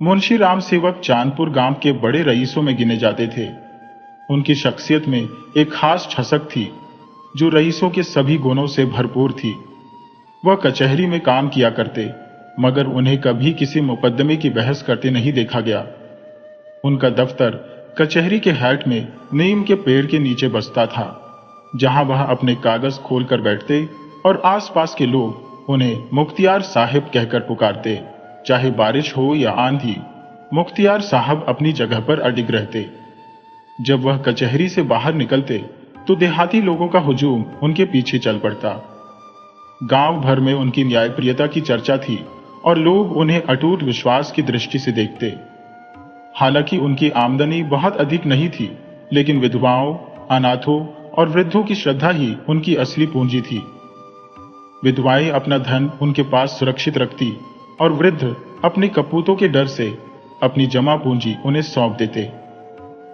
मुंशी राम सेवक चांदपुर गांव के बड़े रईसों में गिने जाते थे। उनकी शख्सियत में एक खास छसक थी जो रईसों के सभी गुणों से भरपूर थी। वह कचहरी में काम किया करते, मगर उन्हें कभी किसी मुकदमे की बहस करते नहीं देखा गया। उनका दफ्तर कचहरी के हैट में नीम के पेड़ के नीचे बसता था, जहां वह अपने कागज खोलकर बैठते और आसपास के लोग उन्हें मुख्तियार साहिब कहकर पुकारते। चाहे बारिश हो या आंधी, मुख्तियार साहब अपनी जगह पर अडिग रहते। जब वह कचहरी से बाहर निकलते तो देहाती लोगों का हुजूम उनके पीछे चल पड़ता। गांव भर में उनकी न्यायप्रियता की चर्चा थी और लोग उन्हें अटूट विश्वास की दृष्टि से देखते। हालांकि उनकी आमदनी बहुत अधिक नहीं थी, लेकिन विधवाओं, अनाथों और वृद्धों की श्रद्धा ही उनकी असली पूंजी थी। विधवाएं अपना धन उनके पास सुरक्षित रखती और वृद्ध अपने कपूतों के डर से अपनी जमा पूंजी उन्हें सौंप देते।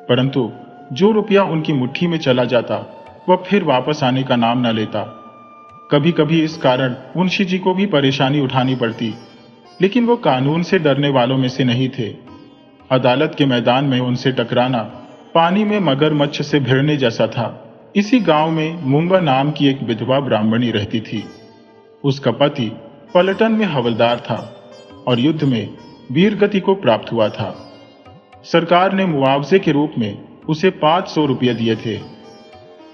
परंतु जो रुपया उनकी मुट्ठी में चला जाता वह फिर वापस आने का नाम न लेता। कभी कभी इस कारण मुंशी जी को भी परेशानी उठानी पड़ती, लेकिन वो कानून से डरने वालों में से नहीं थे। अदालत के मैदान में उनसे टकराना पानी में मगरमच्छ से भिड़ने जैसा था। इसी गांव में मूंगा नाम की एक विधवा ब्राह्मणी रहती थी। उसका पति पलटन में हवलदार था और युद्ध में वीरगति को प्राप्त हुआ था। सरकार ने मुआवजे के रूप में उसे 500 रुपये दिए थे।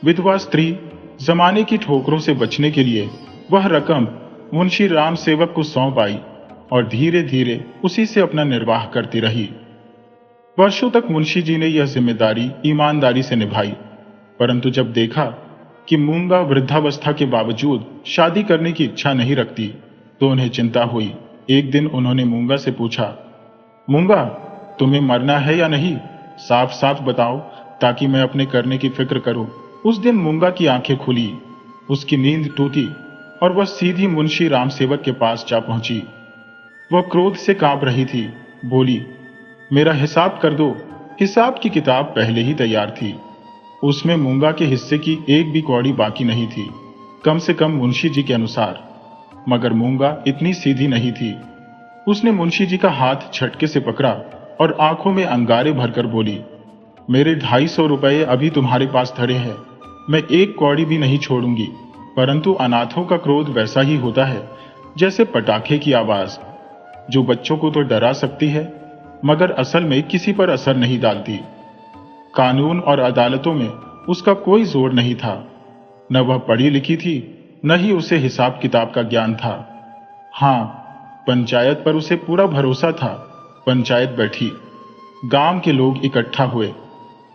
विधवा स्त्री जमाने की ठोकरों से बचने के लिए वह रकम मुंशी राम सेवक को सौंप आई और धीरे धीरे उसी से अपना निर्वाह करती रही। वर्षों तक मुंशी जी ने यह जिम्मेदारी ईमानदारी से निभाई, परंतु जब देखा कि मूंगा वृद्धावस्था के बावजूद शादी करने की इच्छा नहीं रखती तो उन्हें चिंता हुई। एक दिन उन्होंने मूंगा से पूछा, मूंगा, तुम्हें मरना है या नहीं? साफ साफ बताओ ताकि मैं अपने करने की फिक्र करूं। उस दिन मूंगा की आंखें खुली, उसकी नींद टूटी और वह सीधी मुंशी राम सेवक के पास जा पहुंची। वह क्रोध से कांप रही थी। बोली, मेरा हिसाब कर दो। हिसाब की किताब पहले ही तैयार थी। उसमें मूंगा के हिस्से की एक भी कौड़ी बाकी नहीं थी, कम से कम मुंशी जी के अनुसार। मगर मूंगा इतनी सीधी नहीं थी। उसने मुंशी जी का हाथ झटके से पकड़ा और आंखों में अंगारे भरकर बोली, मेरे 250 रुपये अभी तुम्हारे पास धरे हैं, मैं एक कौड़ी भी नहीं छोड़ूंगी। परंतु अनाथों का क्रोध वैसा ही होता है जैसे पटाखे की आवाज, जो बच्चों को तो डरा सकती है मगर असल में किसी पर असर नहीं डालती। कानून और अदालतों में उसका कोई जोर नहीं था। न वह पढ़ी लिखी थी, न ही उसे हिसाब किताब का ज्ञान था। हां, पंचायत पर उसे पूरा भरोसा था। पंचायत बैठी, गांव के लोग इकट्ठा हुए,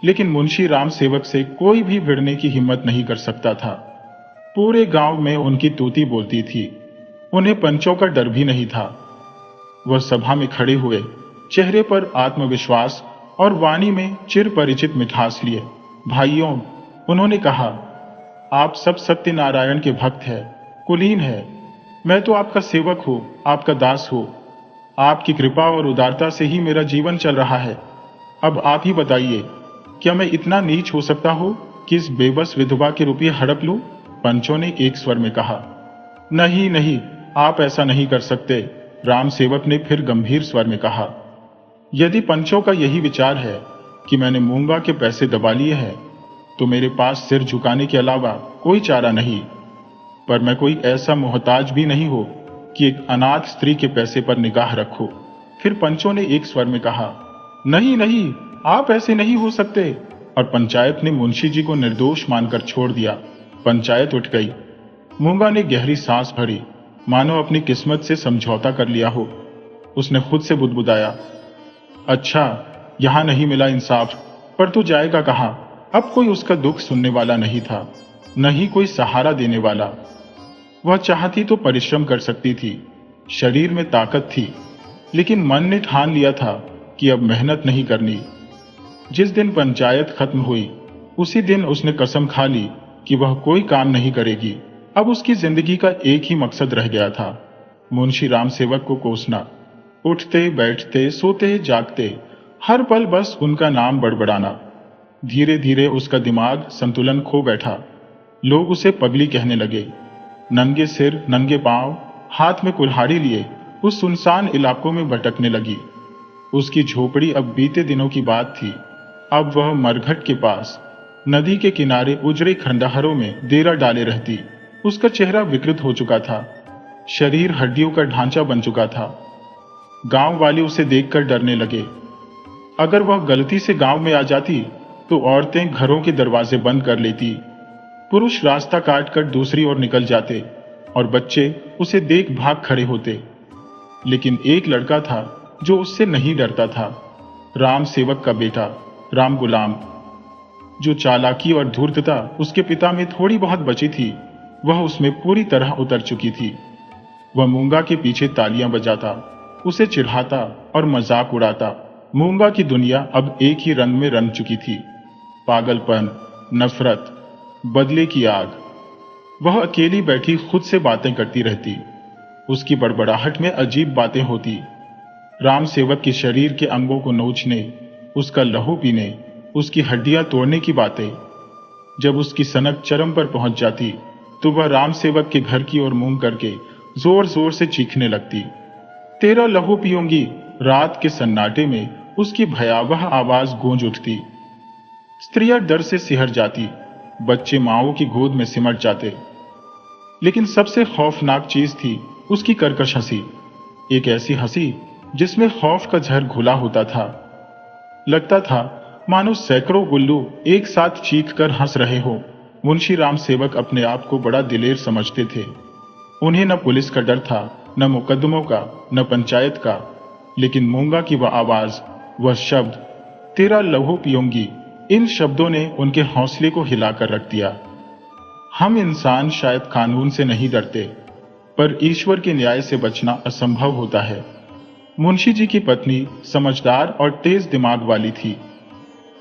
लेकिन मुंशी राम सेवक से कोई भी भिड़ने की हिम्मत नहीं कर सकता था। पूरे गांव में उनकी तूती बोलती थी। उन्हें पंचों का डर भी नहीं था। वह सभा में खड़े हुए, चेहरे पर आत्मविश्वास और वाणी में चिर परिचित मिठास लिए। भाइयों, उन्होंने कहा, आप सब सत्यनारायण के भक्त हैं, कुलीन है। मैं तो आपका सेवक हूं, आपका दास हूं। आपकी कृपा और उदारता से ही मेरा जीवन चल रहा है। अब आप ही बताइए, क्या मैं इतना नीच हो सकता हूं कि इस बेबस विधवा के रुपये हड़प लूं? पंचों ने एक स्वर में कहा। नहीं नहीं, आप ऐसा नहीं कर सकते, राम सेवक ने फिर गंभीर स्वर में कहा। यदि पंचों का यही विचार है कि मैंने मूंगा के पैसे दबा लिए हैं, तो मेरे पास सिर झुकाने के अलावा कोई चारा नहीं। पर मैं कोई ऐसा मोहताज भी नहीं हो कि एक अनाथ स्त्री के पैसे पर निगाह रखो। फिर पंचों ने एक स्वर में कहा, नहीं नहीं, आप ऐसे नहीं हो सकते। और पंचायत ने मुंशी जी को निर्दोष मानकर छोड़ दिया। पंचायत उठ गई। मूंगा ने गहरी सांस भरी, मानो अपनी किस्मत से समझौता कर लिया हो। उसने खुद से बुदबुदाया, अच्छा, यहां नहीं मिला इंसाफ, पर तू जाएगा कहां? अब कोई उसका दुख सुनने वाला नहीं था, न ही कोई सहारा देने वाला। वह चाहती तो परिश्रम कर सकती थी, शरीर में ताकत थी, लेकिन मन ने ठान लिया था कि अब मेहनत नहीं करनी। जिस दिन पंचायत खत्म हुई, उसी दिन उसने कसम खा ली कि वह कोई काम नहीं करेगी। अब उसकी जिंदगी का एक ही मकसद रह गया था, मुंशी राम सेवक को कोसना। उठते बैठते सोते जागते हर पल बस उनका नाम बड़बड़ाना। धीरे धीरे उसका दिमाग संतुलन खो बैठा। लोग उसे पगली कहने लगे। नंगे सिर, नंगे पांव, हाथ में कुल्हाड़ी लिए उस सुनसान इलाकों में भटकने लगी। उसकी झोपड़ी अब बीते दिनों की बात थी। अब वह मरघट के पास नदी के किनारे उजड़े खंडहरों में डेरा डाले रहती। उसका चेहरा विकृत हो चुका था, शरीर हड्डियों का ढांचा बन चुका था। गांव वाले उसे देखकर डरने लगे। अगर वह गलती से गांव में आ जाती तो औरतें घरों के दरवाजे बंद कर लेती, पुरुष रास्ता काटकर दूसरी ओर निकल जाते और बच्चे उसे देख भाग खड़े होते। लेकिन एक लड़का था जो उससे नहीं डरता था, राम सेवक का बेटा राम गुलाम। जो चालाकी और धूर्तता उसके पिता में थोड़ी बहुत बची थी, वह उसमें पूरी तरह उतर चुकी थी। वह मूंगा के पीछे तालियां बजाता, उसे चिढ़ाता और मजाक उड़ाता। मूंगा की दुनिया अब एक ही रंग में रंग चुकी थी, पागलपन, नफरत, बदले की आग। वह अकेली बैठी खुद से बातें करती रहती। उसकी बड़बड़ाहट में अजीब बातें होती। राम सेवक के शरीर के अंगों को नोचने, उसका लहू पीने, उसकी हड्डियां तोड़ने की बातें। जब उसकी सनक चरम पर पहुंच जाती तो वह राम सेवक के घर की ओर मुंह करके जोर जोर से चीखने लगती। तेरा लहू पीऊंगी। रात के सन्नाटे में उसकी भयावह आवाज गूंज उठती। स्त्रियां डर से सिहर जाती, बच्चे माओं की गोद में सिमट जाते। लेकिन सबसे खौफनाक चीज थी उसकी कर्कश हंसी, एक ऐसी हंसी जिसमें खौफ का जहर घुला होता था। लगता था मानो सैकड़ों गुल्लू एक साथ चीख कर हंस रहे हो। मुंशी राम सेवक अपने आप को बड़ा दिलेर समझते थे। उन्हें न पुलिस का डर था, न मुकदमों का, न पंचायत का। लेकिन मूंगा की वह आवाज, वह शब्द, तेरा लहू पीऊंगी, इन शब्दों ने उनके हौसले को हिलाकर रख दिया। हम इंसान शायद कानून से नहीं डरते, पर ईश्वर के न्याय से बचना असंभव होता है। मुंशी जी की पत्नी समझदार और तेज दिमाग वाली थी।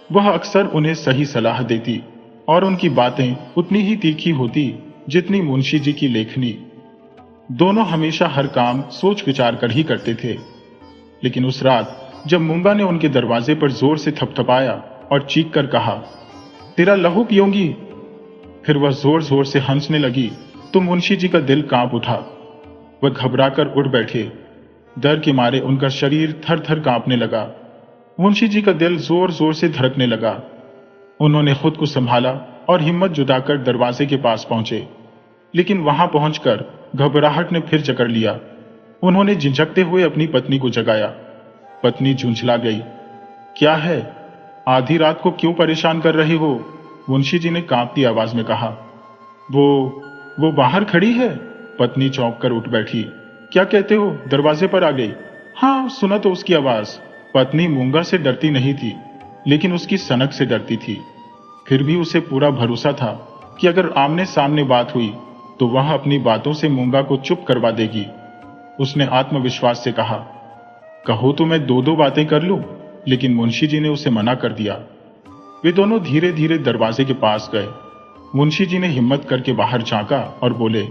वह अक्सर उन्हें सही सलाह देती और उनकी बातें उतनी ही तीखी होती जितनी मुंशी जी की लेखनी। दोनों हमेशा हर काम सोच विचार कर ही करते थे। लेकिन उस रात जब मूंगा ने उनके दरवाजे पर जोर से थपथपाया और चीख कर कहा, तेरा लहू पीऊंगी, फिर वह जोर जोर से हंसने लगी तो मुंशी जी का दिल कांप उठा। वह घबराकर उठ बैठे। डर के मारे उनका शरीर थर थर कांपने लगा। मुंशी जी का दिल जोर जोर से धड़कने लगा। उन्होंने खुद को संभाला और हिम्मत जुटाकर दरवाजे के पास पहुंचे। लेकिन वहां पहुंचकर घबराहट ने फिर जकड़ लिया। उन्होंने झिझकते हुए अपनी पत्नी को जगाया। पत्नी झुंझला गई। क्या है? आधी रात को क्यों परेशान कर रहे हो? मुंशी जी ने कांपती आवाज में कहा। वो बाहर खड़ी है। पत्नी चौंक कर उठ बैठी। क्या कहते हो? दरवाजे पर आ गई। हाँ, सुना तो उसकी आवाज। पत्नी मूंगा से डरती नहीं थी, लेकिन उसकी सनक से डरती थी। फिर भी उसे पूरा भरोसा था कि अगर आमने सामने बात हुई तो वह अपनी बातों से मूंगा को चुप करवा देगी। उसने आत्मविश्वास से कहा, कहो तो मैं दो दो बातें कर लूं, लेकिन मुंशी जी ने उसे मना कर दिया। वे दोनों धीरे धीरे दरवाजे के पास गए। मुंशी जी ने हिम्मत करके बाहर झांका और बोले,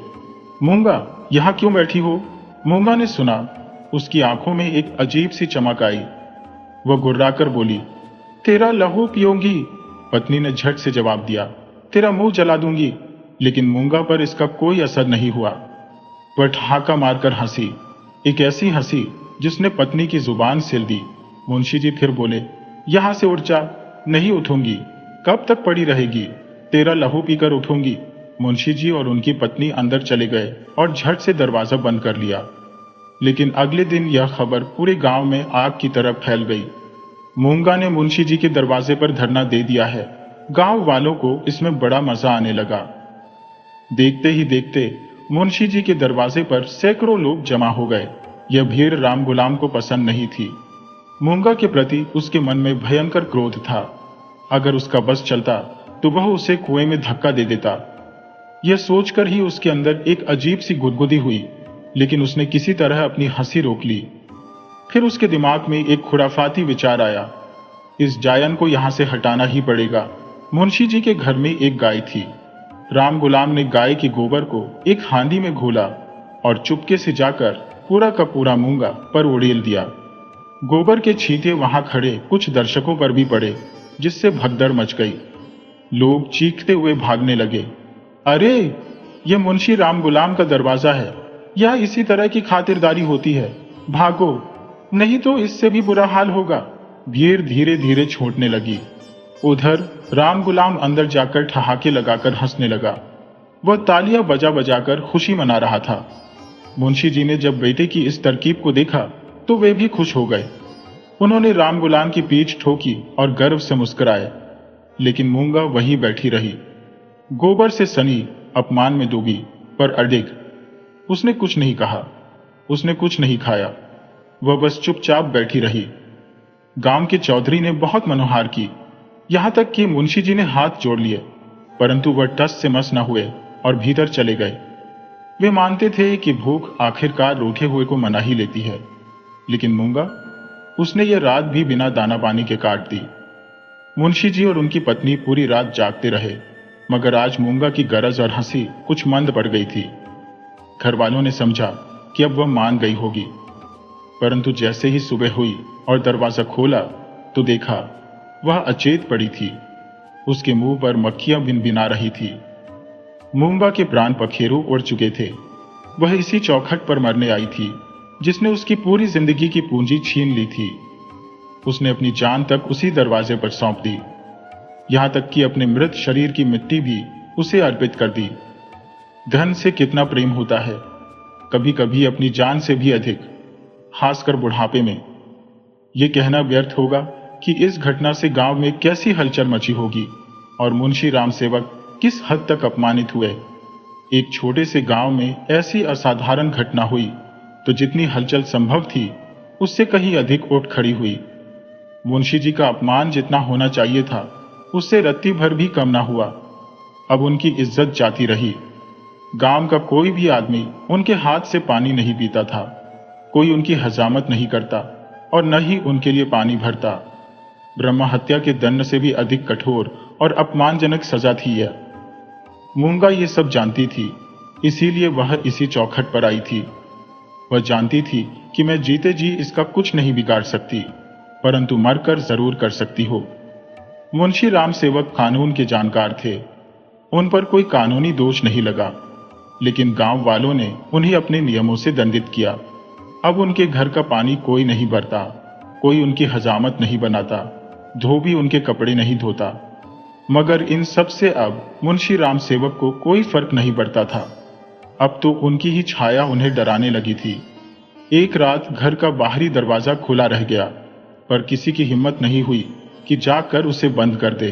मूंगा, यहां क्यों बैठी हो? मूंगा ने सुना। उसकी आंखों में एक अजीब सी चमक आई। वह गुर्राकर बोली, तेरा लहू पीऊंगी। पत्नी ने झट से जवाब दिया, तेरा मुंह जला दूंगी। लेकिन मूंगा पर इसका कोई असर नहीं हुआ। वह ठहाका मारकर हंसी, एक ऐसी हंसी जिसने पत्नी की जुबान सिल दी। मुंशी जी फिर बोले, यहां से उठ जा। नहीं उठूंगी। कब तक पड़ी रहेगी? तेरा लहू पीकर उठूंगी। मुंशी जी और उनकी पत्नी अंदर चले गए और झट से दरवाजा बंद कर लिया। लेकिन अगले दिन यह खबर पूरे गांव में आग की तरह फैल गई। मूंगा ने मुंशी जी के दरवाजे पर धरना दे दिया है। गांव वालों को इसमें बड़ा मजा आने लगा। देखते ही देखते मुंशी जी के दरवाजे पर सैकड़ों लोग जमा हो गए। यह भीड़ राम गुलाम को पसंद नहीं थी। मूंगा के प्रति उसके मन में भयंकर क्रोध था। अगर उसका बस चलता तो वह उसे कुएं में धक्का दे देता। यह सोचकर ही उसके अंदर एक अजीब सी गुदगुदी हुई, लेकिन उसने किसी तरह अपनी हंसी रोक ली। फिर उसके दिमाग में एक खुराफाती विचार आया, इस जायन को यहां से हटाना ही पड़ेगा। मुंशी जी के घर में एक गाय थी। राम गुलाम ने गाय के गोबर को एक हांडी में घोला और चुपके से जाकर पूरा का पूरा मूंगा पर उड़ेल दिया। गोबर के छींटे वहां खड़े कुछ दर्शकों पर भी पड़े, जिससे भगदड़ मच गई। लोग चीखते हुए भागने लगे। अरे, यह मुंशी राम गुलाम का दरवाजा है। यह इसी तरह की खातिरदारी होती है। भागो। नहीं तो इससे भी बुरा हाल होगा। भीड़ धीरे धीरे छूटने लगी। उधर राम गुलाम अंदर जाकर ठहाके लगाकर हंसने लगा। वह तालियां बजा बजाकर खुशी मना रहा था। मुंशी जी ने जब बेटे की इस तरकीब को देखा तो वे भी खुश हो गए। उन्होंने राम गुलाम की पीठ ठोकी और गर्व से मुस्कुराए। लेकिन मूंगा वहीं बैठी रही, गोबर से सनी, अपमान में डूबी, पर अडिग। उसने कुछ नहीं कहा, उसने कुछ नहीं खाया, वह बस चुपचाप बैठी रही। गांव के चौधरी ने बहुत मनोहार की, यहां तक कि मुंशी जी ने हाथ जोड़ लिए, परंतु वह टस से मस न हुए और भीतर चले गए। वे मानते थे कि भूख आखिरकार रूठे हुए को मना ही लेती है। लेकिन मूंगा, उसने ये रात भी बिना दाना पानी के काट दी। मुंशी जी और उनकी पत्नी पूरी रात जागते रहे, मगर आज मूंगा की गरज और हंसी कुछ मंद पड़ गई थी। घर वालों ने समझा कि अब वह मान गई होगी, परंतु जैसे ही सुबह हुई और दरवाजा खोला तो देखा वह अचेत पड़ी थी। उसके मुंह पर मक्खियां भिनभिना रही थी। मूंगा के प्राण पखेरु उड़ चुके थे। वह इसी चौखट पर मरने आई थी जिसने उसकी पूरी जिंदगी की पूंजी छीन ली थी। उसने अपनी जान तक उसी दरवाजे पर सौंप दी, यहां तक कि अपने मृत शरीर की मिट्टी भी उसे अर्पित कर दी। धन से कितना प्रेम होता है, कभी कभी अपनी जान से भी अधिक, खासकर बुढ़ापे में। यह कहना व्यर्थ होगा कि इस घटना से गांव में कैसी हलचल मची होगी और मुंशी राम सेवक किस हद तक अपमानित हुए। एक छोटे से गांव में ऐसी असाधारण घटना हुई तो जितनी हलचल संभव थी उससे कहीं अधिक उठ खड़ी हुई। मुंशी जी का अपमान जितना होना चाहिए था उससे रत्ती भर भी कम ना हुआ। अब उनकी इज्जत जाती रही। गांव का कोई भी आदमी उनके हाथ से पानी नहीं पीता था, कोई उनकी हजामत नहीं करता और न ही उनके लिए पानी भरता। ब्रह्म हत्या के दंड से भी अधिक कठोर और अपमानजनक सजा थी यह। मूंगा ये सब जानती थी, इसीलिए वह इसी चौखट पर आई थी। वह जानती थी कि मैं जीते जी इसका कुछ नहीं बिगाड़ सकती, परंतु मरकर जरूर कर सकती हो। मुंशी राम सेवक कानून के जानकार थे, उन पर कोई कानूनी दोष नहीं लगा, लेकिन गांव वालों ने उन्हें अपने नियमों से दंडित किया। अब उनके घर का पानी कोई नहीं भरता, कोई उनकी हजामत नहीं बनाता, धोबी उनके कपड़े नहीं धोता। मगर इन सब से अब मुंशी राम सेवक को कोई फर्क नहीं पड़ता था। अब तो उनकी ही छाया उन्हें डराने लगी थी। एक रात घर का बाहरी दरवाजा खुला रह गया, पर किसी की हिम्मत नहीं हुई कि जाकर उसे बंद कर दे।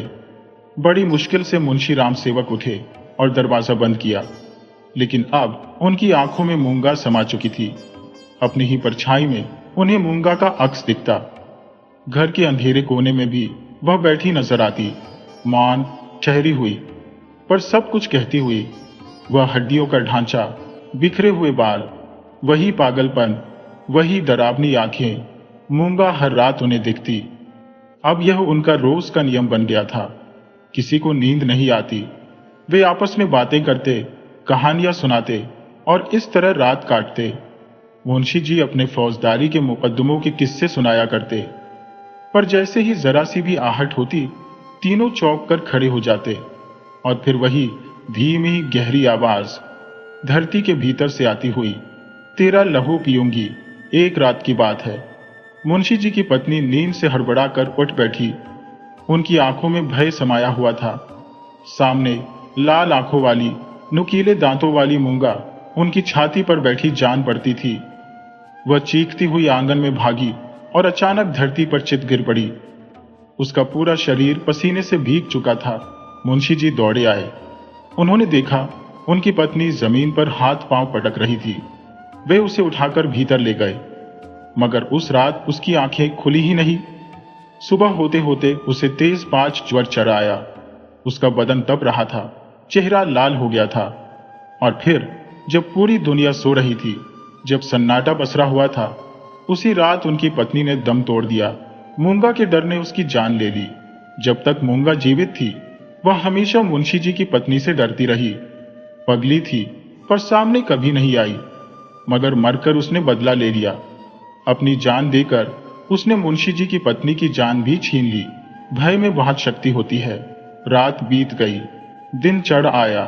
बड़ी मुश्किल से मुंशी राम सेवक उठे और दरवाजा बंद किया, लेकिन अब उनकी आंखों में मूंगा समा चुकी थी। अपनी ही परछाई में उन्हें मूंगा का अक्स दिखता। घर के अंधेरे कोने में भी वह बैठी नजर आती, मौन, ठहरी हुई, पर सब कुछ कहती हुई। वह हड्डियों का ढांचा, बिखरे हुए बाल, वही पागलपन, वही डरावनी आंखें। मूंगा हर रात उन्हें दिखती। अब यह उनका रोज का नियम बन गया था। किसी को नींद नहीं आती, वे आपस में बातें करते, कहानियां सुनाते और इस तरह रात काटते। मुंशी जी अपने फौजदारी के मुकद्दमों के किस्से सुनाया करते, पर जैसे ही जरा सी भी आहट होती तीनों चौंक कर खड़े हो जाते। और फिर वही धीमी गहरी आवाज धरती के भीतर से आती हुई, तेरा लहू पीऊंगी, एक रात की बात है। मुंशी जी की पत्नी नींद से हड़बड़ा कर उठ बैठी। उनकी आंखों में भय समाया हुआ था। सामने लाल आंखों वाली, नुकीले दांतों वाली मूंगा उनकी छाती पर बैठी जान पड़ती थी। वह चीखती हुई आंगन में भागी और अचानक धरती पर चित गिर पड़ी। उसका पूरा शरीर पसीने से भीग चुका था। मुंशी जी दौड़े आए। उन्होंने देखा उनकी पत्नी जमीन पर हाथ पांव पटक रही थी। वे उसे उठाकर भीतर ले गए, मगर उस रात उसकी आंखें खुली ही नहीं। सुबह होते होते उसे तेज पांच ज्वर चढ़ आया। उसका बदन तप रहा था, चेहरा लाल हो गया था। और फिर जब पूरी दुनिया सो रही थी, जब सन्नाटा पसरा हुआ था, उसी रात उनकी पत्नी ने दम तोड़ दिया। मूंगा के डर ने उसकी जान ले ली। जब तक मूंगा जीवित थी वह हमेशा मुंशी जी की पत्नी से डरती रही। पगली थी पर सामने कभी नहीं आई, मगर मरकर उसने बदला ले लिया। अपनी जान देकर उसने मुंशी जी की पत्नी की जान भी छीन ली। भय में बहुत शक्ति होती है। रात बीत गई, दिन चढ़ आया,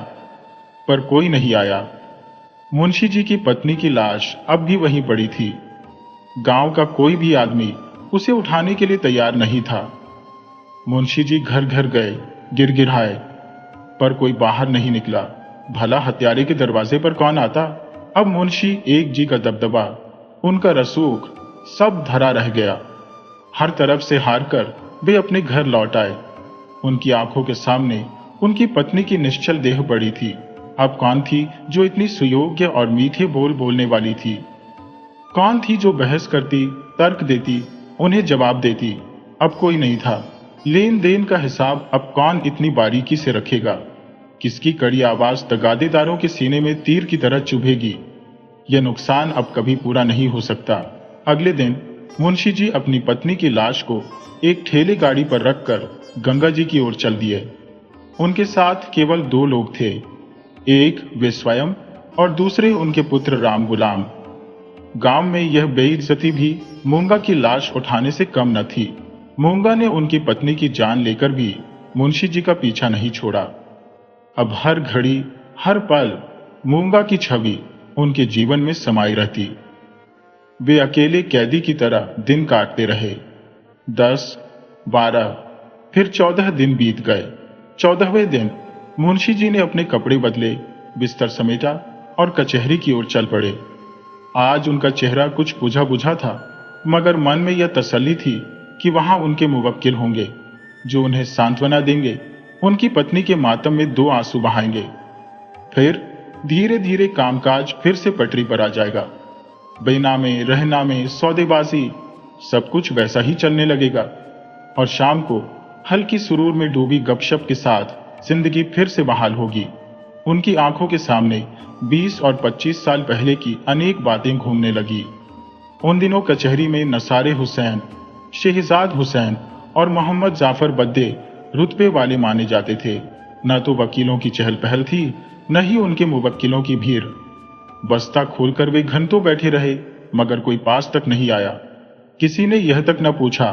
पर कोई नहीं आया। मुंशी जी की पत्नी की लाश अब भी वहीं पड़ी थी। गांव का कोई भी आदमी उसे उठाने के लिए तैयार नहीं था। मुंशी जी घर घर गए, गिड़गिड़ाए, पर कोई बाहर नहीं निकला। भला हत्यारे के दरवाजे पर कौन आता? अब मुंशी एक जी का दबदबा, उनका रसूख सब धरा रह गया। हर तरफ से हार कर वे अपने घर लौट आए। उनकी आंखों के सामने उनकी पत्नी की निश्चल देह पड़ी थी। अब कौन थी जो इतनी सुयोग्य और मीठे बोल बोलने वाली थी? कौन थी जो बहस करती, तर्क देती, उन्हें जवाब देती? अब कोई नहीं था। लेन देन का हिसाब अब कौन इतनी बारीकी से रखेगा? किसकी कड़ी आवाज तगादेदारों के सीने में तीर की तरह चुभेगी? यह नुकसान अब कभी पूरा नहीं हो सकता। अगले दिन मुंशी जी अपनी पत्नी की लाश को एक ठेले गाड़ी पर रखकर गंगा जी की ओर चल दिए। उनके साथ केवल 2 लोग थे, एक वे स्वयं और दूसरे उनके पुत्र राम गुलाम। गांव में यह बेइज्जती भी मूंगा की लाश उठाने से कम न थी। मूंगा ने उनकी पत्नी की जान लेकर भी मुंशी जी का पीछा नहीं छोड़ा। अब हर घड़ी, हर पल मूंगा की छवि उनके जीवन में समाई रहती। वे अकेले कैदी की तरह दिन काटते रहे। 10, 12, फिर 14 दिन बीत गए। 14वें दिन मुंशी जी ने अपने कपड़े बदले, बिस्तर समेटा और कचहरी की ओर चल पड़े। आज उनका चेहरा कुछ बुझा बुझा था, मगर मन में यह तसल्ली थी कि वहां उनके मुवक्किल होंगे जो उन्हें सांत्वना देंगे, उनकी पत्नी के मातम में 2 आंसू बहाएंगे। फिर धीरे धीरे कामकाज फिर से पटरी पर आ जाएगा। बेनामे, रहनामे, सौदेबाजी सब कुछ वैसा ही चलने लगेगा और शाम को हल्की सुरूर में डूबी गपशप के साथ जिंदगी फिर से बहाल होगी। उनकी आंखों के सामने 20 और 25 साल पहले की अनेक बातें घूमने लगी। उन दिनों कचहरी में नसारे हुसैन, शहजाद हुसैन और मोहम्मद जाफर बद्दे रुतबे वाले माने जाते थे। न तो वकीलों की चहल पहल थी, न ही उनके मुवक्किलों की भीड़। बस्ता खोलकर वे घंटों बैठे रहे, मगर कोई पास तक नहीं आया। किसी ने यह तक न पूछा,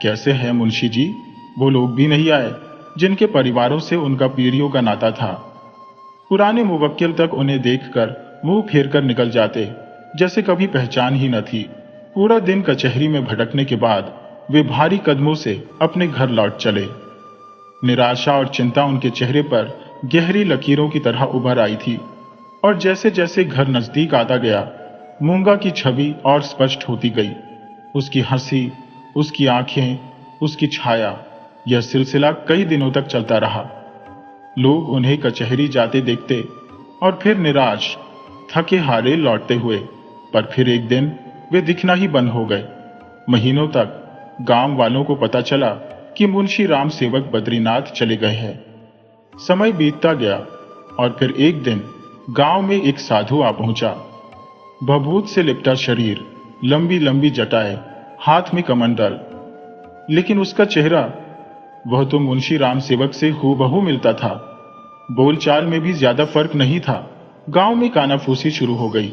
कैसे हैं मुंशी जी? वो लोग भी नहीं आए जिनके परिवारों से उनका पीढ़ियों का नाता था। पुराने मुवक्किल तक उन्हें देखकर मुंह फेर कर निकल जाते, जैसे कभी पहचान ही न थी। पूरा दिन कचहरी में भटकने के बाद वे भारी कदमों से अपने घर लौट चले। निराशा और चिंता उनके चेहरे पर गहरी लकीरों की तरह उभर आई थी, और जैसे जैसे घर नजदीक आता गया, मूंगा की छवि और स्पष्ट होती गई। उसकी हंसी, उसकी आंखें, उसकी छाया, यह सिलसिला कई दिनों तक चलता रहा। लोग उन्हें कचहरी जाते देखते और फिर निराश, थके हारे लौटते हुए, पर फिर एक दिन वे दिखना ही बंद हो गए। महीनों तक गांव वालों को पता चला कि मुंशी राम सेवक बद्रीनाथ चले गए हैं। समय बीतता गया और फिर एक दिन गांव में एक साधु आ पहुंचा। भभूत से लिपटा शरीर, लंबी लंबी जटाएं, हाथ में कमंडल, लेकिन उसका चेहरा, वह तो मुंशी राम सेवक से हूबहू मिलता था। बोलचाल में भी ज्यादा फर्क नहीं था। गांव में कानाफूसी शुरू हो गई।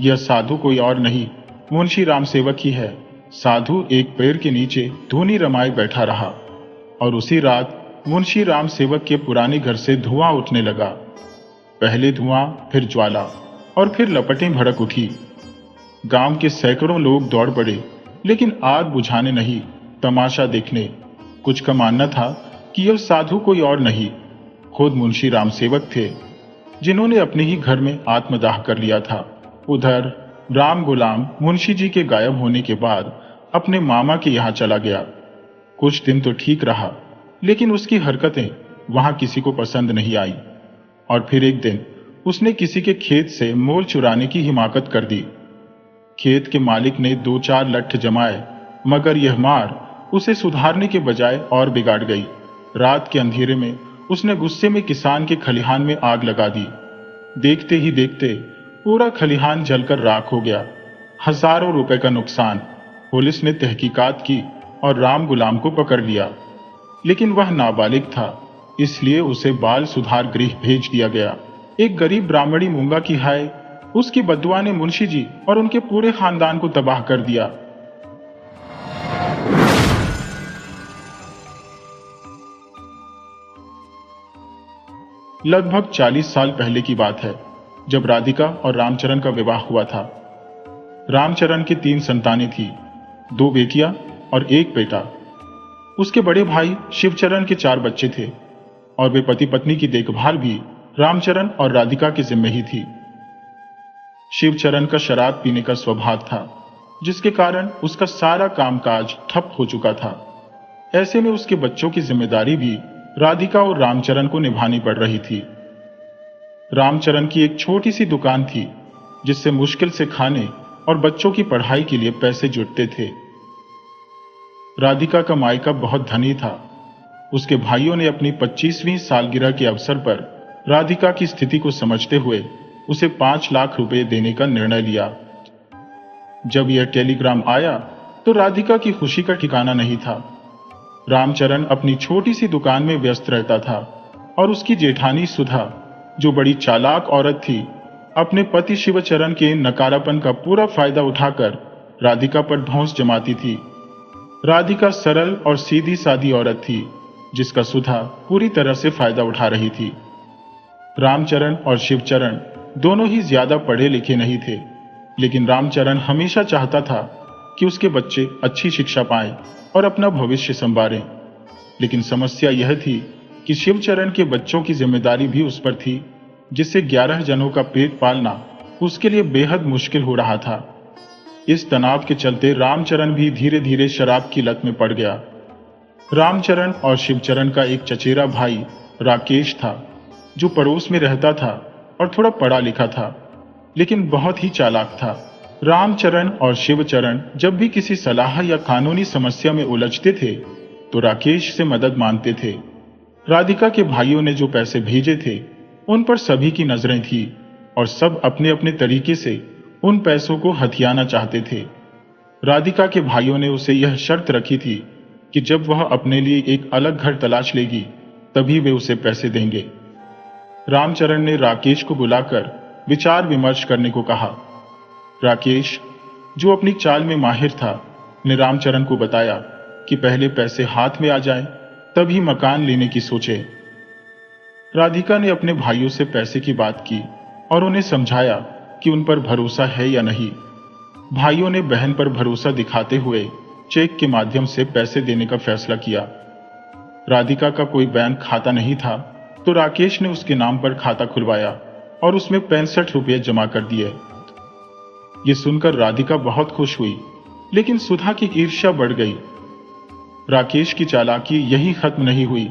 यह साधु कोई और नहीं, मुंशी राम सेवक ही है। साधु एक पेड़ के नीचे धूनी रमाए बैठा रहा और उसी रात मुंशी राम सेवक के पुराने घर से धुआं उठने लगा। पहले धुआं, फिर ज्वाला और फिर लपटें भड़क उठी। गांव के सैकड़ों लोग दौड़ पड़े, लेकिन आग बुझाने नहीं, तमाशा देखने। कुछ का मानना था कि यह साधु कोई और नहीं, खुद मुंशी राम सेवक थे, जिन्होंने अपने ही घर में आत्मदाह कर लिया था। उधर राम गुलाम मुंशी जी के गायब होने के बाद अपने मामा के यहां चला गया। कुछ दिन तो ठीक रहा, लेकिन उसकी हरकतें वहां किसी को पसंद नहीं आई और फिर एक दिन उसने किसी के खेत से मोल चुराने की हिमाकत कर दी। खेत के मालिक ने 2-4 लठ जमाए, मगर यह मार उसे सुधारने के बजाय और बिगाड़ गई। रात के अंधेरे में उसने गुस्से में किसान के खलिहान में आग लगा दी। देखते ही देखते पूरा खलिहान जलकर राख हो गया। हजारों रुपए का नुकसान। पुलिस ने तहकीकात की और राम गुलाम को पकड़ लिया, लेकिन वह नाबालिग था, इसलिए उसे बाल सुधार गृह भेज दिया गया। एक गरीब ब्राह्मणी मूंगा की हाय, उसकी बद्दुआ ने मुंशी जी और उनके पूरे खानदान को तबाह कर दिया। लगभग 40 साल पहले की बात है, जब राधिका और रामचरण का विवाह हुआ था। रामचरण की 3 संतानें थी, 2 बेटियां और 1 बेटा। उसके बड़े भाई शिवचरण के 4 बच्चे थे और वे पति पत्नी की देखभाल भी रामचरण और राधिका के जिम्मे ही थी। शिवचरण का शराब पीने का स्वभाव था, जिसके कारण उसका सारा कामकाज ठप हो चुका था। ऐसे में उसके बच्चों की जिम्मेदारी भी राधिका और रामचरण को निभानी पड़ रही थी। रामचरण की एक छोटी सी दुकान थी, जिससे मुश्किल से खाने और बच्चों की पढ़ाई के लिए पैसे जुटते थे। राधिका का मायका बहुत धनी था। उसके भाइयों ने अपनी 25वीं सालगिरह के अवसर पर राधिका की स्थिति को समझते हुए उसे 5 लाख रुपए देने का निर्णय लिया। जब यह टेलीग्राम आया तो राधिका की खुशी का ठिकाना नहीं था। रामचरण अपनी छोटी सी दुकान में व्यस्त रहता था और उसकी जेठानी सुधा, जो बड़ी चालाक औरत थी, अपने पति शिवचरण के नकारापन का पूरा फायदा उठाकर राधिका पर धौंस जमाती थी। राधिका सरल और सीधी सादी औरत थी, जिसका सुधा पूरी तरह से फायदा उठा रही थी। रामचरण और शिवचरण दोनों ही ज्यादा पढ़े लिखे नहीं थे, लेकिन रामचरण हमेशा चाहता था कि उसके बच्चे अच्छी शिक्षा पाएं और अपना भविष्य संवारें। लेकिन समस्या यह थी कि शिवचरण के बच्चों की जिम्मेदारी भी उस पर थी, जिससे 11 जनों का पेट पालना उसके लिए बेहद मुश्किल हो रहा था। इस तनाव के चलते रामचरण भी धीरे धीरे शराब की लत में पड़ गया। रामचरण और शिवचरण का एक चचेरा भाई राकेश था, जो पड़ोस में रहता था और थोड़ा पढ़ा लिखा था, लेकिन बहुत ही चालाक था। रामचरण और शिवचरण जब भी किसी सलाह या कानूनी समस्या में उलझते थे तो राकेश से मदद मांगते थे। राधिका के भाइयों ने जो पैसे भेजे थे उन पर सभी की नजरें थी और सब अपने अपने तरीके से उन पैसों को हथियाना चाहते थे। राधिका के भाइयों ने उसे यह शर्त रखी थी कि जब वह अपने लिए एक अलग घर तलाश लेगी तभी वे उसे पैसे देंगे। रामचरण ने राकेश को बुलाकर विचार विमर्श करने को कहा। राकेश, जो अपनी चाल में माहिर था, ने रामचरण को बताया कि पहले पैसे हाथ में आ जाएं, तभी मकान लेने की सोचे। राधिका ने अपने भाइयों से पैसे की बात की और उन्हें समझाया कि उन पर भरोसा है या नहीं। भाइयों ने बहन पर भरोसा दिखाते हुए चेक के माध्यम से पैसे देने का फैसला किया। राधिका का कोई बैंक खाता नहीं था, तो राकेश ने उसके नाम पर खाता खुलवाया और उसमें 65 रुपये जमा कर दिए। ये सुनकर राधिका बहुत खुश हुई, लेकिन सुधा की ईर्ष्या बढ़ गई। राकेश की चालाकी यही खत्म नहीं हुई।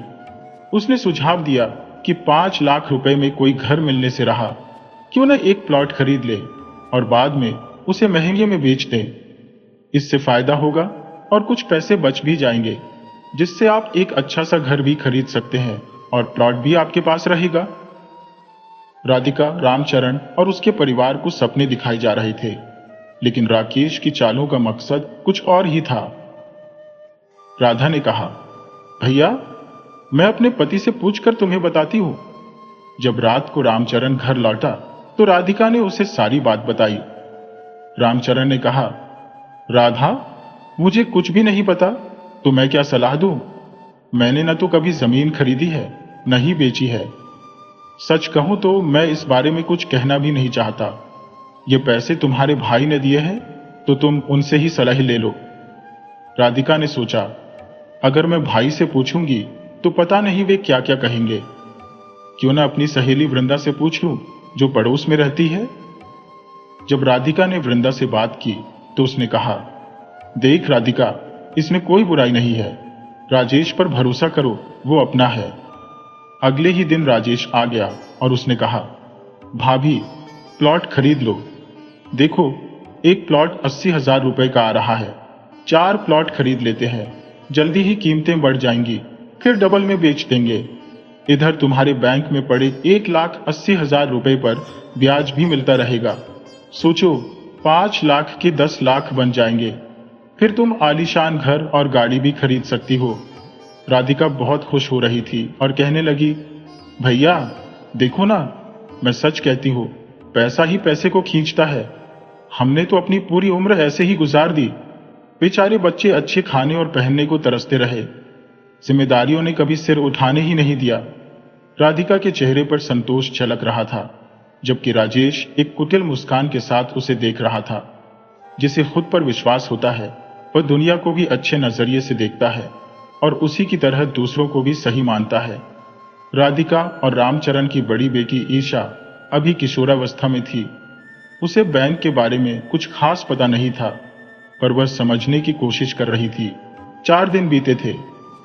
उसने सुझाव दिया कि 5 लाख रुपए में कोई घर मिलने से रहा, क्यों न एक प्लॉट खरीद ले और बाद में उसे महंगे में बेच दे। इससे फायदा होगा और कुछ पैसे बच भी जाएंगे, जिससे आप एक अच्छा सा घर भी खरीद सकते हैं और प्लॉट भी आपके पास रहेगा। राधिका, रामचरण और उसके परिवार को सपने दिखाए जा रहे थे, लेकिन राकेश की चालों का मकसद कुछ और ही था। राधा ने कहा, भैया, मैं अपने पति से पूछकर तुम्हें बताती हूं। जब रात को रामचरण घर लौटा तो राधिका ने उसे सारी बात बताई। रामचरण ने कहा, राधा, मुझे कुछ भी नहीं पता, तो मैं क्या सलाह दूं? मैंने न तो कभी जमीन खरीदी है, न ही बेची है। सच कहूं तो मैं इस बारे में कुछ कहना भी नहीं चाहता। ये पैसे तुम्हारे भाई ने दिए हैं, तो तुम उनसे ही सलाह ले लो। राधिका ने सोचा, अगर मैं भाई से पूछूंगी तो पता नहीं वे क्या क्या कहेंगे। क्यों ना अपनी सहेली वृंदा से पूछ लूं, जो पड़ोस में रहती है। जब राधिका ने वृंदा से बात की तो उसने कहा, देख राधिका, इसमें कोई बुराई नहीं है। राजेश पर भरोसा करो, वो अपना है। अगले ही दिन राजेश आ गया और उसने कहा, भाभी, प्लॉट खरीद लो। देखो, एक प्लॉट 80,000 रुपए का आ रहा है। 4 प्लॉट खरीद लेते हैं, जल्दी ही कीमतें बढ़ जाएंगी, फिर डबल में बेच देंगे। इधर तुम्हारे बैंक में पड़े 1,80,000 रुपए पर ब्याज भी मिलता रहेगा। सोचो, 5 लाख के 10 लाख बन जाएंगे। फिर तुम आलीशान घर और गाड़ी भी खरीद सकती हो। राधिका बहुत खुश हो रही थी और कहने लगी, भैया देखो ना, मैं सच कहती हूँ, पैसा ही पैसे को खींचता है। हमने तो अपनी पूरी उम्र ऐसे ही गुजार दी। बेचारे बच्चे अच्छे खाने और पहनने को तरसते रहे, जिम्मेदारियों ने कभी सिर उठाने ही नहीं दिया। राधिका के चेहरे पर संतोष झलक रहा था, जबकि राजेश एक कुटिल मुस्कान के साथ उसे देख रहा था। जिसे खुद पर विश्वास होता है वह दुनिया को भी अच्छे नजरिए से देखता है और उसी की तरह दूसरों को भी सही मानता है। राधिका और रामचरण की बड़ी बेटी ईशा अभी किशोरावस्था में थी। उसे बैंक के बारे में कुछ खास पता नहीं था, पर वह समझने की कोशिश कर रही थी। 4 दिन बीते थे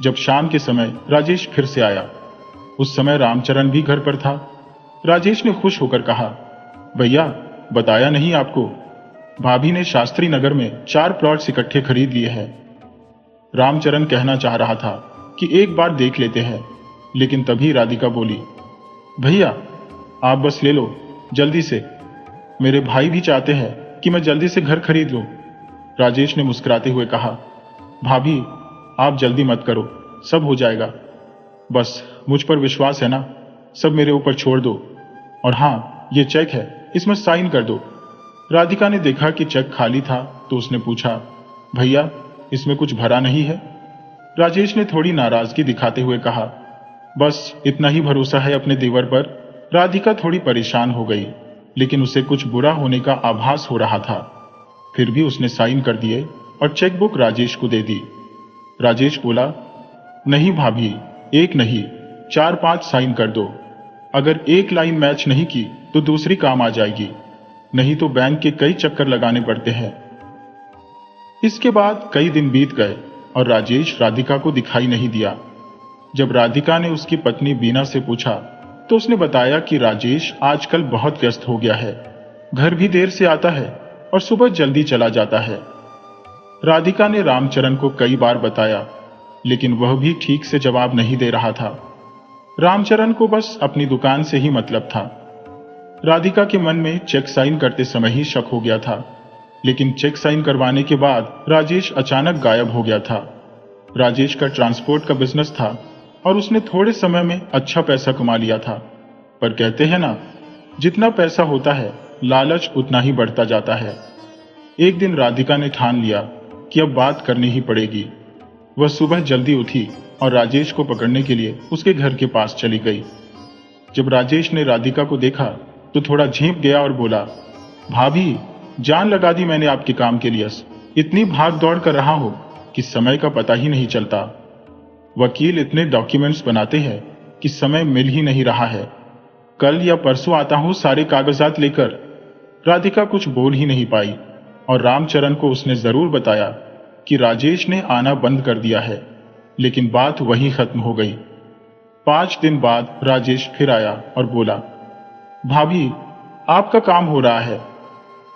जब शाम के समय राजेश फिर से आया। उस समय रामचरण भी घर पर था। राजेश ने खुश होकर कहा, भैया, बताया नहीं आपको, भाभी ने शास्त्री नगर में 4 प्लॉट्स इकट्ठे खरीद लिए हैं। रामचरण कहना चाह रहा था कि एक बार देख लेते हैं, लेकिन तभी राधिका बोली, भैया आप बस ले लो जल्दी से, मेरे भाई भी चाहते हैं कि मैं जल्दी से घर खरीद लूं। राजेश ने मुस्कुराते हुए कहा, भाभी आप जल्दी मत करो, सब हो जाएगा, बस मुझ पर विश्वास है ना, सब मेरे ऊपर छोड़ दो। और हाँ, ये चेक है, इसमें साइन कर दो। राधिका ने देखा कि चेक खाली था तो उसने पूछा, भैया इसमें कुछ भरा नहीं है? राजेश ने थोड़ी नाराजगी दिखाते हुए कहा, बस इतना ही भरोसा है अपने देवर पर। राधिका थोड़ी परेशान हो गई, लेकिन उसे कुछ बुरा होने का आभास हो रहा था। फिर भी उसने साइन कर दिए और चेकबुक राजेश को दे दी। राजेश बोला, नहीं भाभी, एक नहीं 4-5 साइन कर दो। अगर एक लाइन मैच नहीं की तो दूसरी काम आ जाएगी, नहीं तो बैंक के कई चक्कर लगाने पड़ते हैं। इसके बाद कई दिन बीत गए और राजेश राधिका को दिखाई नहीं दिया। जब राधिका ने उसकी पत्नी बीना से पूछा तो उसने बताया कि राजेश आजकल बहुत व्यस्त हो गया है, घर भी देर से आता है और सुबह जल्दी चला जाता है। राधिका ने रामचरण को कई बार बताया, लेकिन वह भी ठीक से जवाब नहीं दे रहा था। रामचरण को बस अपनी दुकान से ही मतलब था। राधिका के मन में चेक साइन करते समय ही शक हो गया था, लेकिन चेक साइन करवाने के बाद राजेश अचानक गायब हो गया था। राजेश का ट्रांसपोर्ट का बिजनेस था और उसने थोड़े समय में अच्छा पैसा कमा लिया था। पर कहते हैं ना, जितना पैसा होता है लालच उतना ही बढ़ता जाता है। एक दिन राधिका ने ठान लिया कि अब बात करनी ही पड़ेगी। वह सुबह जल्दी उठी और राजेश को पकड़ने के लिए उसके घर के पास चली गई। जब राजेश ने राधिका को देखा तो थोड़ा झेंप गया और बोला, भाभी जान लगा दी मैंने आपके काम के लिए, इतनी भाग दौड़ कर रहा हूं कि समय का पता ही नहीं चलता। वकील इतने डॉक्यूमेंट्स बनाते हैं कि समय मिल ही नहीं रहा है। कल या परसों आता हूं सारे कागजात लेकर। राधिका कुछ बोल ही नहीं पाई और रामचरण को उसने जरूर बताया कि राजेश ने आना बंद कर दिया है, लेकिन बात वहीं खत्म हो गई। 5 दिन बाद राजेश फिर आया और बोला, भाभी आपका काम हो रहा है,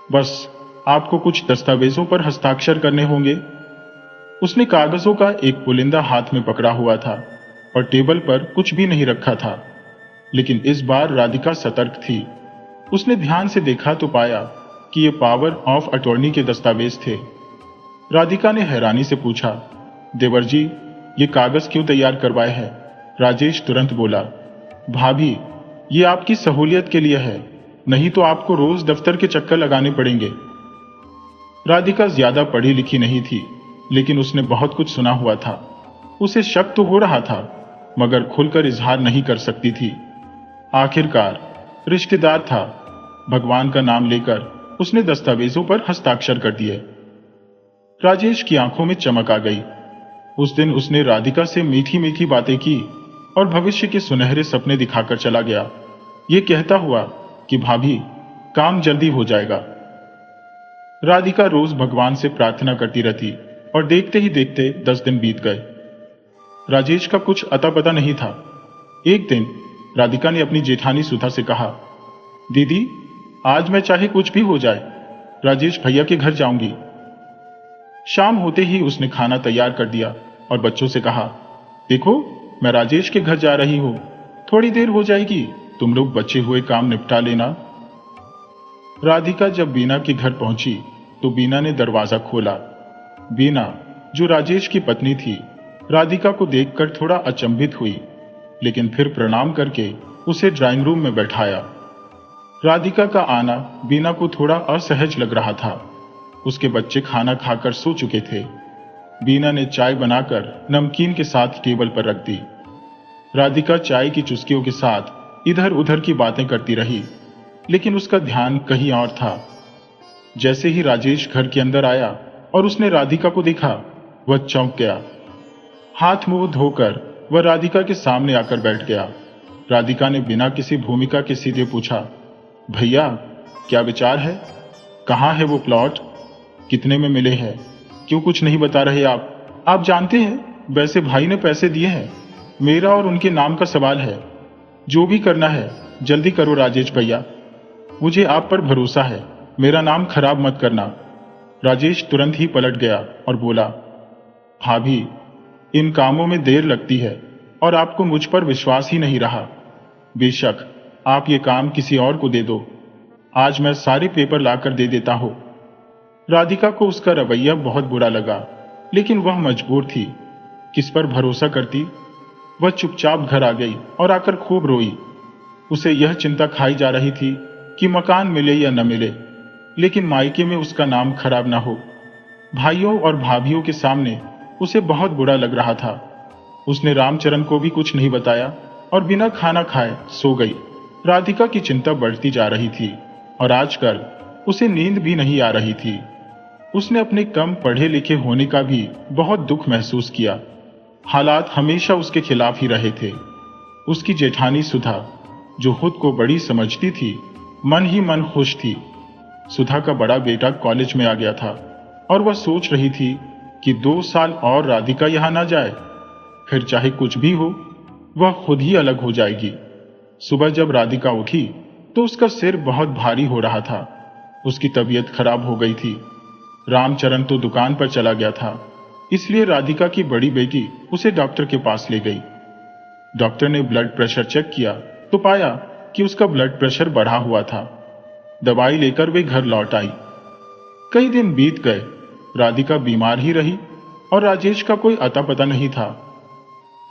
बस आपको कुछ दस्तावेजों पर हस्ताक्षर करने होंगे। उसने कागजों का एक पुलिंदा हाथ में पकड़ा हुआ था और टेबल पर कुछ भी नहीं रखा था, लेकिन इस बार राधिका सतर्क थी। उसने ध्यान से देखा तो पाया कि ये पावर ऑफ अटॉर्नी के दस्तावेज थे। राधिका ने हैरानी से पूछा, देवर जी ये कागज क्यों तैयार करवाए हैं? राजेश तुरंत बोला, भाभी ये आपकी सहूलियत के लिए है, नहीं तो आपको रोज दफ्तर के चक्कर लगाने पड़ेंगे। राधिका ज्यादा पढ़ी लिखी नहीं थी, लेकिन उसने बहुत कुछ सुना हुआ था। उसे शक तो हो रहा था, मगर खुलकर इजहार नहीं कर सकती थी। आखिरकार रिश्तेदार था, भगवान का नाम लेकर उसने दस्तावेजों पर हस्ताक्षर कर दिए। राजेश की आंखों में चमक आ गई। उस दिन उसने राधिका से मीठी मीठी बातें की और भविष्य के सुनहरे सपने दिखाकर चला गया, ये कहता हुआ कि भाभी काम जल्दी हो जाएगा। राधिका रोज भगवान से प्रार्थना करती रहती और देखते ही देखते 10 दिन बीत गए। राजेश का कुछ अता पता नहीं था। एक दिन राधिका ने अपनी जेठानी सुधा से कहा, दीदी आज मैं चाहे कुछ भी हो जाए राजेश भैया के घर जाऊंगी। शाम होते ही उसने खाना तैयार कर दिया और बच्चों से कहा, देखो मैं राजेश के घर जा रही हूं, थोड़ी देर हो जाएगी, तुम लोग बचे हुए काम निपटा लेना। राधिका जब बीना के घर पहुंची तो बीना ने दरवाजा खोला। बीना, जो राजेश की पत्नी थी, राधिका को देखकर थोड़ा अचंभित हुई, लेकिन फिर प्रणाम करके उसे ड्राइंग रूम में बैठाया। राधिका का आना बीना को थोड़ा असहज लग रहा था। उसके बच्चे खाना खाकर सो चुके थे। बीना ने चाय बनाकर नमकीन के साथ टेबल पर रख दी। राधिका चाय की चुस्कियों के साथ इधर उधर की बातें करती रही, लेकिन उसका ध्यान कहीं और था। जैसे ही राजेश घर के अंदर आया और उसने राधिका को देखा, वह चौंक गया। हाथ मुंह धोकर वह राधिका के सामने आकर बैठ गया। राधिका ने बिना किसी भूमिका के सीधे पूछा, भैया क्या विचार है? कहाँ है वो प्लॉट? कितने में मिले हैं? क्यों कुछ नहीं बता रहे आप? आप जानते हैं वैसे भाई ने पैसे दिए हैं, मेरा और उनके नाम का सवाल है। जो भी करना है जल्दी करो राजेश भैया, मुझे आप पर भरोसा है, मेरा नाम खराब मत करना। राजेश तुरंत ही पलट गया और बोला, भाभी इन कामों में देर लगती है और आपको मुझ पर विश्वास ही नहीं रहा। बेशक आप ये काम किसी और को दे दो, आज मैं सारे पेपर लाकर दे देता हूं। राधिका को उसका रवैया बहुत बुरा लगा, लेकिन वह मजबूर थी। किस पर भरोसा करती? वह चुपचाप घर आ गई और आकर खूब रोई। उसे यह चिंता खाई जा रही थी कि मकान मिले या न मिले, लेकिन मायके में उसका नाम खराब ना हो। भाइयों और भाभियों के सामने उसे बहुत बुरा लग रहा था। उसने रामचरण को भी कुछ नहीं बताया और बिना खाना खाए सो गई। राधिका की चिंता बढ़ती जा रही थी और आजकल उसे नींद भी नहीं आ रही थी। उसने अपने कम पढ़े लिखे होने का भी बहुत दुख महसूस किया। हालात हमेशा उसके खिलाफ ही रहे थे। उसकी जेठानी सुधा, जो खुद को बड़ी समझती थी, मन ही मन खुश थी। सुधा का बड़ा बेटा कॉलेज में आ गया था और वह सोच रही थी कि 2 साल और राधिका यहां ना जाए, फिर चाहे कुछ भी हो वह खुद ही अलग हो जाएगी। सुबह जब राधिका उठी तो उसका सिर बहुत भारी हो रहा था। उसकी तबीयत खराब हो गई थी। रामचरण तो दुकान पर चला गया था, इसलिए राधिका की बड़ी बेटी उसे डॉक्टर के पास ले गई। डॉक्टर ने ब्लड प्रेशर चेक किया तो पाया कि उसका ब्लड प्रेशर बढ़ा हुआ था। दवाई लेकर वे घर लौट आई। कई दिन बीत गए, राधिका बीमार ही रही और राजेश का कोई अता पता नहीं था।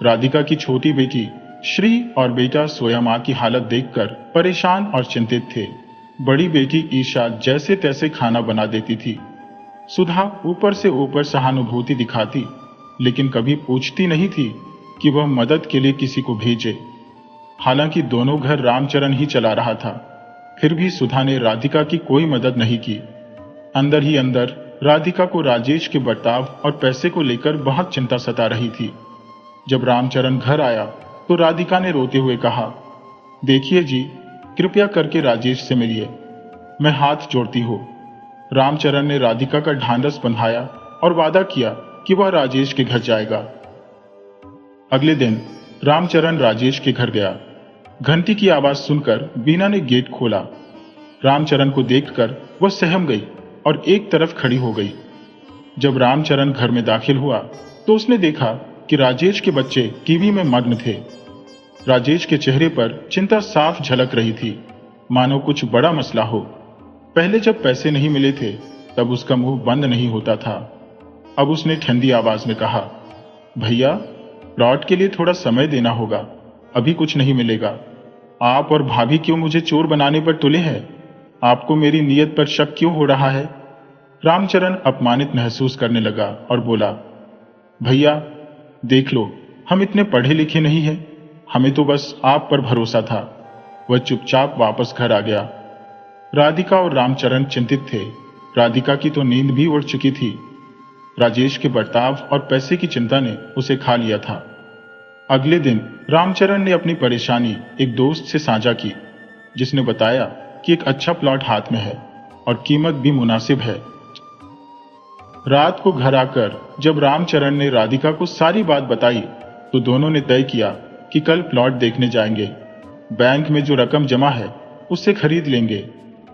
राधिका की छोटी बेटी श्री और बेटा सोया मां की हालत देखकर परेशान और चिंतित थे। बड़ी बेटी ईशा जैसे तैसे खाना बना देती थी। सुधा ऊपर से ऊपर सहानुभूति दिखाती, लेकिन कभी पूछती नहीं थी कि वह मदद के लिए किसी को भेजे। हालांकि दोनों घर रामचरण ही चला रहा था, फिर भी सुधा ने राधिका की कोई मदद नहीं की। अंदर ही अंदर राधिका को राजेश के बर्ताव और पैसे को लेकर बहुत चिंता सता रही थी। जब रामचरण घर आया तो राधिका ने रोते हुए कहा, देखिए जी, कृपया करके राजेश से मिलिए, मैं हाथ जोड़ती हूं। रामचरण ने राधिका का ढांढस बंधाया और वादा किया कि वह राजेश के घर जाएगा। अगले दिन रामचरण राजेश के घर गया। घंटी की आवाज सुनकर बीना ने गेट खोला। रामचरण को देखकर वह सहम गई और एक तरफ खड़ी हो गई। जब रामचरण घर में दाखिल हुआ तो उसने देखा कि राजेश के बच्चे टीवी में मग्न थे। राजेश के चेहरे पर चिंता साफ झलक रही थी, मानो कुछ बड़ा मसला हो। पहले जब पैसे नहीं मिले थे तब उसका मुंह बंद नहीं होता था। अब उसने ठंडी आवाज में कहा, भैया प्लॉट के लिए थोड़ा समय देना होगा, अभी कुछ नहीं मिलेगा। आप और भाभी क्यों मुझे चोर बनाने पर तुले हैं? आपको मेरी नीयत पर शक क्यों हो रहा है? रामचरण अपमानित महसूस करने लगा और बोला, भैया देख लो, हम इतने पढ़े लिखे नहीं हैं, हमें तो बस आप पर भरोसा था। वह चुपचाप वापस घर आ गया। राधिका और रामचरण चिंतित थे। राधिका की तो नींद भी उड़ चुकी थी। राजेश के बर्ताव और पैसे की चिंता ने उसे खा लिया था। अगले दिन रामचरण ने अपनी परेशानी एक दोस्त से साझा की, जिसने बताया कि एक अच्छा प्लॉट हाथ में है और कीमत भी मुनासिब है। रात को घर आकर जब रामचरण ने राधिका को सारी बात बताई तो दोनों ने तय किया कि कल प्लॉट देखने जाएंगे। बैंक में जो रकम जमा है उससे खरीद लेंगे।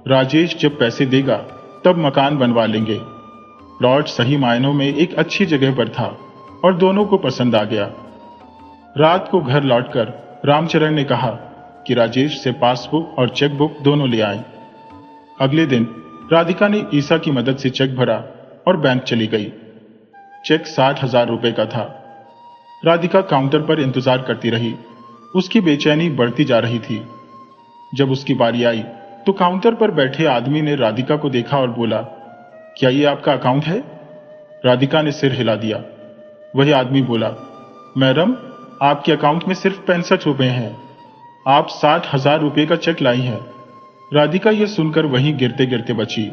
राजेश जब पैसे देगा तब मकान बनवा लेंगे। प्लॉट सही मायनों में एक अच्छी जगह पर था और दोनों को पसंद आ गया। रात को घर लौटकर रामचरण ने कहा कि राजेश से पासबुक और चेकबुक दोनों ले आए। अगले दिन राधिका ने ईसा की मदद से चेक भरा और बैंक चली गई। चेक 60,000 रुपए का था। राधिका काउंटर पर इंतजार करती रही। उसकी बेचैनी बढ़ती जा रही थी। जब उसकी बारी आई तो काउंटर पर बैठे आदमी ने राधिका को देखा और बोला, क्या ये आपका अकाउंट है? राधिका ने सिर हिला दिया। वही आदमी बोला, मैडम आपके अकाउंट में सिर्फ 65 रुपए हैं, आप 60,000 रुपए का चेक लाई हैं। राधिका यह सुनकर वहीं गिरते गिरते बची।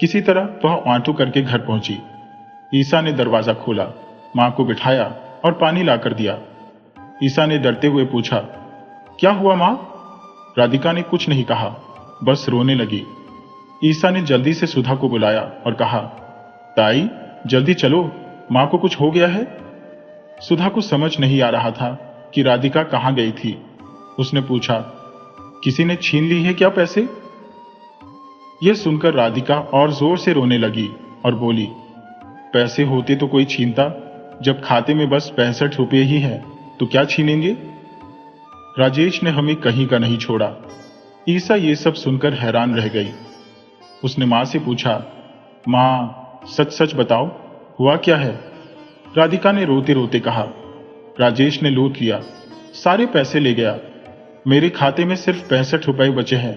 किसी तरह वह ऑटो करके घर पहुंची। ईसा ने दरवाजा खोला, मां को बिठाया और पानी लाकर दिया। ईसा ने डरते हुए पूछा, क्या हुआ मां? राधिका ने कुछ नहीं कहा, बस रोने लगी। ईसा ने जल्दी से सुधा को बुलाया और कहा, ताई जल्दी चलो, मां को कुछ हो गया है। सुधा को समझ नहीं आ रहा था कि राधिका कहां गई थी। उसने पूछा, किसी ने छीन ली है क्या पैसे? यह सुनकर राधिका और जोर से रोने लगी और बोली, पैसे होते तो कोई छीनता, जब खाते में बस 65 रुपये ही हैं तो क्या छीनेंगे? राजेश ने हमें कहीं का नहीं छोड़ा। ईसा ये सब सुनकर हैरान रह गई। उसने मां से पूछा, मां सच सच बताओ, हुआ क्या है? राधिका ने रोते रोते कहा, राजेश ने लूट लिया, सारे पैसे ले गया। मेरे खाते में सिर्फ 65 रुपए बचे हैं।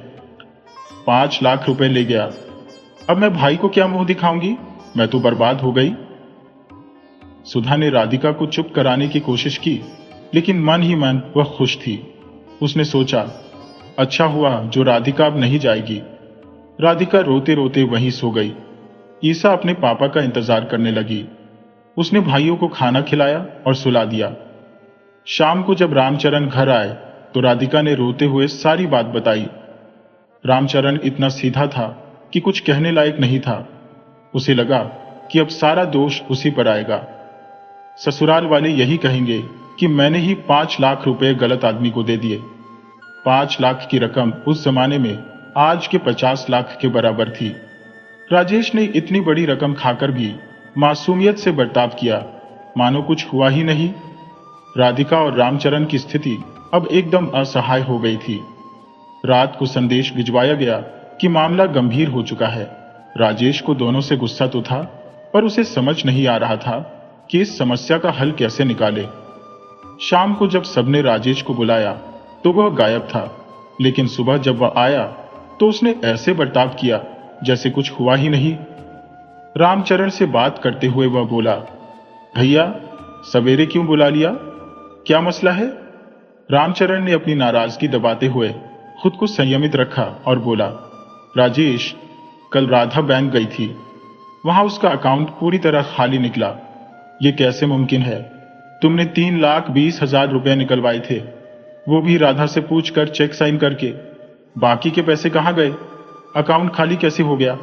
5 लाख रुपए ले गया। अब मैं भाई को क्या मुंह दिखाऊंगी? मैं तो बर्बाद हो गई। सुधा ने राधिका को चुप कराने की कोशिश की, लेकिन मन ही मन वह खुश थी। उसने सोचा, अच्छा हुआ जो राधिका अब नहीं जाएगी। राधिका रोते रोते वहीं सो गई। ईसा अपने पापा का इंतजार करने लगी। उसने भाइयों को खाना खिलाया और सुला दिया। शाम को जब रामचरण घर आए तो राधिका ने रोते हुए सारी बात बताई। रामचरण इतना सीधा था कि कुछ कहने लायक नहीं था। उसे लगा कि अब सारा दोष उसी पर आएगा। ससुराल वाले यही कहेंगे कि मैंने ही 5 लाख रुपए गलत आदमी को दे दिए। 5 लाख की रकम उस जमाने में आज के 50 लाख के बराबर थी। राजेश ने इतनी बड़ी रकम खाकर भी मासूमियत से बर्ताव किया, मानो कुछ हुआ ही नहीं। राधिका और रामचरण की स्थिति अब एकदम असहाय हो गई थी। रात को संदेश भिजवाया गया कि मामला गंभीर हो चुका है। राजेश को दोनों से गुस्सा तो था, पर उसे समझ नहीं आ रहा था कि इस समस्या का हल कैसे निकाले। शाम को जब सबने राजेश को बुलाया तो वह गायब था, लेकिन सुबह जब वह आया तो उसने ऐसे बर्ताव किया जैसे कुछ हुआ ही नहीं। रामचरण से बात करते हुए वह बोला, भैया सवेरे क्यों बुला लिया? क्या मसला है? रामचरण ने अपनी नाराजगी दबाते हुए खुद को संयमित रखा और बोला, राजेश, कल राधा बैंक गई थी, वहां उसका अकाउंट पूरी तरह खाली निकला। यह कैसे मुमकिन है? तुमने 3,20,000 रुपए निकलवाए थे, वो भी राधा से पूछकर चेक साइन करके। बाकी के पैसे कहां गए? अकाउंट खाली कैसे हो गया?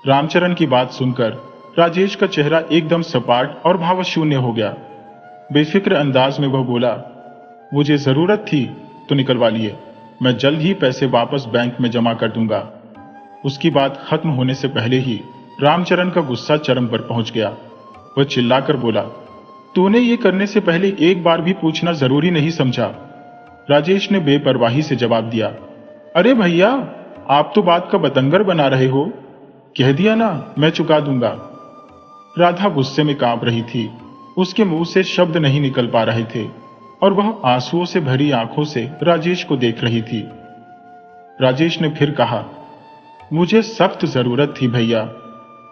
रामचरण की बात सुनकर राजेश का चेहरा एकदम सपाट और भावशून्य हो गया। बेफिक्र अंदाज में वह बोला, मुझे जरूरत थी तो निकलवा लिए, मैं जल्द ही पैसे वापस बैंक में जमा कर दूंगा। उसकी बात खत्म होने से पहले ही रामचरण का गुस्सा चरम पर पहुंच गया। वह चिल्लाकर बोला, तूने ये करने से पहले एक बार भी पूछना जरूरी नहीं समझा? राजेश ने बेपरवाही से जवाब दिया, अरे भैया, आप तो बात का बतंगर बना रहे हो। कह दिया ना, मैं चुका दूंगा। राधा गुस्से में कांप रही थी। उसके मुंह से शब्द नहीं निकल पा रहे थे और वह आंसुओं से भरी आंखों से राजेश को देख रही थी। राजेश ने फिर कहा, मुझे सख्त जरूरत थी भैया,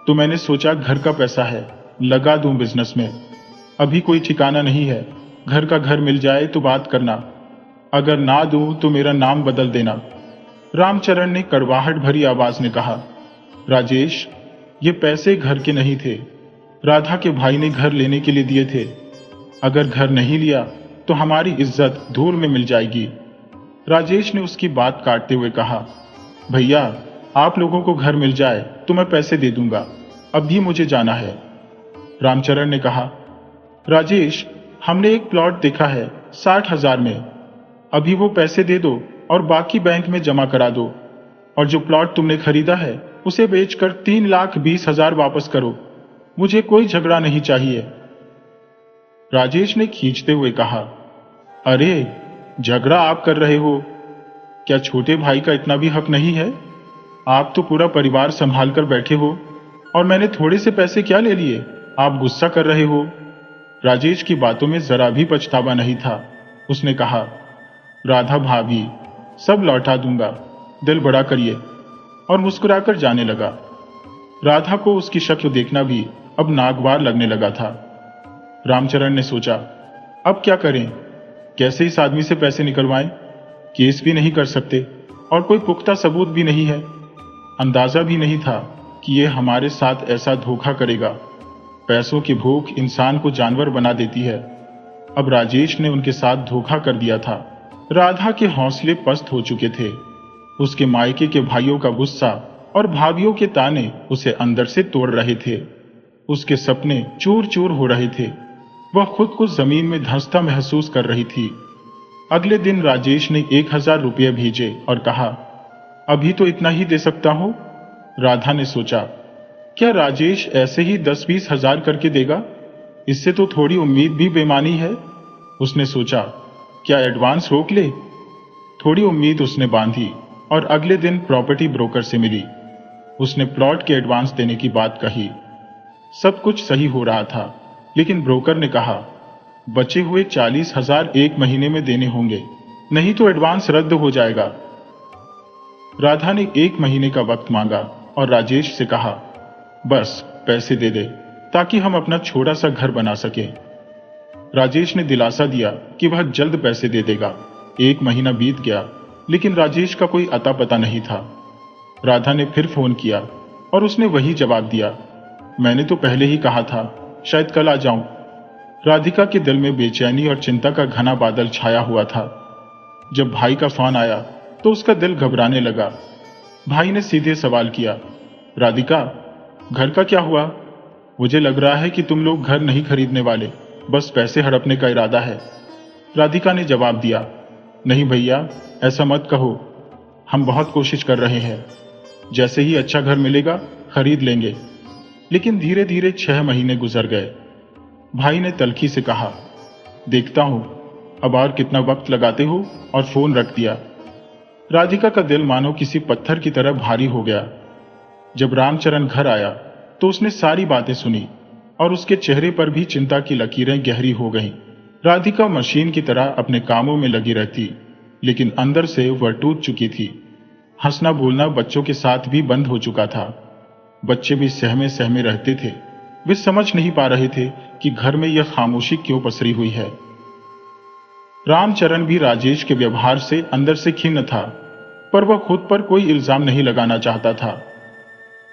तो मैंने सोचा घर का पैसा है, लगा दूं बिजनेस में। अभी कोई ठिकाना नहीं है, घर का घर मिल जाए तो बात करना, अगर ना दूं तो मेरा नाम बदल देना। रामचरण ने कड़वाहट भरी आवाज में कहा, राजेश, ये पैसे घर के नहीं थे, राधा के भाई ने घर लेने के लिए दिए थे। अगर घर नहीं लिया तो हमारी इज्जत धूल में मिल जाएगी। राजेश ने उसकी बात काटते हुए कहा, भैया, आप लोगों को घर मिल जाए तो मैं पैसे दे दूंगा, अभी मुझे जाना है। रामचरण ने कहा, राजेश, हमने एक प्लॉट देखा है 60,000 में, अभी वो पैसे दे दो और बाकी बैंक में जमा करा दो, और जो प्लॉट तुमने खरीदा है उसे बेचकर 3,20,000 वापस करो। मुझे कोई झगड़ा नहीं चाहिए। राजेश ने खींचते हुए कहा, अरे झगड़ा आप कर रहे हो, क्या छोटे भाई का इतना भी हक नहीं है? आप तो पूरा परिवार संभाल कर बैठे हो और मैंने थोड़े से पैसे क्या ले लिए? आप गुस्सा कर रहे हो। राजेश की बातों में जरा भी पछतावा नहीं था। उसने कहा, राधा भाभी, सब लौटा दूंगा, दिल बड़ा करिए, और मुस्कुराकर जाने लगा। राधा को उसकी शक्ल देखना भी अब नागवार लगने लगा था। रामचरण ने सोचा, अब क्या करें, कैसे इस आदमी से पैसे निकलवाएं? केस भी नहीं कर सकते और कोई पुख्ता सबूत भी नहीं है। अंदाजा भी नहीं था कि ये हमारे साथ ऐसा धोखा करेगा। पैसों की भूख इंसान को जानवर बना देती है। अब राजेश ने उनके साथ धोखा कर दिया था। राधा के हौसले पस्त हो चुके थे। उसके मायके के भाइयों का गुस्सा और भाभियों के ताने उसे अंदर से तोड़ रहे थे। उसके सपने चूर चूर हो रहे थे। वह खुद को जमीन में धंसता महसूस कर रही थी। अगले दिन राजेश ने 1000 रुपये भेजे और कहा, अभी तो इतना ही दे सकता हूं। राधा ने सोचा, क्या राजेश ऐसे ही 10-20 हजार करके देगा? इससे तो थोड़ी उम्मीद भी बेमानी है। उसने सोचा, क्या एडवांस रोक ले? थोड़ी उम्मीद उसने बांधी और अगले दिन प्रॉपर्टी ब्रोकर से मिली। उसने प्लॉट के एडवांस देने की बात कही। सब कुछ सही हो रहा था, लेकिन ब्रोकर ने कहा, बचे हुए 40,000 1 महीने में देने होंगे, नहीं तो एडवांस रद्द हो जाएगा। राधा ने 1 महीने का वक्त मांगा और राजेश से कहा, बस पैसे दे दे ताकि हम अपना छोटा सा घर बना सकें। राजेश ने दिलासा दिया कि वह जल्द पैसे दे देगा। 1 महीना बीत गया, लेकिन राजेश का कोई अता पता नहीं था। राधा ने फिर फोन किया और उसने वही जवाब दिया, मैंने तो पहले ही कहा था, शायद कल आ जाऊं। राधिका के दिल में बेचैनी और चिंता का घना बादल छाया हुआ था। जब भाई का फोन आया तो उसका दिल घबराने लगा। भाई ने सीधे सवाल किया, राधिका, घर का क्या हुआ? मुझे लग रहा है कि तुम लोग घर नहीं खरीदने वाले, बस पैसे हड़पने का इरादा है। राधिका ने जवाब दिया, नहीं भैया, ऐसा मत कहो, हम बहुत कोशिश कर रहे हैं। जैसे ही अच्छा घर मिलेगा खरीद लेंगे। लेकिन धीरे धीरे 6 महीने गुजर गए। भाई ने तल्खी से कहा, देखता हूं अब और कितना वक्त लगाते हो, और फोन रख दिया। राधिका का दिल मानो किसी पत्थर की तरह भारी हो गया। जब रामचरण घर आया तो उसने सारी बातें सुनी और उसके चेहरे पर भी चिंता की लकीरें गहरी हो गईं। राधिका मशीन की तरह अपने कामों में लगी रहती, लेकिन अंदर से वह टूट चुकी थी। हंसना बोलना बच्चों के साथ भी बंद हो चुका था। बच्चे भी सहमे सहमे रहते थे। वे समझ नहीं पा रहे थे कि घर में यह खामोशी क्यों पसरी हुई है। रामचरण भी राजेश के व्यवहार से अंदर से खिन्न था, पर वह खुद पर कोई इल्जाम नहीं लगाना चाहता था।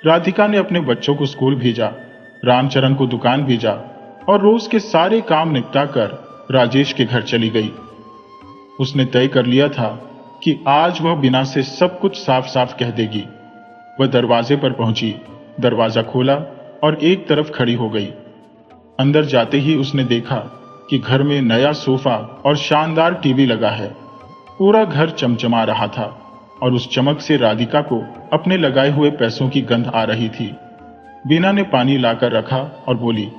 राधिका ने अपने बच्चों को स्कूल भेजा, रामचरण को दुकान भेजा और रोज के सारे काम निपटाकर राजेश के घर चली गई। उसने तय कर लिया था कि आज वह बिना से सब कुछ साफ साफ कह देगी। वह दरवाजे पर पहुंची, दरवाजा खोला और एक तरफ खड़ी हो गई। अंदर जाते ही उसने देखा कि घर में नया सोफा और शानदार टीवी लगा है। पूरा घर चमचमा रहा था और उस चमक से राधिका को अपने लगाए हुए पैसों की गंध आ रही थी। बीना ने पानी लाकर रखा और बोली,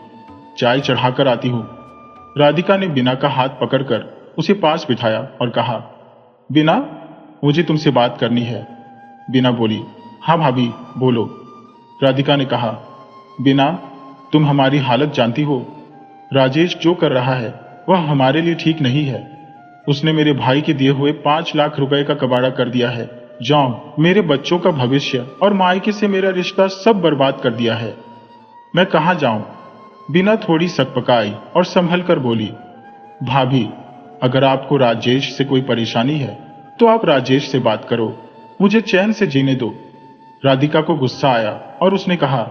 चाय चढ़ाकर आती हूं। राधिका ने बीना का हाथ पकड़कर उसे पास बिठाया और कहा, बीना, मुझे तुमसे बात करनी है। बीना बोली, हाँ भाभी, बोलो। राधिका ने कहा, बीना, तुम हमारी हालत जानती हो। राजेश जो कर रहा है वह हमारे लिए ठीक नहीं है। उसने मेरे भाई के दिए हुए 5 लाख रुपए का कबाड़ा कर दिया है। जाओ, मेरे बच्चों का भविष्य और मायके से मेरा रिश्ता सब बर्बाद कर दिया है। मैं कहां जाऊं? बीना थोड़ी सकपकाई और संभल कर बोली, भाभी, अगर आपको राजेश से कोई परेशानी है तो आप राजेश से बात करो, मुझे चैन से जीने दो। राधिका को गुस्सा आया और उसने कहा,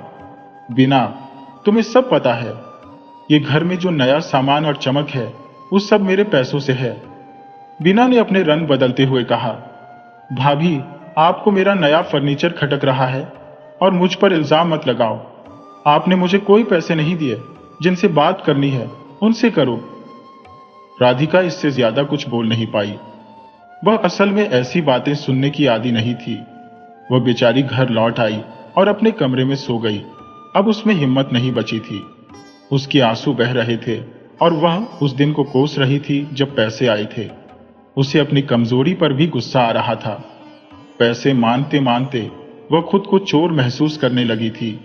बीना, तुम्हें सब पता है, ये घर में जो नया सामान और चमक है वो सब मेरे पैसों से है। बीना ने अपने रंग बदलते हुए कहा, भाभी, आपको मेरा नया फर्नीचर खटक रहा है और मुझ पर इल्जाम मत लगाओ। आपने मुझे कोई पैसे नहीं दिए। जिनसे बात करनी है उनसे करो। राधिका इससे ज्यादा कुछ बोल नहीं पाई। वह असल में ऐसी बातें सुनने की आदी नहीं थी। वह बेचारी घर लौट आई और अपने कमरे में सो गई। अब उसमें हिम्मत नहीं बची थी। उसके आंसू बह रहे थे और वह उस दिन को कोस रही थी जब पैसे आए थे। उसे अपनी कमजोरी पर भी गुस्सा आ रहा था। पैसे मानते मानते वह खुद को चोर महसूस करने लगी थी।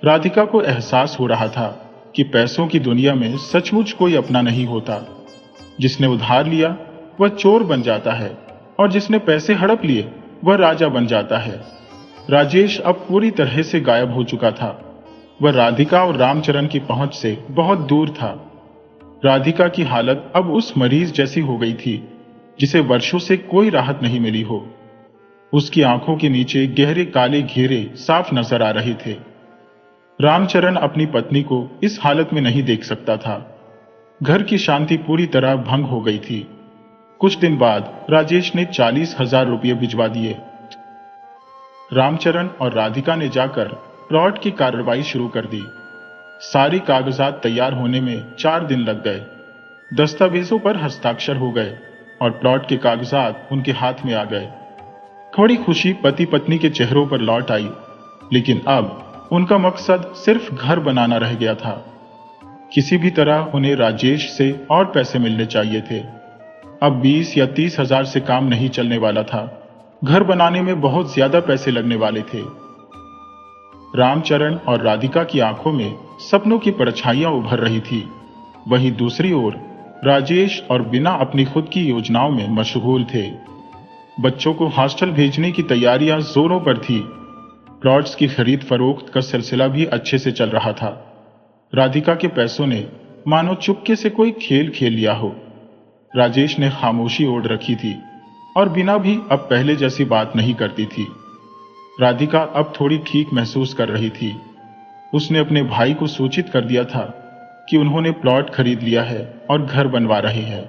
राधिका को एहसास हो रहा था कि पैसों की दुनिया में सचमुच कोई अपना नहीं होता। जिसने उधार लिया वह चोर बन जाता है और जिसने पैसे हड़प लिए वह राजा बन जाता है। राजेश अब पूरी तरह से गायब हो चुका था। वह राधिका और रामचरण की पहुंच से बहुत दूर था। राधिका की हालत अब उस मरीज जैसी हो गई थी जिसे वर्षों से कोई राहत नहीं मिली हो। उसकी आंखों के नीचे गहरे काले घेरे साफ नजर आ रहे थे। रामचरण अपनी पत्नी को इस हालत में नहीं देख सकता था। घर की शांति पूरी तरह भंग हो गई थी। कुछ दिन बाद राजेश ने 40,000 रुपये भिजवा दिए। रामचरण और राधिका ने जाकर प्लॉट की कार्रवाई शुरू कर दी। सारी कागजात तैयार होने में 4 दिन लग गए। दस्तावेजों पर हस्ताक्षर हो गए और प्लॉट के कागजात उनके हाथ में आ गए। थोड़ी खुशी पति पत्नी के चेहरों पर लौट आई, लेकिन अब उनका मकसद सिर्फ घर बनाना रह गया था। किसी भी तरह उन्हें राजेश से और पैसे मिलने चाहिए थे। अब 20 या 30,000 से काम नहीं चलने वाला था। घर बनाने में बहुत ज्यादा पैसे लगने वाले थे। रामचरण और राधिका की आंखों में सपनों की परछाइयां उभर रही थी। वहीं दूसरी ओर राजेश और बिना अपनी खुद की योजनाओं में मशगूल थे। बच्चों को हॉस्टल भेजने की तैयारियां जोरों पर थी। प्लॉट्स की खरीद फरोख्त का सिलसिला भी अच्छे से चल रहा था। राधिका के पैसों ने मानो चुपके से कोई खेल खेल लिया हो। राजेश ने खामोशी ओढ़ रखी थी और बिना भी अब पहले जैसी बात नहीं करती थी। राधिका अब थोड़ी ठीक महसूस कर रही थी। उसने अपने भाई को सूचित कर दिया था कि उन्होंने प्लॉट खरीद लिया है और घर बनवा रहे हैं।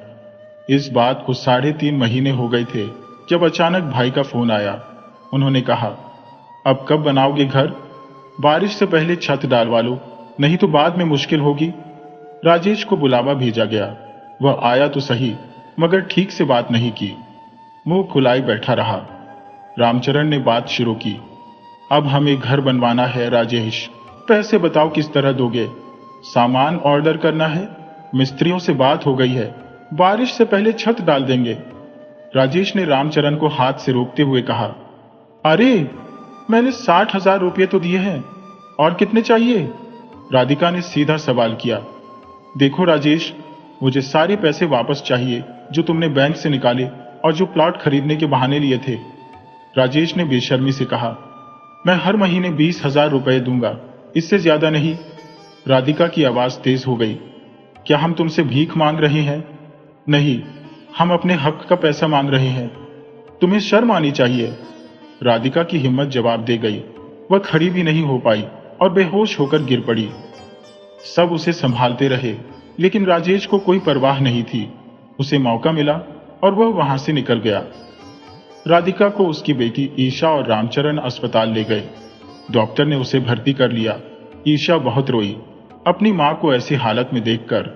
इस बात को 3.5 महीने हो गए थे जब अचानक भाई का फोन आया। उन्होंने कहा, अब कब बनाओगे घर? बारिश से पहले छत डालवा लो, नहीं तो बाद में मुश्किल होगी। राजेश को बुलावा भेजा गया। वह आया तो सही, मगर ठीक से बात नहीं की। मुंह फुलाए बैठा रहा। रामचरण ने बात शुरू की, अब हमें घर बनवाना है राजेश, पैसे बताओ किस तरह दोगे? सामान ऑर्डर करना है, मिस्त्रियों से बात हो गई है, बारिश से पहले छत डाल देंगे। राजेश ने रामचरण को हाथ से रोकते हुए कहा, अरे मैंने 60,000 रुपये तो दिए हैं, और कितने चाहिए? राधिका ने सीधा सवाल किया। देखो राजेश, मुझे सारे पैसे वापस चाहिए जो तुमने बैंक से निकाले और जो प्लॉट खरीदने के बहाने लिए थे। राजेश ने बेशर्मी से कहा, मैं हर महीने 20,000 रुपये दूंगा, इससे ज्यादा नहीं। राधिका की आवाज तेज हो गई। क्या हम तुमसे भीख मांग रहे हैं? नहीं, हम अपने हक का पैसा मांग रहे हैं। तुम्हें शर्म आनी चाहिए। राधिका की हिम्मत जवाब दे गई। वह खड़ी भी नहीं हो पाई और बेहोश होकर गिर पड़ी। सब उसे संभालते रहे, लेकिन राजेश को कोई परवाह नहीं थी। उसे मौका मिला और वह वहां से निकल गया। राधिका को उसकी बेटी ईशा और रामचरण अस्पताल ले गए। डॉक्टर ने उसे भर्ती कर लिया। ईशा बहुत रोई अपनी मां को ऐसी हालत में देखकर।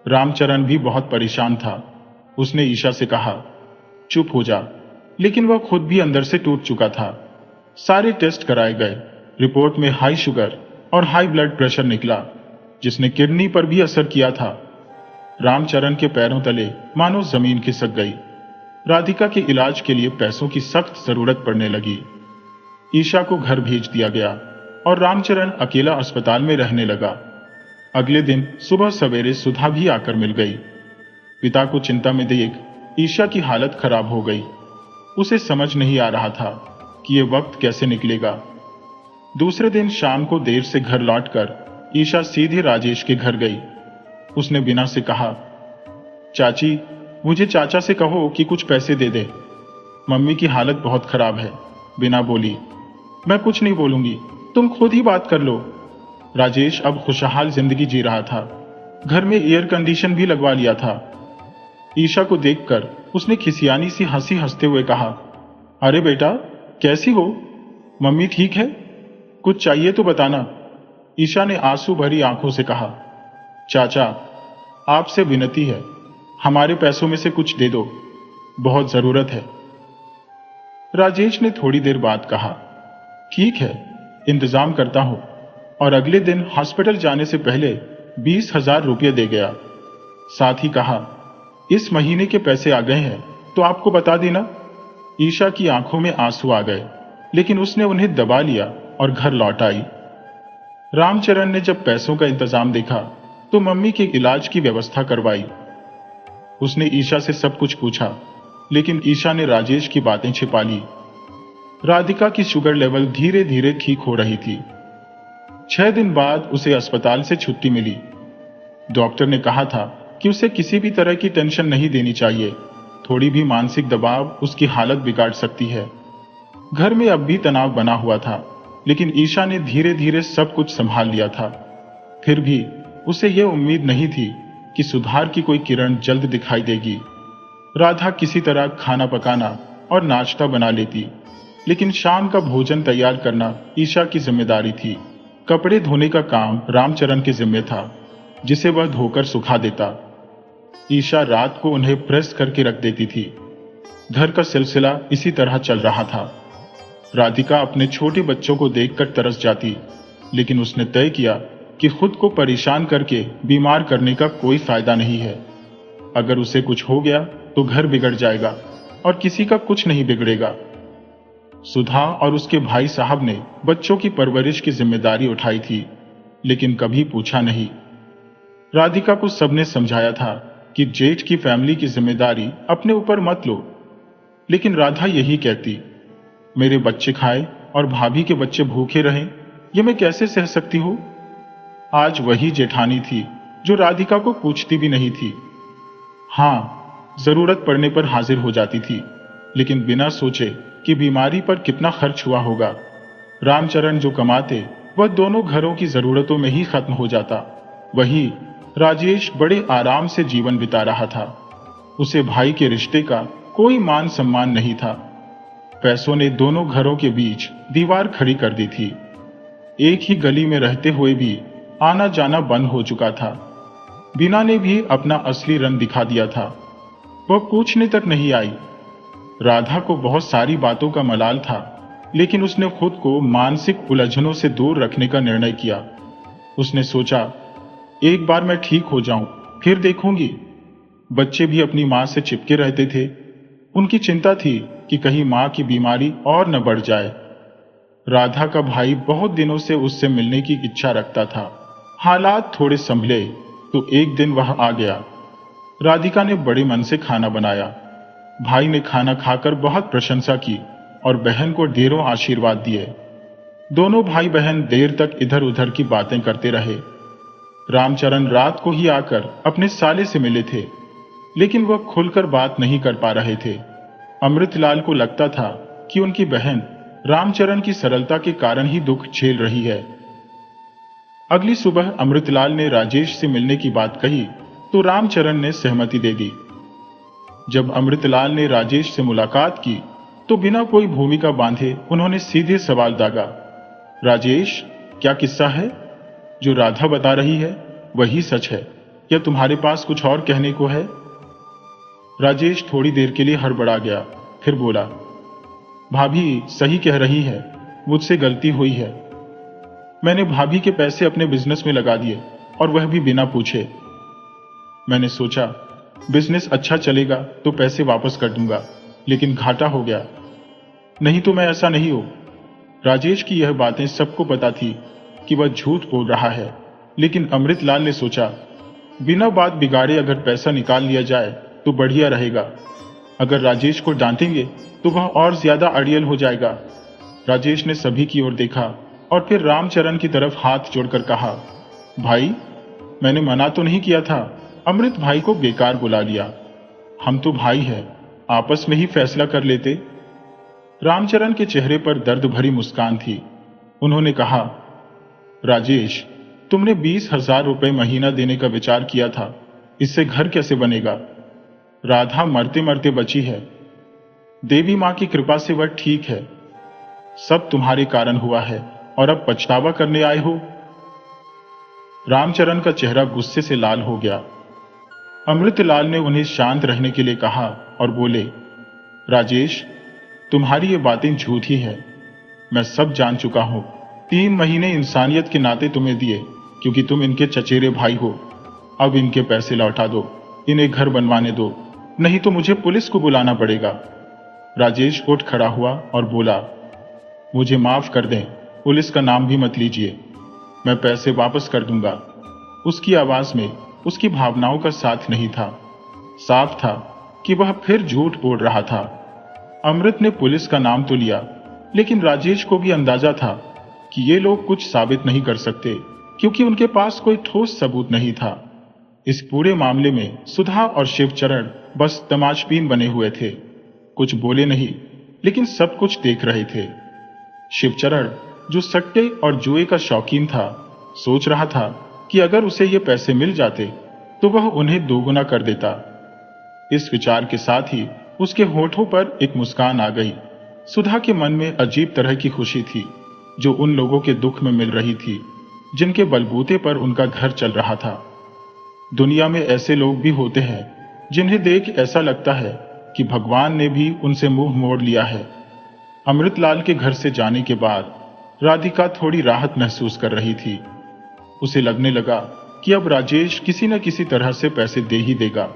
रामचरण भी बहुत परेशान था। उसने ईशा से कहा, चुप हो जा, लेकिन वह खुद भी अंदर से टूट चुका था। सारे टेस्ट कराए गए। रिपोर्ट में हाई शुगर और हाई ब्लड प्रेशर निकला, जिसने किडनी पर भी असर किया था। रामचरण के पैरों तले मानो जमीन खिसक गई। राधिका के इलाज के लिए पैसों की सख्त जरूरत पड़ने लगी। ईशा को घर भेज दिया गया और रामचरण अकेला अस्पताल में रहने लगा। अगले दिन सुबह सवेरे सुधा भी आकर मिल गई। पिता को चिंता में देख ईशा की हालत खराब हो गई। उसे समझ नहीं आ रहा था कि यह वक्त कैसे निकलेगा। दूसरे दिन शाम को देर से घर लौटकर ईशा सीधे राजेश के घर गई। उसने बिना से कहा, चाची, मुझे चाचा से कहो कि कुछ पैसे दे दे। मम्मी की हालत बहुत खराब है। बिना बोली, मैं कुछ नहीं बोलूंगी, तुम खुद ही बात कर लो। राजेश अब खुशहाल जिंदगी जी रहा था। घर में एयर कंडीशन भी लगवा लिया था। ईशा को देखकर उसने खिसियानी सी हंसी हंसते हुए कहा, अरे बेटा, कैसी हो? मम्मी ठीक है? कुछ चाहिए तो बताना। ईशा ने आंसू भरी आंखों से कहा, चाचा, आपसे विनती है, हमारे पैसों में से कुछ दे दो, बहुत जरूरत है। राजेश ने थोड़ी देर बाद कहा, ठीक है, इंतजाम करता हूं, और अगले दिन हॉस्पिटल जाने से पहले 20,000 रुपये दे गया। साथ ही कहा, इस महीने के पैसे आ गए हैं तो आपको बता देना। ईशा की आंखों में आंसू आ गए, लेकिन उसने उन्हें दबा लिया और घर लौट आई। रामचरण ने जब पैसों का इंतजाम देखा तो मम्मी के इलाज की व्यवस्था करवाई। उसने ईशा से सब कुछ पूछा, लेकिन ईशा ने राजेश की बातें छिपा ली। राधिका की शुगर लेवल धीरे धीरे ठीक हो रही थी। 6 दिन बाद उसे अस्पताल से छुट्टी मिली। डॉक्टर ने कहा था कि उसे किसी भी तरह की टेंशन नहीं देनी चाहिए। थोड़ी भी मानसिक दबाव उसकी हालत बिगाड़ सकती है। घर में अब भी तनाव बना हुआ था, लेकिन ईशा ने धीरे धीरे सब कुछ संभाल लिया था। फिर भी उसे यह उम्मीद नहीं थी कि सुधार की कोई किरण जल्द दिखाई देगी। राधा किसी तरह खाना पकाना और नाश्ता बना लेती, लेकिन शाम का भोजन तैयार करना ईशा की जिम्मेदारी थी। कपड़े धोने का काम रामचरण के जिम्मे था, जिसे वह धोकर सुखा देता। ईशा रात को उन्हें प्रेस करके रख देती थी। घर का सिलसिला इसी तरह चल रहा था। राधिका अपने छोटे बच्चों को देखकर तरस जाती, लेकिन उसने तय किया कि खुद को परेशान करके बीमार करने का कोई फायदा नहीं है। अगर उसे कुछ हो गया तो घर बिगड़ जाएगा और किसी का कुछ नहीं बिगड़ेगा। सुधा और उसके भाई साहब ने बच्चों की परवरिश की जिम्मेदारी उठाई थी, लेकिन कभी पूछा नहीं। राधिका को सबने समझाया था कि जेठ की फैमिली की जिम्मेदारी अपने ऊपर मत लो, लेकिन राधा यही कहती, मेरे बच्चे खाए और भाभी के बच्चे भूखे रहें, ये मैं कैसे सह सकती हूं? आज वही जेठानी थी जो राधिका को पूछती भी नहीं थी। हाँ, जरूरत पड़ने पर हाजिर हो जाती थी, लेकिन बिना सोचे कि बीमारी पर कितना खर्च हुआ होगा। रामचरण जो कमाते वह दोनों घरों की जरूरतों में ही खत्म हो जाता। वही राजेश बड़े आराम से जीवन बिता रहा था। उसे भाई के रिश्ते का कोई मान सम्मान नहीं था। पैसों ने दोनों घरों के बीच दीवार खड़ी कर दी थी। एक ही गली में रहते हुए भी आना जाना बंद हो चुका था। बीना ने भी अपना असली रंग दिखा दिया था। वह पूछने तक नहीं आई। राधा को बहुत सारी बातों का मलाल था, लेकिन उसने खुद को मानसिक उलझनों से दूर रखने का निर्णय किया। उसने सोचा, एक बार मैं ठीक हो जाऊं, फिर देखूंगी। बच्चे भी अपनी मां से चिपके रहते थे। उनकी चिंता थी कि कहीं मां की बीमारी और न बढ़ जाए। राधा का भाई बहुत दिनों से उससे मिलने की इच्छा रखता था। हालात थोड़े संभले तो एक दिन वह आ गया। राधिका ने बड़े मन से खाना बनाया। भाई ने खाना खाकर बहुत प्रशंसा की और बहन को ढेरों आशीर्वाद दिए। दोनों भाई बहन देर तक इधर उधर की बातें करते रहे। रामचरण रात को ही आकर अपने साले से मिले थे, लेकिन वह खुलकर बात नहीं कर पा रहे थे। अमृतलाल को लगता था कि उनकी बहन रामचरण की सरलता के कारण ही दुख झेल रही है। अगली सुबह अमृतलाल ने राजेश से मिलने की बात कही तो रामचरण ने सहमति दे दी। जब अमृतलाल ने राजेश से मुलाकात की तो बिना कोई भूमिका बांधे उन्होंने सीधे सवाल दागा, राजेश, क्या किस्सा है? जो राधा बता रही है वही सच है या तुम्हारे पास कुछ और कहने को है? राजेश थोड़ी देर के लिए हड़बड़ा गया, फिर बोला, भाभी सही कह रही है, मुझसे गलती हुई है। मैंने भाभी के पैसे अपने बिजनेस में लगा दिए और वह भी बिना पूछे। मैंने सोचा बिजनेस अच्छा चलेगा तो पैसे वापस कर दूंगा, लेकिन घाटा हो गया। नहीं तो मैं ऐसा नहीं हूं। राजेश की यह बातें सबको पता थी कि वह झूठ बोल रहा है, लेकिन अमृतलाल ने सोचा बिना बात बिगाड़े अगर पैसा निकाल लिया जाए तो बढ़िया रहेगा। अगर राजेश को डांटेंगे तो वह और ज्यादा अड़ियल हो जाएगा। राजेश ने सभी की ओर देखा और फिर रामचरण की तरफ हाथ जोड़कर कहा, भाई, मैंने मना तो नहीं किया था। अमृत भाई को बेकार बुला लिया। हम तो भाई हैं, आपस में ही फैसला कर लेते। रामचरण के चेहरे पर दर्द भरी मुस्कान थी। उन्होंने कहा, राजेश, तुमने 20,000 रुपए महीना देने का विचार किया था, इससे घर कैसे बनेगा? राधा मरते मरते बची है। देवी मां की कृपा से वह ठीक है। सब तुम्हारे कारण हुआ है और अब पछतावा करने आए हो? रामचरण का चेहरा गुस्से से लाल हो गया। अमृतलाल ने उन्हें शांत रहने के लिए कहा और बोले, राजेश, तुम्हारी ये बातें झूठी है। मैं सब जान चुका हूं। 3 महीने इंसानियत के नाते तुम्हें दिए क्योंकि तुम इनके चचेरे भाई हो। अब इनके पैसे लौटा दो, इन्हें घर बनवाने दो, नहीं तो मुझे पुलिस को बुलाना पड़ेगा। राजेश उठ खड़ा हुआ और बोला, मुझे माफ कर दें, पुलिस का नाम भी मत लीजिए, मैं पैसे वापस कर दूंगा। उसकी आवाज में उसकी भावनाओं का साथ नहीं था। साफ था कि वह फिर झूठ बोल रहा था। अमृत ने पुलिस का नाम तो लिया, लेकिन राजेश को भी अंदाजा था कि ये लोग कुछ साबित नहीं कर सकते क्योंकि उनके पास कोई ठोस सबूत नहीं था। इस पूरे मामले में सुधा और शिवचरण बस तमाशबीन बने हुए थे। कुछ बोले नहीं, लेकिन सब कुछ देख रहे थे। शिवचरण, जो सट्टे और जुए का शौकीन था, सोच रहा था कि अगर उसे ये पैसे मिल जाते तो वह उन्हें दोगुना कर देता। इस विचार के साथ ही उसके होठों पर एक मुस्कान आ गई। सुधा के मन में अजीब तरह की खुशी थी, जो उन लोगों के दुख में मिल रही थी जिनके बलबूते पर उनका घर चल रहा था। दुनिया में ऐसे लोग भी होते हैं जिन्हें देख ऐसा लगता है कि भगवान ने भी उनसे मुंह मोड़ लिया है। अमृतलाल के घर से जाने के बाद राधिका थोड़ी राहत महसूस कर रही थी। उसे लगने लगा कि अब राजेश किसी न किसी तरह से पैसे दे ही देगा।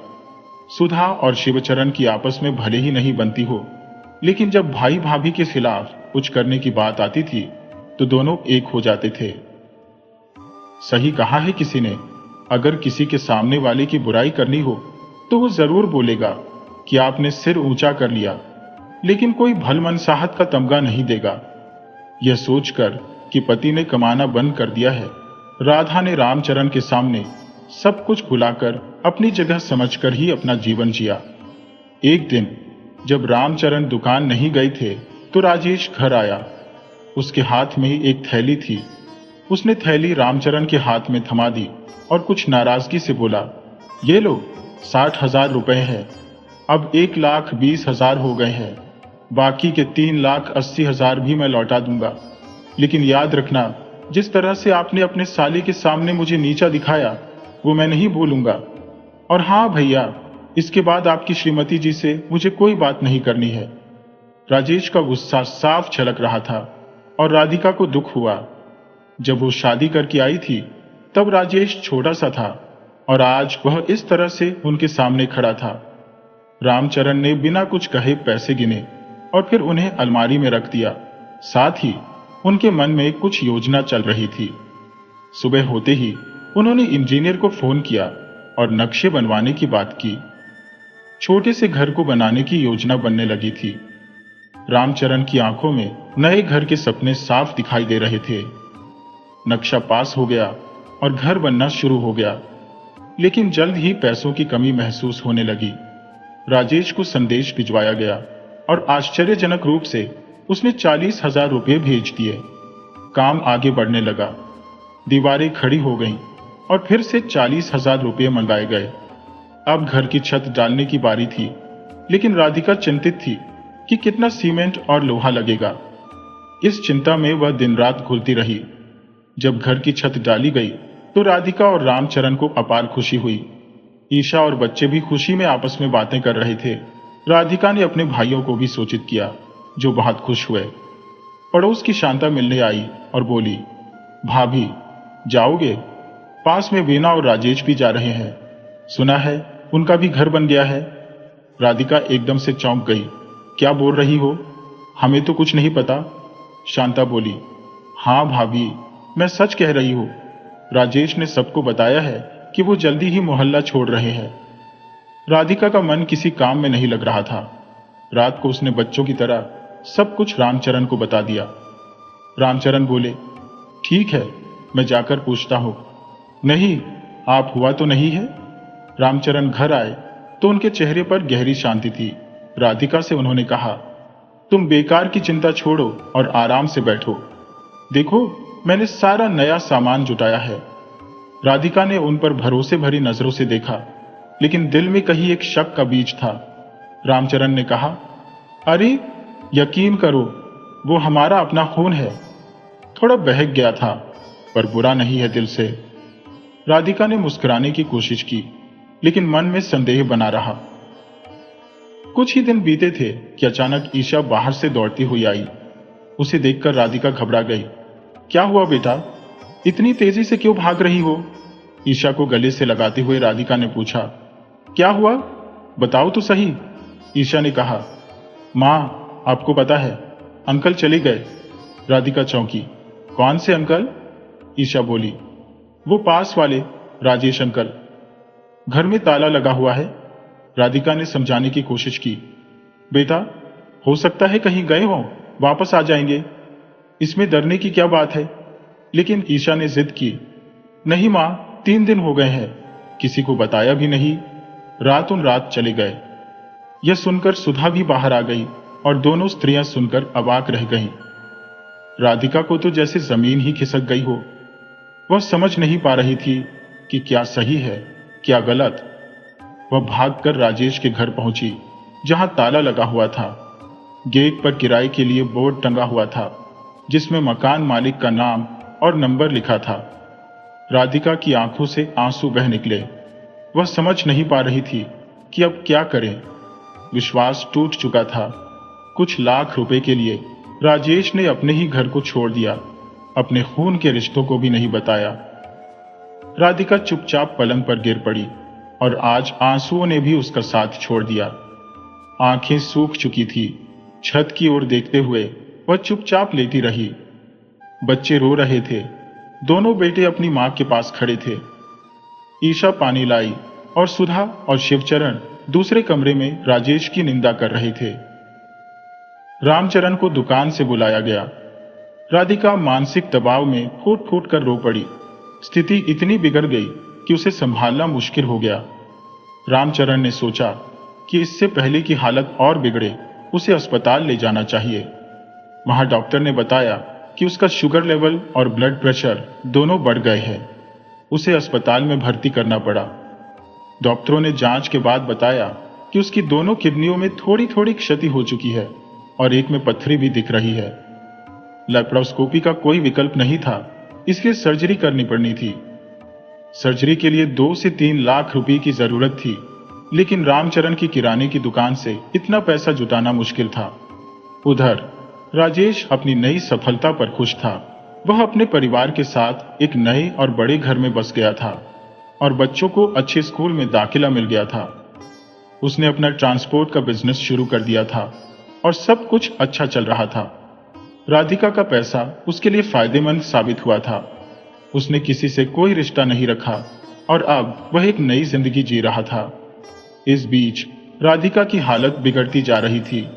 सुधा और शिवचरण की आपस में भले ही नहीं बनती हो, लेकिन जब भाई भाभी के खिलाफ कुछ करने की बात आती थी तो दोनों एक हो जाते थे। सही कहा है किसी ने, अगर किसी के सामने वाले की बुराई करनी हो तो वो जरूर बोलेगा कि आपने सिर ऊंचा कर लिया, लेकिन कोई भलमनसाहत का तमगा नहीं देगा। यह सोचकर कि पति ने कमाना बंद कर दिया है, राधा ने रामचरण के सामने सब कुछ भुलाकर अपनी जगह समझकर ही अपना जीवन जिया। एक दिन जब रामचरण दुकान नहीं गए थे तो राजेश घर आया। उसके हाथ में एक थैली थी। उसने थैली रामचरण के हाथ में थमा दी और कुछ नाराजगी से बोला, ये लो, 60,000 रुपए है। अब 1,20,000 हो गए हैं। बाकी के 3,80,000 भी मैं लौटा दूंगा। लेकिन याद रखना, जिस तरह से आपने अपने साले के सामने मुझे नीचा दिखाया वो मैं नहीं भूलूंगा। और हाँ भैया, इसके बाद आपकी श्रीमती जी से मुझे कोई बात नहीं करनी है। राजेश का गुस्सा साफ छलक रहा था और राधिका को दुख हुआ। जब वो शादी करके आई थी तब राजेश छोटा सा था और आज वह इस तरह से उनके सामने खड़ा था। रामचरण ने बिना कुछ कहे पैसे गिने और फिर उन्हें अलमारी में रख दिया। साथ ही उनके मन में कुछ योजना चल रही थी। सुबह होते ही उन्होंने इंजीनियर को फोन किया और नक्शे बनवाने की बात की। छोटे से घर को बनाने की योजना बनने लगी थी। रामचरण की आंखों में नए घर के सपने साफ दिखाई दे रहे थे। नक्शा पास हो गया और घर बनना शुरू हो गया, लेकिन जल्द ही पैसों की कमी महसूस होने लगी। राजेश को संदेश भिजवाया गया और आश्चर्यजनक रूप से उसने 40,000 रुपये भेज दिए। काम आगे बढ़ने लगा। दीवारें खड़ी हो गईं और फिर से 40,000 रुपये मंगाए गए। अब घर की छत डालने की बारी थी, लेकिन राधिका चिंतित थी कि कितना सीमेंट और लोहा लगेगा। इस चिंता में वह दिन रात घुलती रही। जब घर की छत डाली गई तो राधिका और रामचरण को अपार खुशी हुई। ईशा और बच्चे भी खुशी में आपस में बातें कर रहे थे। राधिका ने अपने भाइयों को भी सूचित किया, जो बहुत खुश हुए। पड़ोस की शांता मिलने आई और बोली, भाभी जाओगे? पास में वीना और राजेश भी जा रहे हैं। सुना है उनका भी घर बन गया है। राधिका एकदम से चौंक गई। क्या बोल रही हो? हमें तो कुछ नहीं पता। शांता बोली, हाँ भाभी, मैं सच कह रही हूं। राजेश ने सबको बताया है कि वो जल्दी ही मोहल्ला छोड़ रहे हैं। राधिका का मन किसी काम में नहीं लग रहा था। रात को उसने बच्चों की तरह सब कुछ रामचरण को बता दिया। रामचरण बोले, ठीक है, मैं जाकर पूछता हूं। नहीं, आप हुआ तो नहीं है? रामचरण घर आए तो उनके चेहरे पर गहरी शांति थी। राधिका से उन्होंने कहा, तुम बेकार की चिंता छोड़ो और आराम से बैठो। देखो, मैंने सारा नया सामान जुटाया है। राधिका ने उन पर भरोसे भरी नजरों से देखा, लेकिन दिल में कहीं एक शक का बीज था। रामचरण ने कहा, अरे यकीन करो, वो हमारा अपना खून है। थोड़ा बहक गया था, पर बुरा नहीं है दिल से। राधिका ने मुस्कुराने की कोशिश की, लेकिन मन में संदेह बना रहा। कुछ ही दिन बीते थे कि अचानक ईशा बाहर से दौड़ती हुई आई। उसे देखकर राधिका घबरा गई। क्या हुआ बेटा, इतनी तेजी से क्यों भाग रही हो? ईशा को गले से लगाते हुए राधिका ने पूछा। क्या हुआ, बताओ तो सही। ईशा ने कहा, मां, आपको पता है अंकल चले गए। राधिका चौंकी। कौन से अंकल? ईशा बोली, वो पास वाले राजेश अंकल। घर में ताला लगा हुआ है। राधिका ने समझाने की कोशिश की। बेटा, हो सकता है कहीं गए हों, वापस आ जाएंगे। इसमें डरने की क्या बात है? लेकिन ईशा ने जिद की। नहीं मां, 3 दिन हो गए हैं, किसी को बताया भी नहीं। रातों रात चले गए। यह सुनकर सुधा भी बाहर आ गई और दोनों स्त्रियां सुनकर अवाक रह गईं। राधिका को तो जैसे जमीन ही खिसक गई हो। वह समझ नहीं पा रही थी कि क्या सही है, क्या गलत। वह भागकर राजेश के घर पहुंची, जहां ताला लगा हुआ था। गेट पर किराए के लिए बोर्ड टंगा हुआ था, जिसमें मकान मालिक का नाम और नंबर लिखा था। राधिका की आंखों से आंसू बह निकले। वह समझ नहीं पा रही थी कि अब क्या करें। विश्वास टूट चुका था। कुछ लाख रुपए के लिए राजेश ने अपने ही घर को छोड़ दिया, अपने खून के रिश्तों को भी नहीं बताया। राधिका चुपचाप पलंग पर गिर पड़ी और आज आंसुओं ने भी उसका साथ छोड़ दिया। आंखें सूख चुकी थी। छत की ओर देखते हुए वह चुपचाप लेटी रही। बच्चे रो रहे थे। दोनों बेटे अपनी मां के पास खड़े थे। ईशा पानी लाई और सुधा और शिवचरण दूसरे कमरे में राजेश की निंदा कर रहे थे। रामचरण को दुकान से बुलाया गया। राधिका मानसिक दबाव में फूट फूट कर रो पड़ी। स्थिति इतनी बिगड़ गई कि उसे संभालना मुश्किल हो गया। रामचरण ने सोचा कि इससे पहले की हालत और बिगड़े उसे अस्पताल ले जाना चाहिए। वहां डॉक्टर ने बताया कि उसका शुगर लेवल और ब्लड प्रेशर दोनों बढ़ गए हैं। उसे अस्पताल में भर्ती करना पड़ा। डॉक्टरों ने जांच के बाद बताया कि उसकी दोनों किडनियों में थोड़ी थोड़ी क्षति हो चुकी है और एक में पत्थरी भी दिख रही है। लेप्रोस्कोपी का कोई विकल्प नहीं था, इसलिए सर्जरी करनी पड़नी थी। सर्जरी के लिए 2 से 3 लाख रुपए की जरूरत थी, लेकिन रामचरण की किराने की दुकान से इतना पैसा जुटाना मुश्किल था। उधर राजेश अपनी नई सफलता पर खुश था। वह अपने परिवार के साथ एक नए और बड़े घर में बस गया था और बच्चों को अच्छे स्कूल में दाखिला मिल गया था। उसने अपना ट्रांसपोर्ट का बिजनेस शुरू कर दिया था और सब कुछ अच्छा चल रहा था। राधिका का पैसा उसके लिए फायदेमंद साबित हुआ था। उसने किसी से कोई रिश्ता नहीं रखा और अब वह एक नई जिंदगी जी रहा था। इस बीच राधिका की हालत बिगड़ती जा रही थी।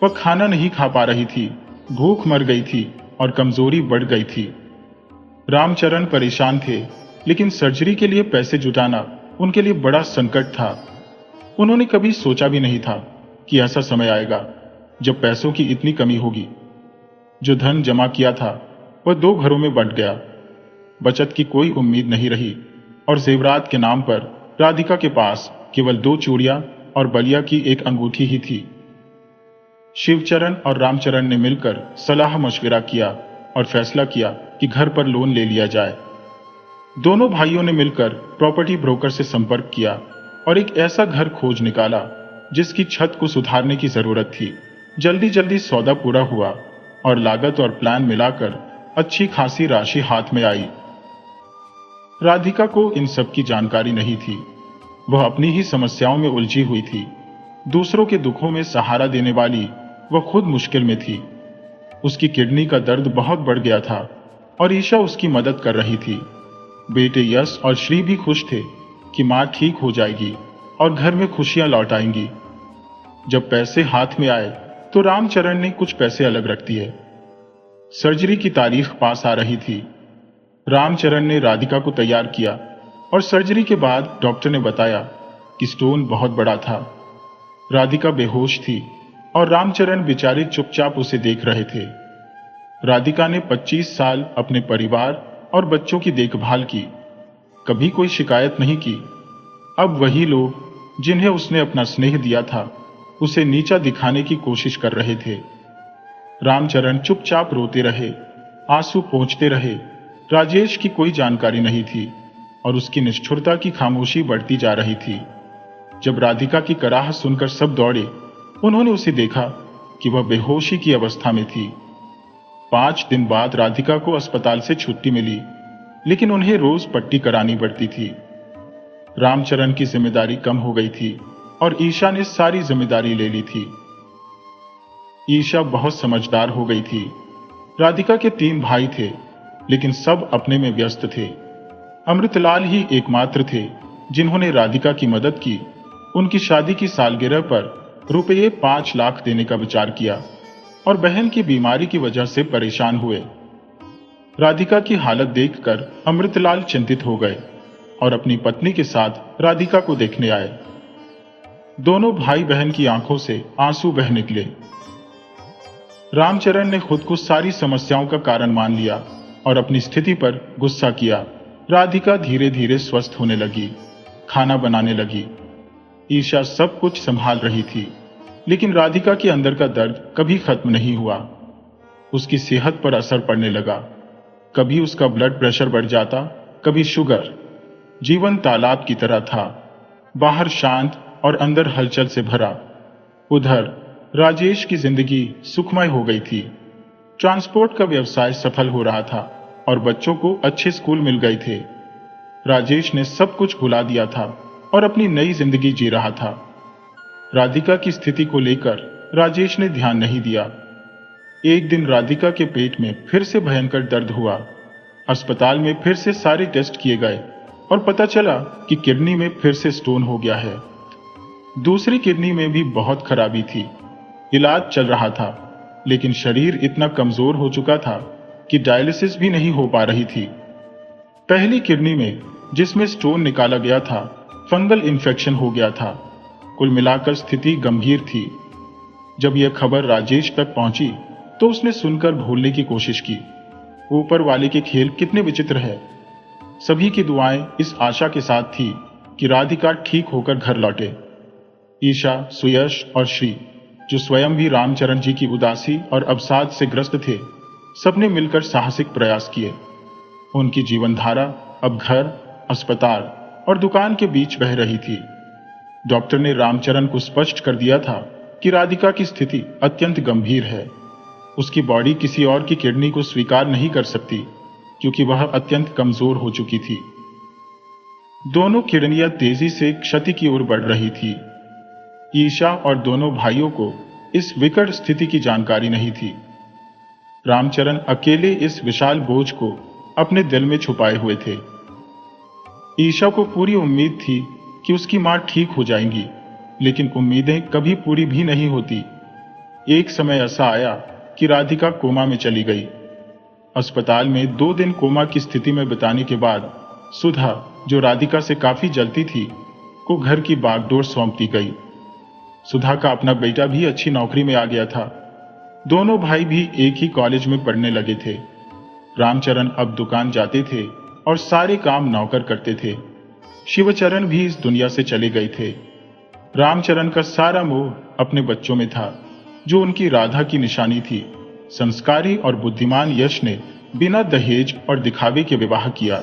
वह खाना नहीं खा पा रही थी, भूख मर गई थी और कमजोरी बढ़ गई थी। रामचरण परेशान थे, लेकिन सर्जरी के लिए पैसे जुटाना उनके लिए बड़ा संकट था। उन्होंने कभी सोचा भी नहीं था कि ऐसा समय आएगा जब पैसों की इतनी कमी होगी। जो धन जमा किया था वह 2 घरों में बंट गया। बचत की कोई उम्मीद नहीं रही और जेवरात के नाम पर राधिका के पास केवल 2 चूड़ियां और बलिया की एक अंगूठी ही थी। शिवचरण और रामचरण ने मिलकर सलाह मशविरा किया और फैसला किया कि घर पर लोन ले लिया जाए। दोनों भाइयों ने मिलकर प्रॉपर्टी ब्रोकर से संपर्क किया और एक ऐसा घर खोज निकाला जिसकी छत को सुधारने की जरूरत थी। जल्दी जल्दी सौदा पूरा हुआ और लागत और प्लान मिलाकर अच्छी खासी राशि हाथ में आई। राधिका को इन सब की जानकारी नहीं थी। वह अपनी ही समस्याओं में उलझी हुई थी। दूसरों के दुखों में सहारा देने वाली वह खुद मुश्किल में थी। उसकी किडनी का दर्द बहुत बढ़ गया था और ईशा उसकी मदद कर रही थी। बेटे यश और श्री भी खुश थे कि मां ठीक हो जाएगी और घर में खुशियां लौट आएंगी। जब पैसे हाथ में आए तो रामचरण ने कुछ पैसे अलग रख दिए। सर्जरी की तारीख पास आ रही थी। रामचरण ने राधिका को तैयार किया और सर्जरी के बाद डॉक्टर ने बताया कि स्टोन बहुत बड़ा था। राधिका बेहोश थी और रामचरण बेचारे चुपचाप उसे देख रहे थे। राधिका ने 25 साल अपने परिवार और बच्चों की देखभाल की, कभी कोई शिकायत नहीं की। अब वही लोग जिन्हें उसने अपना स्नेह दिया था उसे नीचा दिखाने की कोशिश कर रहे थे। रामचरण चुपचाप रोते रहे, आंसू पोंछते रहे। राजेश की कोई जानकारी नहीं थी और उसकी निष्ठुरता की खामोशी बढ़ती जा रही थी। जब राधिका की कराह सुनकर सब दौड़े, उन्होंने उसे देखा कि वह बेहोशी की अवस्था में थी। 5 दिन बाद राधिका को अस्पताल से छुट्टी मिली, लेकिन उन्हें रोज पट्टी करानी पड़ती थी। रामचरण की जिम्मेदारी कम हो गई थी और ईशा ने सारी जिम्मेदारी ले ली थी। ईशा बहुत समझदार हो गई थी। राधिका के 3 भाई थे, लेकिन सब अपने में व्यस्त थे। अमृतलाल ही एकमात्र थे जिन्होंने राधिका की मदद की। उनकी शादी की सालगिरह पर रुपये 5 लाख देने का विचार किया और बहन की बीमारी की वजह से परेशान हुए। राधिका की हालत देखकर अमृतलाल चिंतित हो गए और अपनी पत्नी के साथ राधिका को देखने आए। दोनों भाई बहन की आंखों से आंसू बह निकले। रामचरण ने खुद को सारी समस्याओं का कारण मान लिया और अपनी स्थिति पर गुस्सा किया। राधिका धीरे धीरे स्वस्थ होने लगी, खाना बनाने लगी। ईशा सब कुछ संभाल रही थी, लेकिन राधिका के अंदर का दर्द कभी खत्म नहीं हुआ। उसकी सेहत पर असर पड़ने लगा। कभी उसका ब्लड प्रेशर बढ़ जाता, कभी शुगर। जीवन तालाब की तरह था, बाहर शांत और अंदर हलचल से भरा। उधर राजेश की जिंदगी सुखमय हो गई थी। ट्रांसपोर्ट का व्यवसाय सफल हो रहा था और बच्चों को अच्छे स्कूल मिल गए थे। राजेश ने सब कुछ भुला दिया था और अपनी नई जिंदगी जी रहा था। राधिका की स्थिति को लेकर राजेश ने ध्यान नहीं दिया। एक दिन राधिका के पेट में फिर से भयंकर दर्द हुआ। अस्पताल में फिर से सारे टेस्ट किए गए और पता चला कि किडनी में फिर से स्टोन हो गया है। दूसरी किडनी में भी बहुत खराबी थी। इलाज चल रहा था, लेकिन शरीर इतना कमजोर हो चुका था कि डायलिसिस भी नहीं हो पा रही थी। पहली किडनी में जिसमें स्टोन निकाला गया था, फंगल इन्फेक्शन हो गया था। कुल मिलाकर स्थिति गंभीर थी। जब यह खबर राजेश तक पहुंची तो उसने सुनकर भूलने की कोशिश की। ऊपर वाले के खेल कितने विचित्र है। सभी की दुआएं इस आशा के साथ थी कि राधिका ठीक होकर घर लौटे। ईशा, सुयश और श्री, जो स्वयं भी रामचरण जी की उदासी और अवसाद से ग्रस्त थे, सबने मिलकर साहसिक प्रयास किए। उनकी जीवनधारा अब घर, अस्पताल और दुकान के बीच बह रही थी। डॉक्टर ने रामचरण को स्पष्ट कर दिया था कि राधिका की स्थिति अत्यंत गंभीर है। उसकी बॉडी किसी और की किडनी को स्वीकार नहीं कर सकती, क्योंकि वह अत्यंत कमजोर हो चुकी थी। दोनों किडनियां तेजी से क्षति की ओर बढ़ रही थी। ईशा और दोनों भाइयों को इस विकट स्थिति की जानकारी नहीं थी। रामचरण अकेले इस विशाल बोझ को अपने दिल में छुपाए हुए थे। ईशा को पूरी उम्मीद थी कि उसकी मां ठीक हो जाएंगी, लेकिन उम्मीदें कभी पूरी भी नहीं होती। एक समय ऐसा आया कि राधिका कोमा में चली गई। अस्पताल में 2 दिन कोमा की स्थिति में बिताने के बाद सुधा, जो राधिका से काफी जलती थी, को घर की बागडोर सौंप दी गई। सुधा का अपना बेटा भी अच्छी नौकरी में आ गया था। दोनों भाई भी एक ही कॉलेज में पढ़ने लगे थे। रामचरण अब दुकान जाते थे और सारे काम नौकर करते थे। शिवचरण भी इस दुनिया से चले गए थे। रामचरण का सारा मोह अपने बच्चों में था, जो उनकी राधा की निशानी थी। संस्कारी और बुद्धिमान यश ने बिना दहेज और दिखावे के विवाह किया।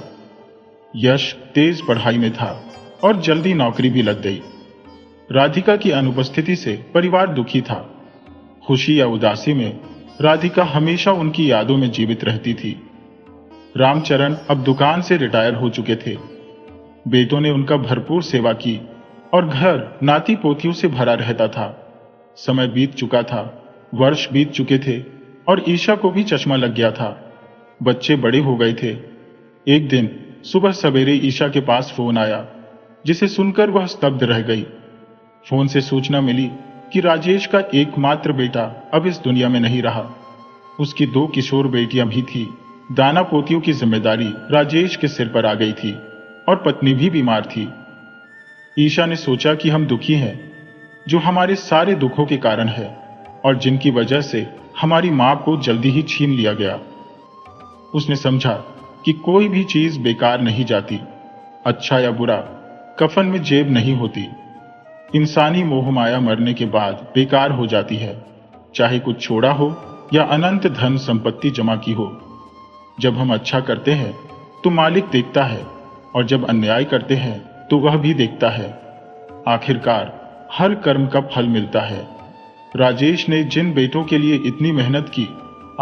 यश तेज पढ़ाई में था और जल्दी नौकरी भी लग गई। राधिका की अनुपस्थिति से परिवार दुखी था। खुशी या उदासी में राधिका हमेशा उनकी यादों में जीवित रहती थी। रामचरण अब दुकान से रिटायर हो चुके थे। बेटों ने उनका भरपूर सेवा की और घर नाती पोतियों से भरा रहता था। समय बीत चुका था, वर्ष बीत चुके थे और ईशा को भी चश्मा लग गया था। बच्चे बड़े हो गए थे। एक दिन सुबह सवेरे ईशा के पास फोन आया, जिसे सुनकर वह स्तब्ध रह गई। फोन से सूचना मिली कि राजेश का एकमात्र बेटा अब इस दुनिया में नहीं रहा। उसकी 2 किशोर बेटियां भी थी। दाना पोतियों की जिम्मेदारी राजेश के सिर पर आ गई थी और पत्नी भी बीमार थी। ईशा ने सोचा कि हम दुखी हैं, जो हमारे सारे दुखों के कारण है और जिनकी वजह से हमारी मां को जल्दी ही छीन लिया गया। उसने समझा कि कोई भी चीज बेकार नहीं जाती। अच्छा या बुरा कफन में जेब नहीं होती। इंसानी मोह माया मरने के बाद बेकार हो जाती है, चाहे कुछ छोड़ा हो या अनंत धन संपत्ति जमा की हो। जब हम अच्छा करते हैं तो मालिक देखता है, और जब अन्याय करते हैं तो वह भी देखता है। आखिरकार हर कर्म का फल मिलता है। राजेश ने जिन बेटों के लिए इतनी मेहनत की,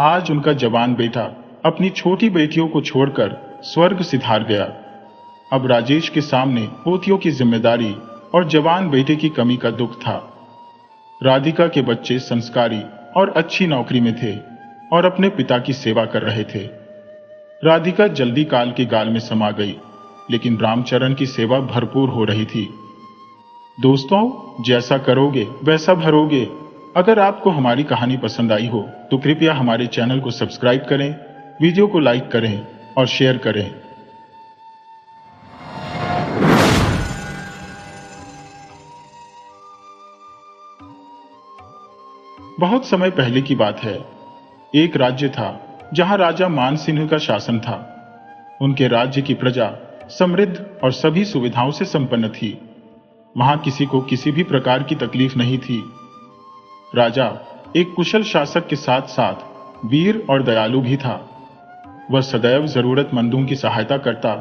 आज उनका जवान बेटा अपनी छोटी बेटियों को छोड़कर स्वर्ग सिधार गया। अब राजेश के सामने पोतियों की जिम्मेदारी और जवान बेटे की कमी का दुख था। राधिका के बच्चे संस्कारी और अच्छी नौकरी में थे और अपने पिता की सेवा कर रहे थे। राधिका जल्दी काल के गाल में समा गई, लेकिन रामचरण की सेवा भरपूर हो रही थी। दोस्तों, जैसा करोगे वैसा भरोगे। अगर आपको हमारी कहानी पसंद आई हो तो कृपया हमारे चैनल को सब्सक्राइब करें, वीडियो को लाइक करें और शेयर करें। बहुत समय पहले की बात है। एक राज्य था जहां राजा मानसिंह का शासन था। उनके राज्य की प्रजा समृद्ध और सभी सुविधाओं से संपन्न थी। वहां किसी को किसी भी प्रकार की तकलीफ नहीं थी। राजा एक कुशल शासक के साथ साथ वीर और दयालु भी था। वह सदैव जरूरतमंदों की सहायता करता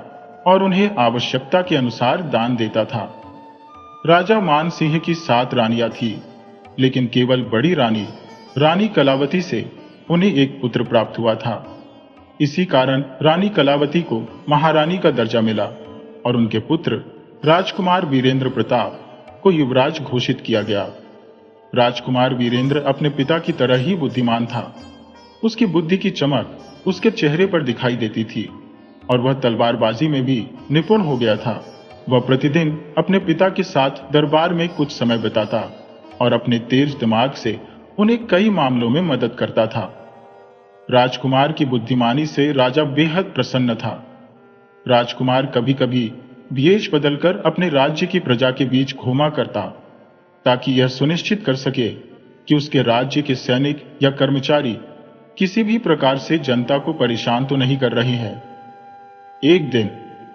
और उन्हें आवश्यकता के अनुसार दान देता था। राजा मानसिंह की 7 रानियां थी, लेकिन केवल बड़ी रानी रानी कलावती से उन्हें एक पुत्र प्राप्त हुआ था। इसी कारण रानी कलावती को महारानी का दर्जा मिला और उनके पुत्र राजकुमार वीरेंद्र प्रताप को युवराज घोषित किया गया। राजकुमार वीरेंद्र अपने पिता की तरह ही बुद्धिमान था। उसकी बुद्धि की चमक उसके चेहरे पर दिखाई देती थी और वह तलवारबाजी में भी निपुण हो गया था। वह प्रतिदिन अपने पिता के साथ दरबार में कुछ समय बिताता और अपने तेज दिमाग से उन्हें कई मामलों में मदद करता था। राजकुमार की बुद्धिमानी से राजा बेहद प्रसन्न था। राजकुमार कभी कभी वेश बदलकर अपने राज्य की प्रजा के बीच घूमा करता, ताकि यह सुनिश्चित कर सके कि उसके राज्य के सैनिक या कर्मचारी किसी भी प्रकार से जनता को परेशान तो नहीं कर रहे हैं। एक दिन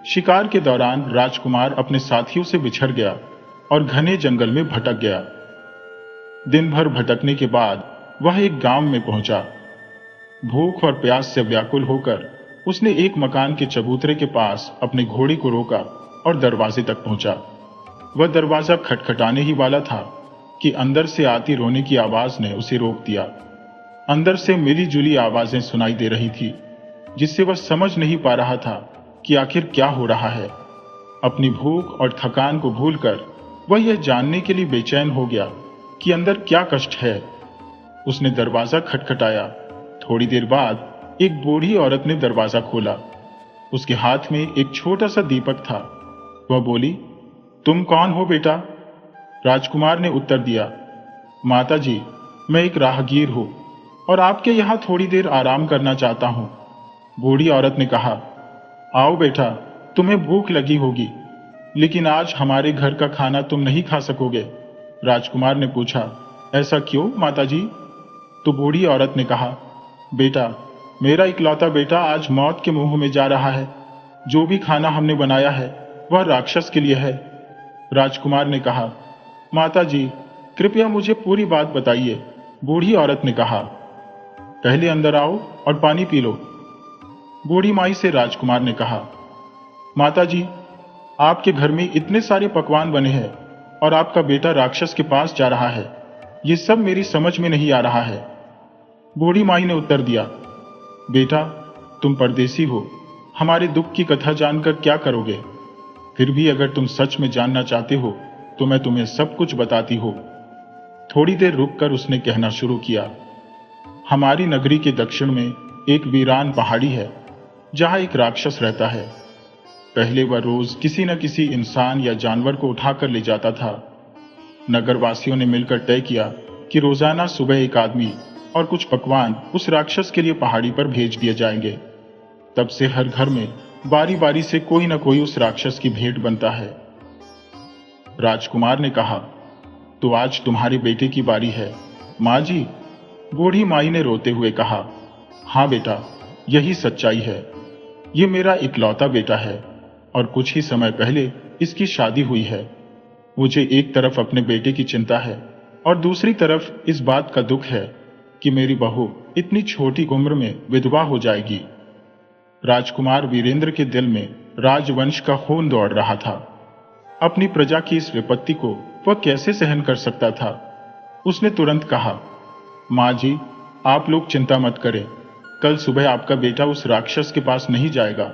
शिकार के दौरान राजकुमार अपने साथियों से बिछड़ गया और घने जंगल में भटक गया। दिन भर भटकने के बाद वह एक गांव में पहुंचा। भूख और प्यास से व्याकुल होकर उसने एक मकान के चबूतरे के पास अपने घोड़े को रोका और दरवाजे तक पहुंचा। वह दरवाजा खटखटाने ही वाला था कि अंदर से आती रोने की आवाज ने उसे रोक दिया। अंदर से मिली जुली आवाजें सुनाई दे रही थी, जिससे वह समझ नहीं पा रहा था कि आखिर क्या हो रहा है। अपनी भूख और थकान को भूलकर वह यह जानने के लिए बेचैन हो गया कि अंदर क्या कष्ट है। उसने दरवाजा खटखटाया। थोड़ी देर बाद एक बूढ़ी औरत ने दरवाजा खोला। उसके हाथ में एक छोटा सा दीपक था। वह बोली, तुम कौन हो बेटा? राजकुमार ने उत्तर दिया, माता जी, मैं एक राहगीर हूं और आपके यहां थोड़ी देर आराम करना चाहता हूं। बूढ़ी औरत ने कहा, आओ बेटा, तुम्हें भूख लगी होगी, लेकिन आज हमारे घर का खाना तुम नहीं खा सकोगे। राजकुमार ने पूछा, ऐसा क्यों माता जी? तो बूढ़ी औरत ने कहा, बेटा, मेरा इकलौता बेटा आज मौत के मुंह में जा रहा है। जो भी खाना हमने बनाया है वह राक्षस के लिए है। राजकुमार ने कहा, माता जी, कृपया मुझे पूरी बात बताइए। बूढ़ी औरत ने कहा, पहले अंदर आओ और पानी पी लो। बूढ़ी माई से राजकुमार ने कहा, माता जी, आपके घर में इतने सारे पकवान बने हैं और आपका बेटा राक्षस के पास जा रहा है। ये सब मेरी समझ में नहीं आ रहा है। बूढ़ी माई ने उत्तर दिया, बेटा, तुम परदेसी हो, हमारे दुख की कथा जानकर क्या करोगे? फिर भी अगर तुम सच में जानना चाहते हो तो मैं तुम्हें सब कुछ बताती हूं। थोड़ी देर रुककर उसने कहना शुरू किया, हमारी नगरी के दक्षिण में एक वीरान पहाड़ी है जहां एक राक्षस रहता है। पहले वह रोज किसी न किसी इंसान या जानवर को उठाकर ले जाता था। नगरवासियों ने मिलकर तय किया कि रोजाना सुबह एक आदमी और कुछ पकवान उस राक्षस के लिए पहाड़ी पर भेज दिए जाएंगे। तब से हर घर में बारी बारी से कोई न कोई उस राक्षस की भेंट बनता है। राजकुमार ने कहा, तो आज तुम्हारे बेटे की बारी है। माँ जी, बूढ़ी माई ने रोते हुए कहा, हाँ बेटा, यही सच्चाई है। ये मेरा इकलौता बेटा है और कुछ ही समय पहले इसकी शादी हुई है। मुझे एक तरफ अपने बेटे की चिंता है और दूसरी तरफ इस बात का दुख है कि मेरी बहू इतनी छोटी उम्र में विधवा हो जाएगी। राजकुमार वीरेंद्र के दिल में राजवंश का खून दौड़ रहा था। अपनी प्रजा की इस विपत्ति को वह कैसे सहन कर सकता था? उसने तुरंत कहा, माँ जी, आप लोग चिंता मत करें, कल सुबह आपका बेटा उस राक्षस के पास नहीं जाएगा।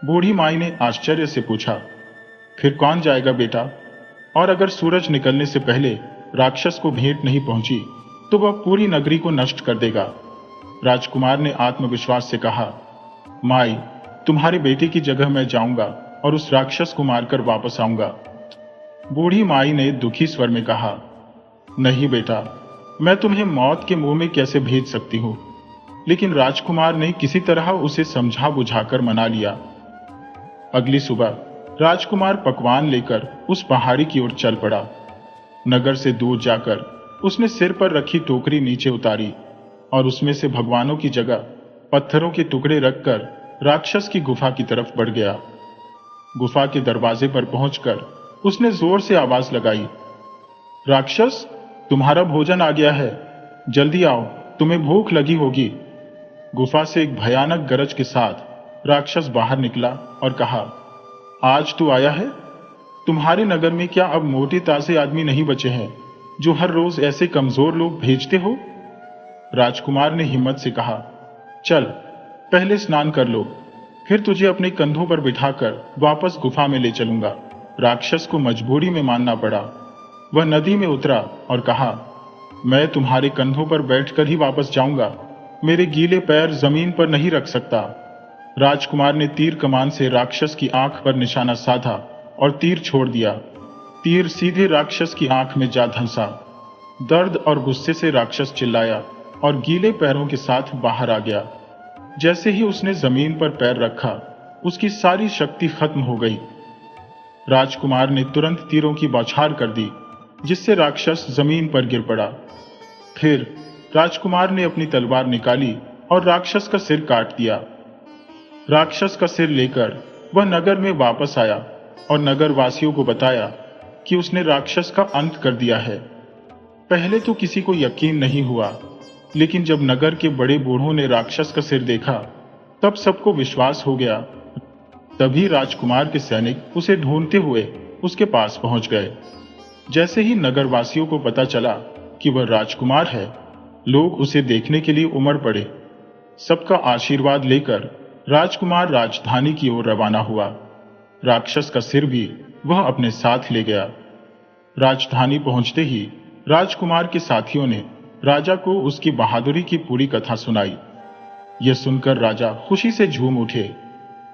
बूढ़ी माई ने आश्चर्य से पूछा, फिर कौन जाएगा बेटा? और अगर सूरज निकलने से पहले राक्षस को भेंट नहीं पहुंची तो वह पूरी नगरी को नष्ट कर देगा। राजकुमार ने आत्मविश्वास से कहा, माई, तुम्हारे बेटे की जगह मैं जाऊंगा और उस राक्षस को मारकर वापस आऊंगा। बूढ़ी माई ने दुखी स्वर में कहा, नहीं बेटा, मैं तुम्हें मौत के मुंह में कैसे भेज सकती हूं। लेकिन राजकुमार ने किसी तरह उसे समझा बुझाकर मना लिया। अगली सुबह राजकुमार पकवान लेकर उस पहाड़ी की ओर चल पड़ा। नगर से दूर जाकर उसने सिर पर रखी टोकरी नीचे उतारी और उसमें से भगवानों की जगह पत्थरों के टुकड़े रखकर राक्षस की गुफा की तरफ बढ़ गया। गुफा के दरवाजे पर पहुंचकर उसने जोर से आवाज लगाई, राक्षस, तुम्हारा भोजन आ गया है, जल्दी आओ, तुम्हें भूख लगी होगी। गुफा से एक भयानक गरज के साथ राक्षस बाहर निकला और कहा, आज तू आया है? तुम्हारे नगर में क्या अब मोटे ताजे आदमी नहीं बचे हैं जो हर रोज ऐसे कमजोर लोग भेजते हो? राजकुमार ने हिम्मत से कहा, चल पहले स्नान कर लो, फिर तुझे अपने कंधों पर बिठाकर वापस गुफा में ले चलूंगा। राक्षस को मजबूरी में मानना पड़ा। वह नदी में उतरा और कहा, मैं तुम्हारे कंधों पर बैठकर ही वापस जाऊंगा, मेरे गीले पैर जमीन पर नहीं रख सकता। राजकुमार ने तीर कमान से राक्षस की आंख पर निशाना साधा और तीर छोड़ दिया। तीर सीधे राक्षस की आंख में जा धंसा। दर्द और गुस्से से राक्षस चिल्लाया और गीले पैरों के साथ बाहर आ गया। जैसे ही उसने जमीन पर पैर रखा, उसकी सारी शक्ति खत्म हो गई। राजकुमार ने तुरंत तीरों की बौछार कर दी, जिससे राक्षस जमीन पर गिर पड़ा। फिर राजकुमार ने अपनी तलवार निकाली और राक्षस का सिर काट दिया। राक्षस का सिर लेकर वह नगर में वापस आया और नगर वासियों को बताया कि उसने राक्षस का अंत कर दिया है। पहले तो किसी को यकीन नहीं हुआ, लेकिन जब नगर के बड़े बूढ़ों ने राक्षस का सिर देखा, तब सबको विश्वास हो गया। तभी राजकुमार के सैनिक उसे ढूंढते हुए उसके पास पहुंच गए। जैसे ही नगरवासियों को पता चला कि वह राजकुमार है, लोग उसे देखने के लिए उमड़ पड़े। सबका आशीर्वाद लेकर राजकुमार राजधानी की ओर रवाना हुआ। राक्षस का सिर भी वह अपने साथ ले गया। राजधानी पहुंचते ही राजकुमार के साथियों ने राजा को उसकी बहादुरी की पूरी कथा सुनाई। यह सुनकर राजा खुशी से झूम उठे।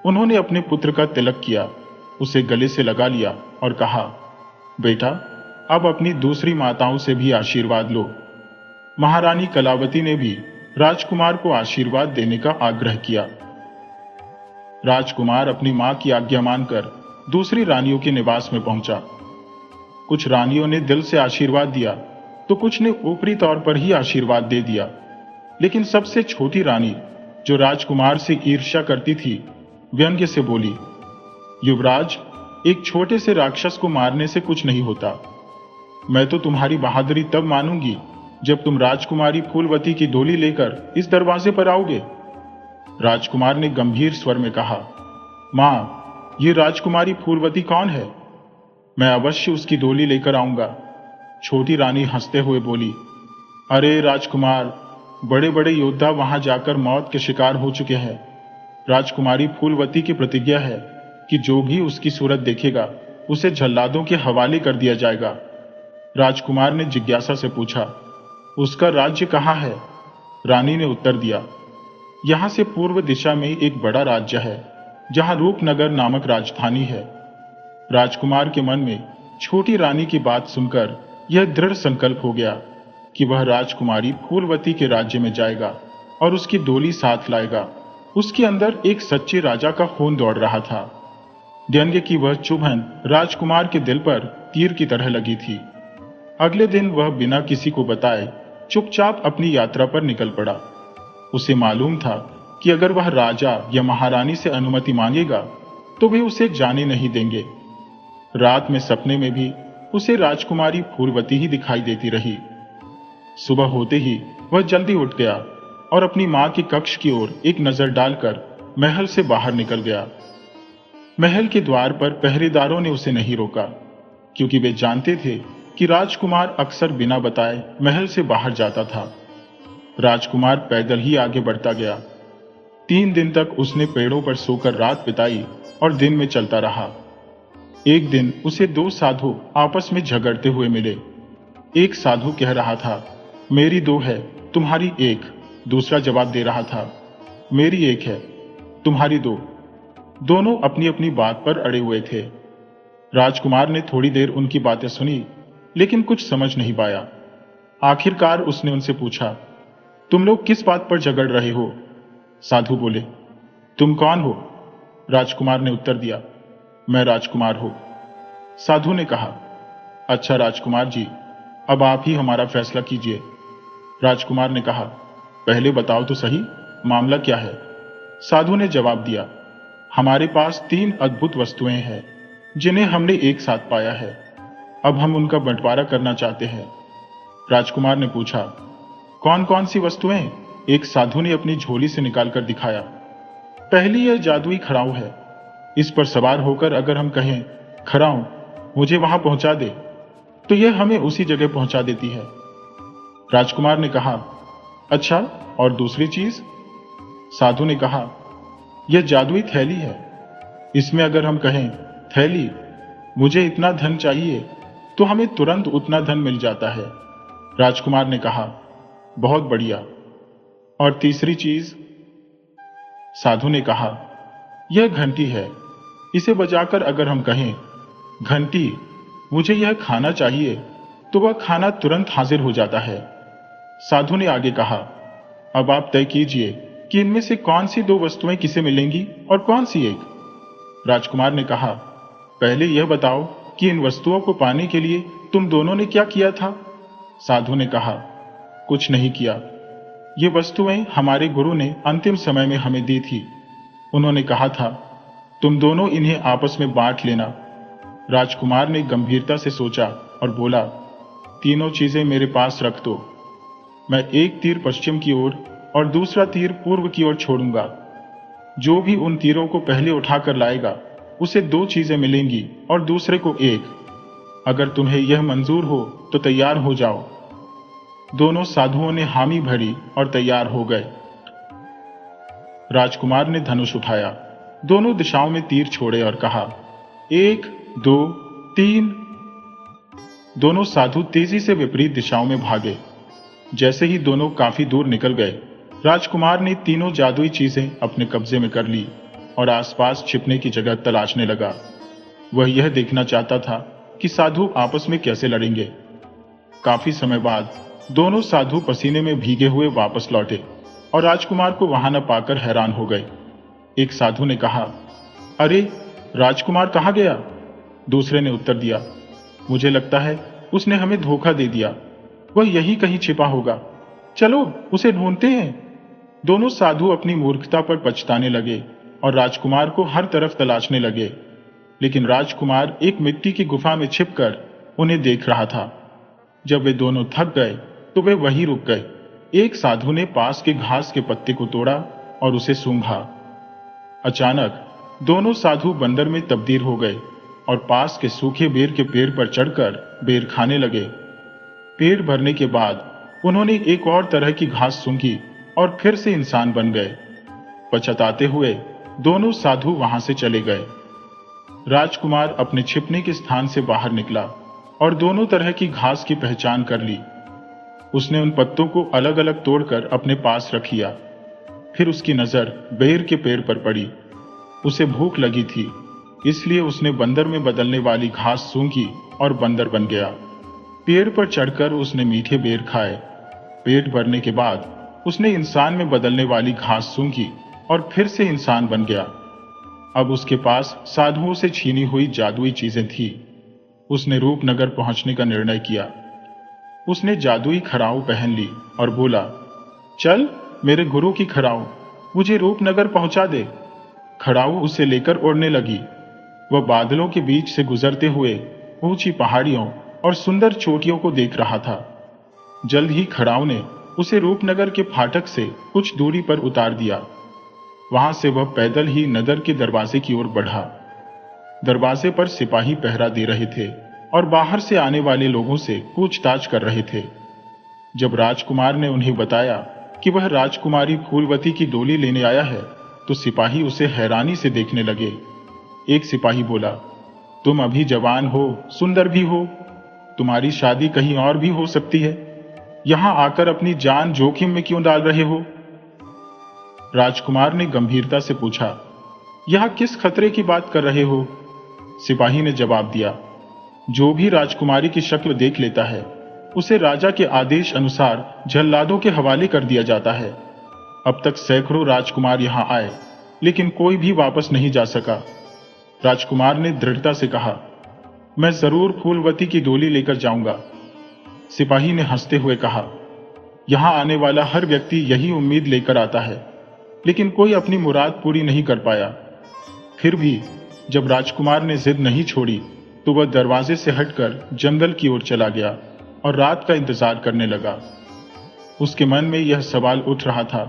उन्होंने अपने पुत्र का तिलक किया, उसे गले से लगा लिया और कहा, बेटा, अब अपनी दूसरी माताओं से भी आशीर्वाद लो। महारानी कलावती ने भी राजकुमार को आशीर्वाद देने का आग्रह किया। राजकुमार अपनी मां की आज्ञा मानकर दूसरी रानियों के निवास में पहुंचा। कुछ रानियों ने दिल से आशीर्वाद दिया तो कुछ ने ऊपरी तौर पर ही आशीर्वाद दे दिया। लेकिन सबसे छोटी रानी, जो राजकुमार से ईर्ष्या करती थी, व्यंग्य से बोली, युवराज, एक छोटे से राक्षस को मारने से कुछ नहीं होता। मैं तो तुम्हारी बहादुरी तब मानूंगी जब तुम राजकुमारी फूलवती की डोली लेकर इस दरवाजे पर आओगे। राजकुमार ने गंभीर स्वर में कहा, मां, ये राजकुमारी फूलवती कौन है? मैं अवश्य उसकी डोली लेकर आऊंगा। छोटी रानी हंसते हुए बोली, अरे राजकुमार, बड़े बड़े योद्धा वहां जाकर मौत के शिकार हो चुके हैं। राजकुमारी फूलवती की प्रतिज्ञा है कि जो भी उसकी सूरत देखेगा उसे जल्लादों के हवाले कर दिया जाएगा। राजकुमार ने जिज्ञासा से पूछा, उसका राज्य कहाँ है? रानी ने उत्तर दिया, यहां से पूर्व दिशा में एक बड़ा राज्य है जहां रूपनगर नामक राजधानी है। राजकुमार के मन में छोटी रानी की बात सुनकर यह दृढ़ संकल्प हो गया कि वह राजकुमारी फूलवती के राज्य में जाएगा और उसकी डोली साथ लाएगा। उसके अंदर एक सच्चे राजा का खून दौड़ रहा था। व्यंग्य की वह चुभन राजकुमार के दिल पर तीर की तरह लगी थी। अगले दिन वह बिना किसी को बताए चुपचाप अपनी यात्रा पर निकल पड़ा। उसे मालूम था कि अगर वह राजा या महारानी से अनुमति मांगेगा तो वे उसे जाने नहीं देंगे। रात में सपने में भी उसे राजकुमारी फूलवती ही दिखाई देती रही। सुबह होते ही वह जल्दी उठ गया और अपनी मां के कक्ष की ओर एक नजर डालकर महल से बाहर निकल गया। महल के द्वार पर पहरेदारों ने उसे नहीं रोका, क्योंकि वे जानते थे कि राजकुमार अक्सर बिना बताए महल से बाहर जाता था। राजकुमार पैदल ही आगे बढ़ता गया। 3 दिन तक उसने पेड़ों पर सोकर रात बिताई और दिन में चलता रहा। एक दिन उसे 2 साधु आपस में झगड़ते हुए मिले। एक साधु कह रहा था, मेरी 2 है, तुम्हारी 1। दूसरा जवाब दे रहा था, मेरी 1 है, तुम्हारी 2। दोनों अपनी अपनी बात पर अड़े हुए थे। राजकुमार ने थोड़ी देर उनकी बातें सुनी, लेकिन कुछ समझ नहीं पाया। आखिरकार उसने उनसे पूछा, तुम लोग किस बात पर झगड़ रहे हो? साधु बोले, तुम कौन हो? राजकुमार ने उत्तर दिया, मैं राजकुमार हूं। साधु ने कहा, अच्छा राजकुमार जी, अब आप ही हमारा फैसला कीजिए। राजकुमार ने कहा, पहले बताओ तो सही, मामला क्या है? साधु ने जवाब दिया, हमारे पास 3 अद्भुत वस्तुएं हैं जिन्हें हमने एक साथ पाया है। अब हम उनका बंटवारा करना चाहते हैं। राजकुमार ने पूछा, कौन कौन सी वस्तुएं? एक साधु ने अपनी झोली से निकालकर दिखाया। पहली यह जादुई खड़ाऊ है। इस पर सवार होकर अगर हम कहें, खड़ाऊ मुझे वहां पहुंचा दे, तो यह हमें उसी जगह पहुंचा देती है। राजकुमार ने कहा, अच्छा, और दूसरी चीज? साधु ने कहा, यह जादुई थैली है। इसमें अगर हम कहें, थैली मुझे इतना धन चाहिए, तो हमें तुरंत उतना धन मिल जाता है। राजकुमार ने कहा, बहुत बढ़िया। और तीसरी चीज? साधु ने कहा, यह घंटी है। इसे बजाकर अगर हम कहें, घंटी मुझे यह खाना चाहिए, तो वह खाना तुरंत हाजिर हो जाता है। साधु ने आगे कहा, अब आप तय कीजिए कि इनमें से कौन सी 2 वस्तुएं किसे मिलेंगी और कौन सी एक? राजकुमार ने कहा, पहले यह बताओ कि इन वस्तुओं को पाने के लिए तुम दोनों ने क्या किया था? साधु ने कहा, कुछ नहीं किया। ये वस्तुएं हमारे गुरु ने अंतिम समय में हमें दी थी। उन्होंने कहा था, तुम दोनों इन्हें आपस में बांट लेना। राजकुमार ने गंभीरता से सोचा और बोला, तीनों चीजें मेरे पास रख दो। मैं एक तीर पश्चिम की ओर और दूसरा तीर पूर्व की ओर छोड़ूंगा। जो भी उन तीरों को पहले उठाकर लाएगा, उसे 2 चीजें मिलेंगी और दूसरे को 1। अगर तुम्हें यह मंजूर हो तो तैयार हो जाओ। दोनों साधुओं ने हामी भरी और तैयार हो गए। राजकुमार ने धनुष उठाया, दोनों दिशाओं में तीर छोड़े और कहा, 1, 2, 3। दोनों साधु तेजी से विपरीत दिशाओं में भागे। जैसे ही दोनों काफी दूर निकल गए, राजकुमार ने तीनों जादुई चीजें अपने कब्जे में कर ली और आसपास छिपने की जगह तलाशने लगा। वह यह देखना चाहता था कि साधु आपस में कैसे लड़ेंगे। काफी समय बाद दोनों साधु पसीने में भीगे हुए वापस लौटे और राजकुमार को वहां न पाकर हैरान हो गए। एक साधु ने कहा, अरे राजकुमार कहाँ गया? दूसरे ने उत्तर दिया, मुझे लगता है उसने हमें धोखा दे दिया। वह यहीं कहीं छिपा होगा। चलो उसे ढूंढते हैं। दोनों साधु अपनी मूर्खता पर पछताने लगे और राजकुमार को हर तरफ तलाशने लगे, लेकिन राजकुमार एक मिट्टी की गुफा में छिपकर उन्हें देख रहा था। जब वे दोनों थक गए तो वे वहीं रुक गए। एक साधु ने पास के घास के पत्ते को तोड़ा और उसे सूंघा। अचानक दोनों साधु बंदर में तब्दील हो गए और पास के सूखे बेर के पेड़ पर चढ़कर बेर खाने लगे। पेट भरने के बाद उन्होंने एक और तरह की घास सूंघी और फिर से इंसान बन गए। पछताते हुए दोनों साधु वहां से चले गए। राजकुमार अपने छिपने के स्थान से बाहर निकला और दोनों तरह की घास की पहचान कर ली। उसने उन पत्तों को अलग अलग तोड़कर अपने पास रख लिया। फिर उसकी नजर बेर के पेड़ पर पड़ी। उसे भूख लगी थी, इसलिए उसने बंदर में बदलने वाली घास सूंघी और बंदर बन गया। पेड़ पर चढ़कर उसने मीठे बेर खाए। पेट भरने के बाद उसने इंसान में बदलने वाली घास सूंघी और फिर से इंसान बन गया। अब उसके पास साधुओं से छीनी हुई जादुई चीजें थी। उसने रूपनगर पहुंचने का निर्णय किया। उसने जादुई खड़ाऊ पहन ली और बोला, चल मेरे गुरु की खड़ाऊ, मुझे रूपनगर पहुंचा दे। खड़ाऊ उसे लेकर उड़ने लगी। वह बादलों के बीच से गुजरते हुए ऊंची पहाड़ियों और सुंदर चोटियों को देख रहा था। जल्द ही खड़ाऊ ने उसे रूपनगर के फाटक से कुछ दूरी पर उतार दिया। वहां से वह पैदल ही नगर के दरवाजे की ओर बढ़ा। दरवाजे पर सिपाही पहरा दे रहे थे और बाहर से आने वाले लोगों से पूछताछ कर रहे थे। जब राजकुमार ने उन्हें बताया कि वह राजकुमारी फूलवती की डोली लेने आया है, तो सिपाही उसे हैरानी से देखने लगे। एक सिपाही बोला, तुम अभी जवान हो, सुंदर भी हो, तुम्हारी शादी कहीं और भी हो सकती है। यहां आकर अपनी जान जोखिम में क्यों डाल रहे हो? राजकुमार ने गंभीरता से पूछा, यह किस खतरे की बात कर रहे हो? सिपाही ने जवाब दिया, जो भी राजकुमारी की शक्ल देख लेता है, उसे राजा के आदेश अनुसार जल्लादों के हवाले कर दिया जाता है। अब तक सैकड़ों राजकुमार यहां आए, लेकिन कोई भी वापस नहीं जा सका। राजकुमार ने दृढ़ता से कहा, मैं जरूर फूलवती की डोली लेकर जाऊंगा। सिपाही ने हंसते हुए कहा, यहाँ आने वाला हर व्यक्ति यही उम्मीद लेकर आता है, लेकिन कोई अपनी मुराद पूरी नहीं कर पाया। फिर भी जब राजकुमार ने जिद नहीं छोड़ी तो वह दरवाजे से हटकर जंगल की ओर चला गया और रात का इंतजार करने लगा। उसके मन में यह सवाल उठ रहा था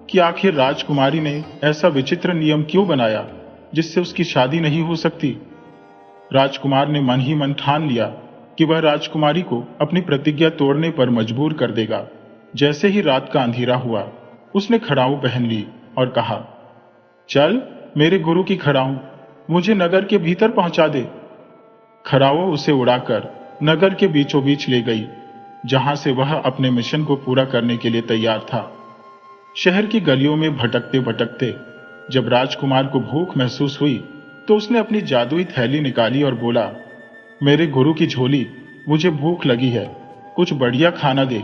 कि आखिर राजकुमारी ने ऐसा विचित्र नियम क्यों बनाया जिससे उसकी शादी नहीं हो सकती। राजकुमार ने मन ही मन ठान लिया कि वह राजकुमारी को अपनी प्रतिज्ञा तोड़ने पर मजबूर कर देगा। जैसे ही रात का अंधेरा हुआ, उसने खड़ाऊ पहन ली और कहा, चल मेरे गुरु की खड़ाऊ, मुझे नगर के भीतर पहुंचा दे। खड़ाऊ उसे उड़ाकर नगर के बीचों बीच ले गई, जहां से वह अपने मिशन को पूरा करने के लिए तैयार था। शहर की गलियों में भटकते भटकते जब राजकुमार को भूख महसूस हुई तो उसने अपनी जादुई थैली निकाली और बोला, मेरे गुरु की झोली, मुझे भूख लगी है, कुछ बढ़िया खाना दे।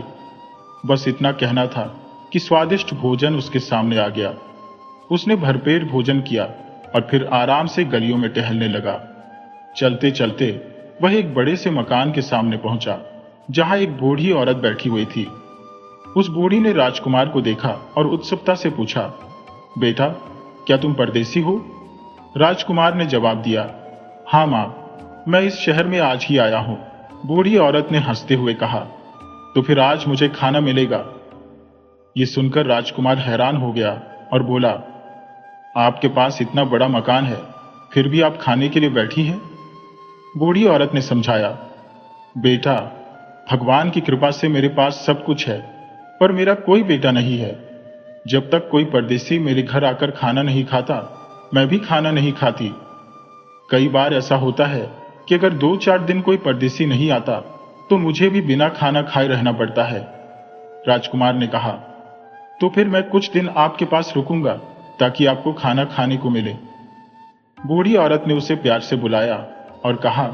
बस इतना कहना था कि स्वादिष्ट भोजन उसके सामने आ गया। उसने भरपेट भोजन किया और फिर आराम से गलियों में टहलने लगा। चलते चलते वह एक बड़े से मकान के सामने पहुंचा, जहां एक बूढ़ी औरत बैठी हुई थी। उस बूढ़ी ने राजकुमार को देखा और उत्सुकता से पूछा, बेटा, क्या तुम परदेसी हो? राजकुमार ने जवाब दिया, हाँ मां, मैं इस शहर में आज ही आया हूं। बूढ़ी औरत ने हंसते हुए कहा, तो फिर आज मुझे खाना मिलेगा? ये सुनकर राजकुमार हैरान हो गया और बोला, आपके पास इतना बड़ा मकान है, फिर भी आप खाने के लिए बैठी हैं? बूढ़ी औरत ने समझाया, बेटा, भगवान की कृपा से मेरे पास सब कुछ है, पर मेरा कोई बेटा नहीं है। जब तक कोई परदेसी मेरे घर आकर खाना नहीं खाता, मैं भी खाना नहीं खाती। कई बार ऐसा होता है कि अगर 2-4 दिन कोई परदेसी नहीं आता तो मुझे भी बिना खाना खाए रहना पड़ता है। राजकुमार ने कहा, तो फिर मैं कुछ दिन आपके पास रुकूंगा ताकि आपको खाना खाने को मिले। बूढ़ी औरत ने उसे प्यार से बुलाया और कहा,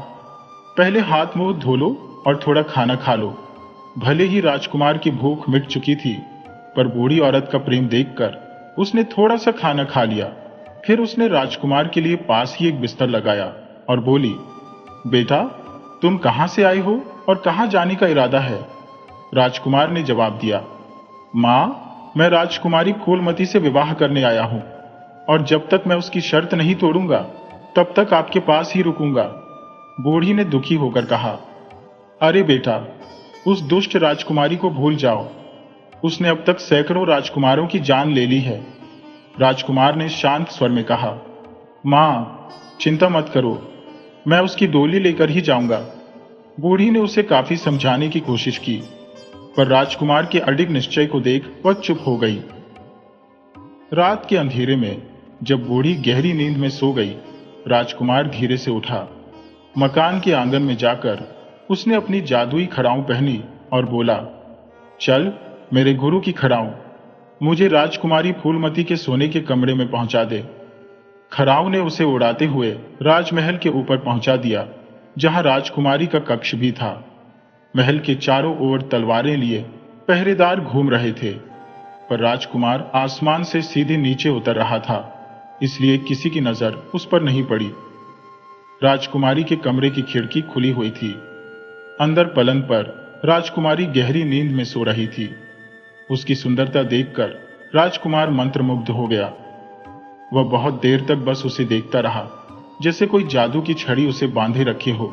पहले हाथ मुंह धो लो और थोड़ा खाना खा लो। भले ही राजकुमार की भूख मिट चुकी थी, पर बूढ़ी औरत का प्रेम देखकर उसने थोड़ा सा खाना खा लिया। फिर उसने राजकुमार के लिए पास ही एक बिस्तर लगाया और बोली, बेटा, तुम कहां से आए हो और कहां जाने का इरादा है? राजकुमार ने जवाब दिया, मां, मैं राजकुमारी फूलमती से विवाह करने आया हूं और जब तक मैं उसकी शर्त नहीं तोड़ूंगा तब तक आपके पास ही रुकूंगा। बूढ़ी ने दुखी होकर कहा, अरे बेटा, उस दुष्ट राजकुमारी को भूल जाओ, उसने अब तक सैकड़ों राजकुमारों की जान ले ली है। राजकुमार ने शांत स्वर में कहा, मां, चिंता मत करो, मैं उसकी डोली लेकर ही जाऊंगा। बूढ़ी ने उसे काफी समझाने की कोशिश की, पर राजकुमार के अडिग निश्चय को देख वह चुप हो गई। रात के अंधेरे में जब बूढ़ी गहरी नींद में सो गई, राजकुमार धीरे से उठा। मकान के आंगन में जाकर उसने अपनी जादुई खड़ाऊ पहनी और बोला, चल मेरे गुरु की खड़ाऊ, मुझे राजकुमारी फूलमती के सोने के कमरे में पहुंचा दे। खड़ाऊ ने उसे उड़ाते हुए राजमहल के ऊपर पहुंचा दिया, जहां राजकुमारी का कक्ष भी था। महल के चारों ओर तलवारें लिए पहरेदार घूम रहे थे, पर राजकुमार आसमान से सीधे नीचे उतर रहा था, इसलिए किसी की नजर उस पर नहीं पड़ी। राजकुमारी के कमरे की खिड़की खुली हुई थी। अंदर पलंग पर राजकुमारी गहरी नींद में सो रही थी। उसकी सुंदरता देखकर राजकुमार मंत्रमुग्ध हो गया। वह बहुत देर तक बस उसे देखता रहा, जैसे कोई जादू की छड़ी उसे बांधे रखे हो।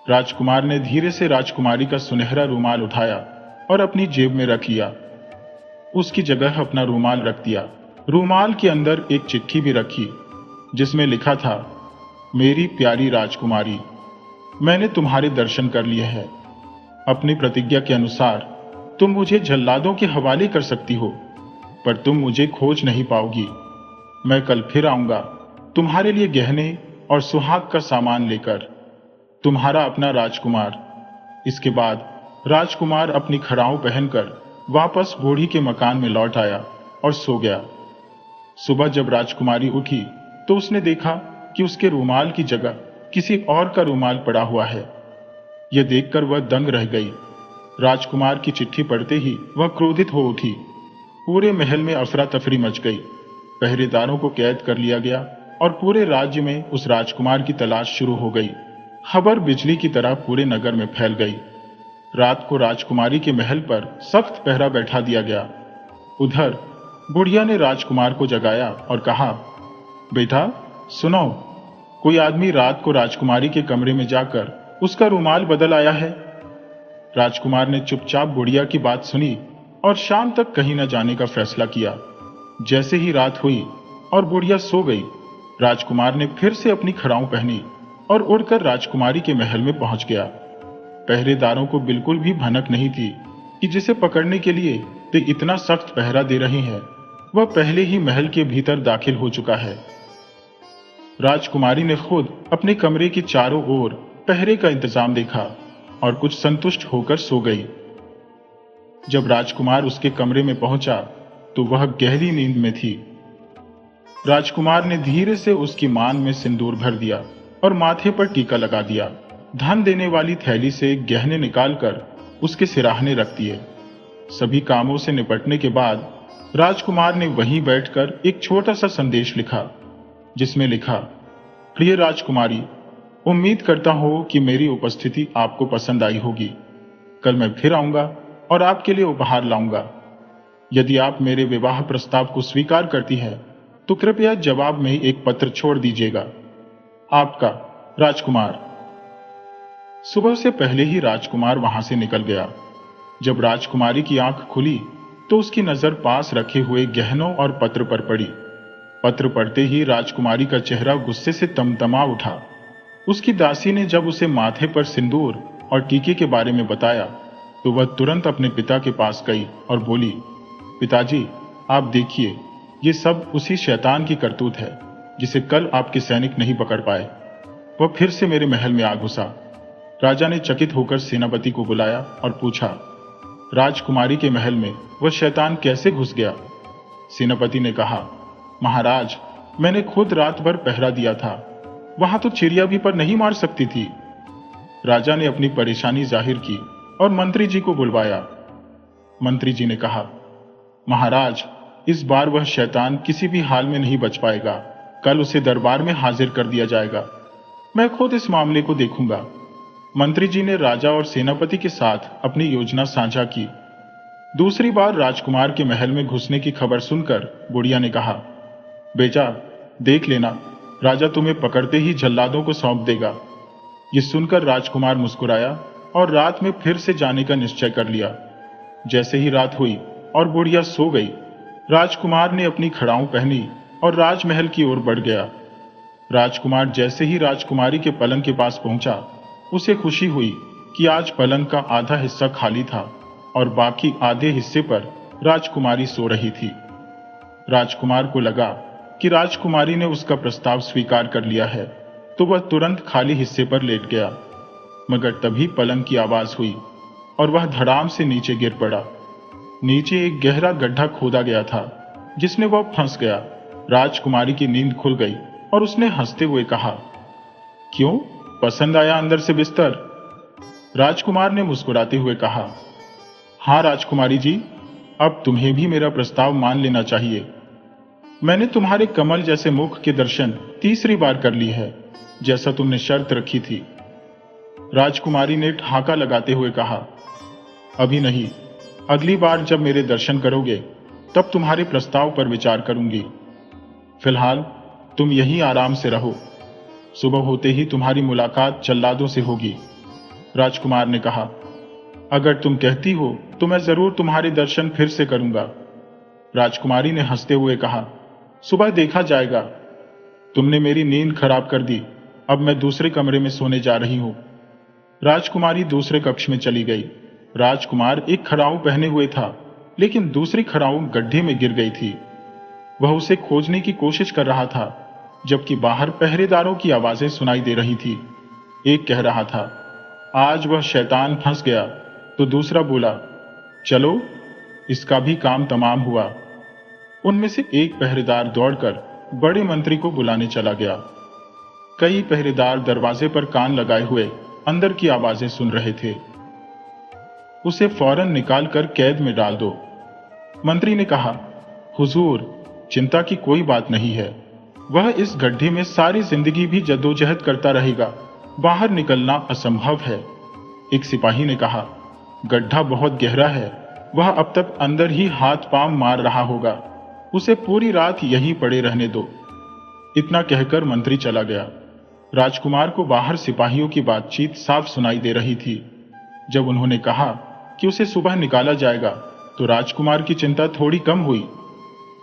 राजकुमार ने धीरे से राजकुमारी का सुनहरा रूमाल उठाया और अपनी जेब में रख लिया। उसकी जगह अपना रूमाल रख दिया। रूमाल के अंदर एक चिट्ठी भी रखी, जिसमें लिखा था, मेरी प्यारी राजकुमारी, मैंने तुम्हारे दर्शन कर लिए हैं। अपनी प्रतिज्ञा के अनुसार तुम मुझे जल्लादों के हवाले कर सकती हो, पर तुम मुझे खोज नहीं पाओगी। मैं कल फिर आऊंगा, तुम्हारे लिए गहने और सुहाग का सामान लेकर। तुम्हारा अपना राजकुमार। इसके बाद राजकुमार अपनी खड़ाऊ पहनकर वापस बूढ़ी के मकान में लौट आया और सो गया। सुबह जब राजकुमारी उठी तो उसने देखा कि उसके रूमाल की जगह किसी और का रूमाल पड़ा हुआ है। यह देखकर वह दंग रह गई। राजकुमार की चिट्ठी पढ़ते ही वह क्रोधित हो उठी। पूरे महल में अफरा तफरी मच गई। पहरेदारों को कैद कर लिया गया और पूरे राज्य में उस राजकुमार की तलाश शुरू हो गई। खबर बिजली की तरह पूरे नगर में फैल गई। रात को राजकुमारी के महल पर सख्त पहरा बैठा दिया गया। उधर बुढ़िया ने राजकुमार को जगाया और कहा, बेटा सुनो, कोई आदमी रात को राजकुमारी के कमरे में जाकर उसका रुमाल बदल आया है। राजकुमार ने चुपचाप बुढ़िया की बात सुनी और शाम तक कहीं न जाने का फैसला किया। जैसे ही रात हुई और बुढ़िया सो गई, राजकुमार ने फिर से अपनी खड़ाऊं पहनी और उड़कर राजकुमारी के महल में पहुंच गया। पहरेदारों को बिल्कुल भी भनक नहीं थी कि जिसे पकड़ने के लिए वे इतना सख्त पहरा दे रहे हैं, वह पहले ही महल के भीतर दाखिल हो चुका है। राजकुमारी ने खुद अपने कमरे के चारों ओर पहरे का इंतजाम देखा और कुछ संतुष्ट होकर सो गई। जब राजकुमार उसके कमरे में पहुंचा तो वह गहरी नींद में थी। राजकुमार ने धीरे से उसकी मांग में सिंदूर भर दिया और माथे पर टीका लगा दिया। धन देने वाली थैली से गहने निकालकर उसके सिराहने रख दिए। सभी कामों से निपटने के बाद राजकुमार ने वहीं बैठकर एक छोटा सा संदेश लिखा, जिसमें लिखा, प्रिय राजकुमारी, उम्मीद करता हूं कि मेरी उपस्थिति आपको पसंद आई होगी। कल मैं फिर आऊंगा और आपके लिए उपहार लाऊंगा। यदि आप मेरे विवाह प्रस्ताव को स्वीकार करती है तो कृपया जवाब में एक पत्र छोड़ दीजिएगा। आपका राजकुमार। सुबह से पहले ही राजकुमार वहां से निकल गया। जब राजकुमारी की आंख खुली तो उसकी नजर पास रखे हुए गहनों और पत्र पर पड़ी। पत्र पढ़ते ही राजकुमारी का चेहरा गुस्से से तमतमा उठा। उसकी दासी ने जब उसे माथे पर सिंदूर और टीके के बारे में बताया तो वह तुरंत अपने पिता के पास गई और बोली, पिताजी, आप देखिए, ये सब उसी शैतान की करतूत है जिसे कल आपके सैनिक नहीं पकड़ पाए। वह फिर से मेरे महल में आ घुसा। राजा ने चकित होकर सेनापति को बुलाया और पूछा, राजकुमारी के महल में वह शैतान कैसे घुस गया? सेनापति ने कहा, महाराज, मैंने खुद रात भर पहरा दिया था। वहां तो चिड़िया भी पर नहीं मार सकती थी। राजा ने अपनी परेशानी जाहिर की और मंत्री जी को बुलवाया। मंत्री जी ने कहा, महाराज, इस बार वह शैतान किसी भी हाल में नहीं बच पाएगा। कल उसे दरबार में हाजिर कर दिया जाएगा। मैं खुद इस मामले को देखूंगा। मंत्री जी ने राजा और सेनापति के साथ अपनी योजना साझा की। दूसरी बार राजकुमार के महल में घुसने की खबर सुनकर बुढ़िया ने कहा, बेटा देख लेना, राजा तुम्हें पकड़ते ही जल्लादों को सौंप देगा। ये सुनकर राजकुमार मुस्कुराया और रात में फिर से जाने का निश्चय कर लिया। जैसे ही रात हुई और बुढ़िया सो गई, राजकुमार ने अपनी खड़ाऊं पहनी और राजमहल की ओर बढ़ गया। राजकुमार जैसे ही राजकुमारी के पलंग के पास पहुंचा, उसे खुशी हुई कि आज पलंग का आधा हिस्सा खाली था और बाकी आधे हिस्से पर राजकुमारी सो रही थी। राजकुमार को लगा कि राजकुमारी ने उसका प्रस्ताव स्वीकार कर लिया है, तो वह तुरंत खाली हिस्से पर लेट गया। मगर तभी पलंग की आवाज हुई और वह धड़ाम से नीचे गिर पड़ा। नीचे एक गहरा गड्ढा खोदा गया था, जिसमें वह फंस गया। राजकुमारी की नींद खुल गई और उसने हंसते हुए कहा, क्यों, पसंद आया अंदर से बिस्तर? राजकुमार ने मुस्कुराते हुए कहा, हाँ राजकुमारी जी, अब तुम्हें भी मेरा प्रस्ताव मान लेना चाहिए। मैंने तुम्हारे कमल जैसे मुख के दर्शन तीसरी बार कर ली है, जैसा तुमने शर्त रखी थी। राजकुमारी ने ठहाका लगाते हुए कहा, अभी नहीं, अगली बार जब मेरे दर्शन करोगे तब तुम्हारे प्रस्ताव पर विचार करूंगी। फिलहाल तुम यहीं आराम से रहो। सुबह होते ही तुम्हारी मुलाकात जल्लादों से होगी। राजकुमार ने कहा, अगर तुम कहती हो तो मैं जरूर तुम्हारे दर्शन फिर से करूंगा। राजकुमारी ने हंसते हुए कहा, सुबह देखा जाएगा। तुमने मेरी नींद खराब कर दी। अब मैं दूसरे कमरे में सोने जा रही हूं। राजकुमारी दूसरे कक्ष में चली गई। राजकुमार एक खड़ाऊ पहने हुए था, लेकिन दूसरी खड़ाऊ गड्ढे में गिर गई थी। वह उसे खोजने की कोशिश कर रहा था, जबकि बाहर पहरेदारों की आवाजें सुनाई दे रही थी। एक कह रहा था, आज वह शैतान फंस गया, तो दूसरा बोला, चलो इसका भी काम तमाम हुआ। उनमें से एक पहरेदार दौड़कर बड़े मंत्री को बुलाने चला गया। कई पहरेदार दरवाजे पर कान लगाए हुए अंदर की आवाजें सुन रहे थे। उसे फौरन निकालकर कैद में डाल दो। मंत्री ने कहा, हुजूर, चिंता की कोई बात नहीं है। वह इस गड्ढे में सारी जिंदगी भी जद्दोजहद करता रहेगा। बाहर निकलना असंभव है। एक सिपाही ने कहा, गड्ढा बहुत गहरा है, वह अब तक अंदर ही हाथ पांव मार रहा होगा, उसे पूरी रात यहीं पड़े रहने दो। इतना कहकर मंत्री चला गया। राजकुमार को बाहर सिपाहियों की बातचीत साफ सुनाई दे रही थी। जब उन्होंने कहा कि उसे सुबह निकाला जाएगा, तो राजकुमार की चिंता थोड़ी कम हुई।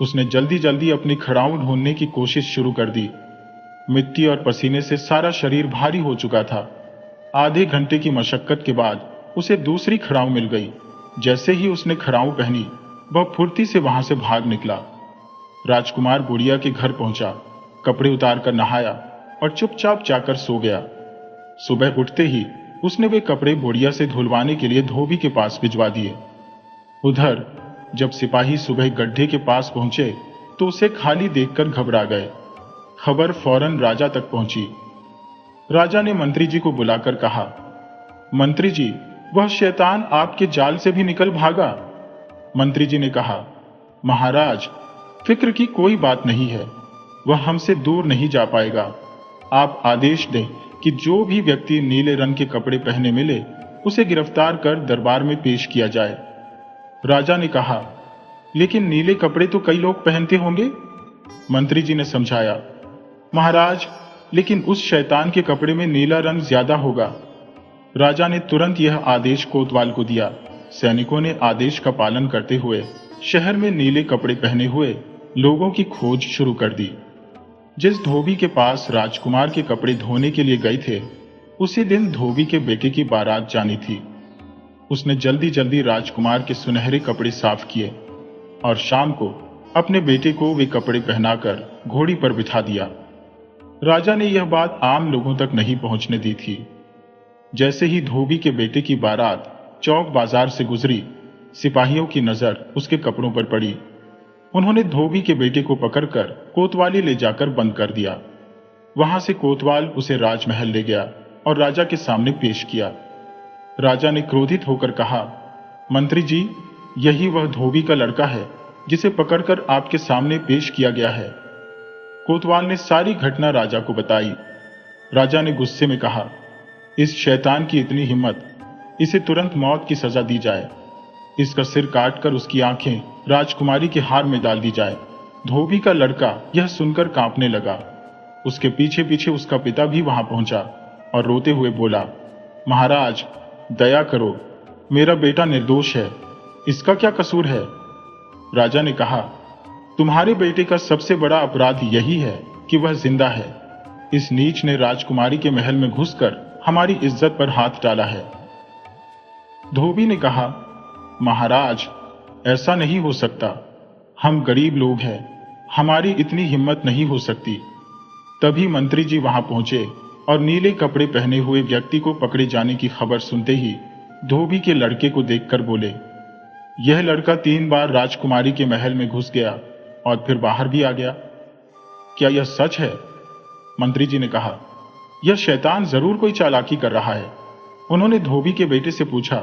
उसने जल्दी जल्दी अपनी खड़ाऊ ढूंढने की कोशिश शुरू कर दी। मिट्टी और पसीने से सारा शरीर भारी हो चुका था। आधे घंटे की मशक्कत के बाद उसे दूसरी खड़ाऊ मिल गई। जैसे ही उसने खड़ाऊ पहनी, वह फुर्ती से वहां से भाग निकला। राजकुमार बुढ़िया के घर पहुंचा, कपड़े उतारकर नहाया और चुपचाप जाकर सो गया। सुबह उठते ही उसने वे कपड़े बुढ़िया से धुलवाने के लिए धोबी के पास भिजवा दिए। उधर जब सिपाही सुबह गड्ढे के पास पहुंचे तो उसे खाली देखकर घबरा गए। खबर फौरन राजा तक पहुंची। राजा ने मंत्री जी को बुलाकर कहा, मंत्री जी, वह शैतान आपके जाल से भी निकल भागा। मंत्री जी ने कहा, महाराज, फिक्र की कोई बात नहीं है, वह हमसे दूर नहीं जा पाएगा। आप आदेश दें कि जो भी व्यक्ति नीले रंग के कपड़े पहने मिले, उसे गिरफ्तार कर दरबार में पेश किया जाए। राजा ने कहा, लेकिन नीले कपड़े तो कई लोग पहनते होंगे। मंत्री जी ने समझाया, महाराज, लेकिन उस शैतान के कपड़े में नीला रंग ज्यादा होगा। राजा ने तुरंत यह आदेश कोतवाल को दिया। सैनिकों ने आदेश का पालन करते हुए शहर में नीले कपड़े पहने हुए लोगों की खोज शुरू कर दी। जिस धोबी के पास राजकुमार के कपड़े धोने के लिए गए थे, उसी दिन धोबी के बेटे की बारात जानी थी। उसने जल्दी जल्दी राजकुमार के सुनहरे कपड़े साफ किए और शाम को अपने बेटे को वे कपड़े पहनाकर घोड़ी पर बिठा दिया। राजा ने यह बात आम लोगों तक नहीं पहुंचने दी थी। जैसे ही धोबी के बेटे की बारात चौक बाजार से गुजरी, सिपाहियों की नजर उसके कपड़ों पर पड़ी। उन्होंने धोबी के बेटे को पकड़कर कोतवाली ले जाकर बंद कर दिया। वहां से कोतवाल उसे राजमहल ले गया और राजा के सामने पेश किया। राजा ने क्रोधित होकर कहा, मंत्री जी, यही वह धोबी का लड़का है जिसे पकड़कर आपके सामने पेश किया गया है। कोतवाल ने सारी घटना राजा को बताई। राजा ने गुस्से में कहा, इस शैतान की इतनी हिम्मत, इसे तुरंत मौत की सजा दी जाए। इसका सिर काटकर उसकी आंखें राजकुमारी के हार में डाल दी जाए। धोबी का लड़का यह सुनकर कांपने लगा। उसके पीछे पीछे उसका पिता भी वहां पहुंचा और रोते हुए बोला, महाराज, दया करो, मेरा बेटा निर्दोष है, इसका क्या कसूर है। राजा ने कहा, तुम्हारे बेटे का सबसे बड़ा अपराध यही है कि वह जिंदा है। इस नीच ने राजकुमारी के महल में घुसकर हमारी इज्जत पर हाथ डाला है। धोबी ने कहा, महाराज, ऐसा नहीं हो सकता, हम गरीब लोग हैं, हमारी इतनी हिम्मत नहीं हो सकती। तभी मंत्री जी वहां पहुंचे और नीले कपड़े पहने हुए व्यक्ति को पकड़े जाने की खबर सुनते ही धोबी के लड़के को देखकर बोले, यह लड़का 3 बार राजकुमारी के महल में घुस गया और फिर बाहर भी आ गया। क्या यह सच है? मंत्री जी ने कहा, यह शैतान जरूर कोई चालाकी कर रहा है। उन्होंने धोबी के बेटे से पूछा,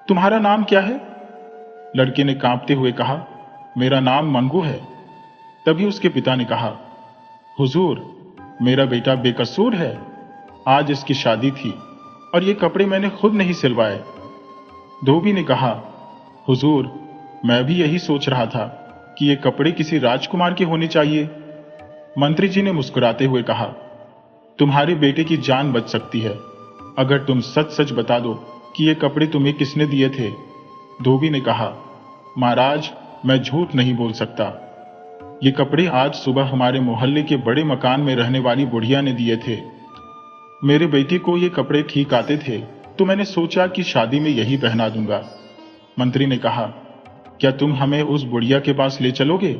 तुम्हारा नाम क्या है? लड़के ने कांपते हुए कहा, मेरा नाम मंगू है। तभी उसके पिता ने कहा, हुजूर, मेरा बेटा बेकसूर है। आज इसकी शादी थी और ये कपड़े मैंने खुद नहीं सिलवाए। धोबी ने कहा, हुजूर, मैं भी यही सोच रहा था कि ये कपड़े किसी राजकुमार के होने चाहिए। मंत्री जी ने मुस्कुराते हुए कहा, तुम्हारे बेटे की जान बच सकती है अगर तुम सच सच बता दो कि ये कपड़े तुम्हें किसने दिए थे। धोबी ने कहा, महाराज, मैं झूठ नहीं बोल सकता। ये कपड़े आज सुबह हमारे मोहल्ले के बड़े मकान में रहने वाली बुढ़िया ने दिए थे। मेरे बेटे को ये कपड़े ठीक आते थे तो मैंने सोचा कि शादी में यही पहना दूंगा। मंत्री ने कहा, क्या तुम हमें उस बुढ़िया के पास ले चलोगे?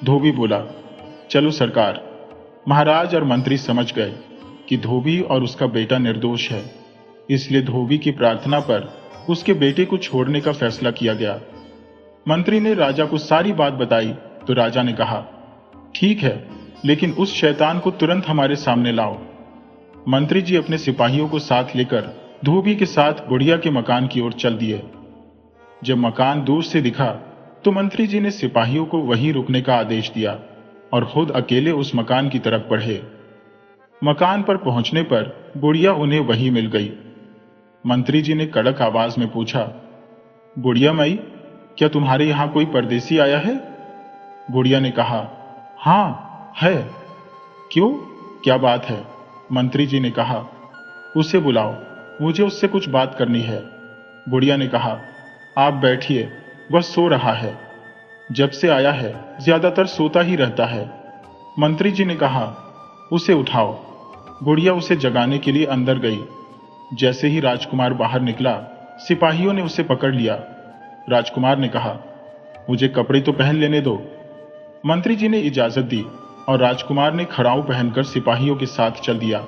धोबी बोला, चलो सरकार। महाराज और मंत्री समझ गए कि धोबी और उसका बेटा निर्दोष है, इसलिए धोबी की प्रार्थना पर उसके बेटे को छोड़ने का फैसला किया गया। मंत्री ने राजा को सारी बात बताई तो राजा ने कहा, ठीक है, लेकिन उस शैतान को तुरंत हमारे सामने लाओ। मंत्री जी अपने सिपाहियों को साथ लेकर धोबी के साथ बुढ़िया के मकान की ओर चल दिए। जब मकान दूर से दिखा तो मंत्री जी ने सिपाहियों को वहीं रुकने का आदेश दिया और खुद अकेले उस मकान की तरफ बढ़े। मकान पर पहुंचने पर बुढ़िया उन्हें वहीं मिल गई। मंत्री जी ने कड़क आवाज में पूछा, बुढ़िया माई, क्या तुम्हारे यहां कोई परदेसी आया है? बुढ़िया ने कहा, हाँ है। क्यों, क्या बात है? मंत्री जी ने कहा, उसे बुलाओ, मुझे उससे कुछ बात करनी है। बुढ़िया ने कहा, आप बैठिए, वह सो रहा है। जब से आया है ज्यादातर सोता ही रहता है। मंत्री जी ने कहा, उसे उठाओ। बुढ़िया उसे जगाने के लिए अंदर गई। जैसे ही राजकुमार बाहर निकला, सिपाहियों ने उसे पकड़ लिया। राजकुमार ने कहा, मुझे कपड़े तो पहन लेने दो। मंत्री जी ने इजाजत दी और राजकुमार ने खड़ाऊ पहनकर सिपाहियों के साथ चल दिया।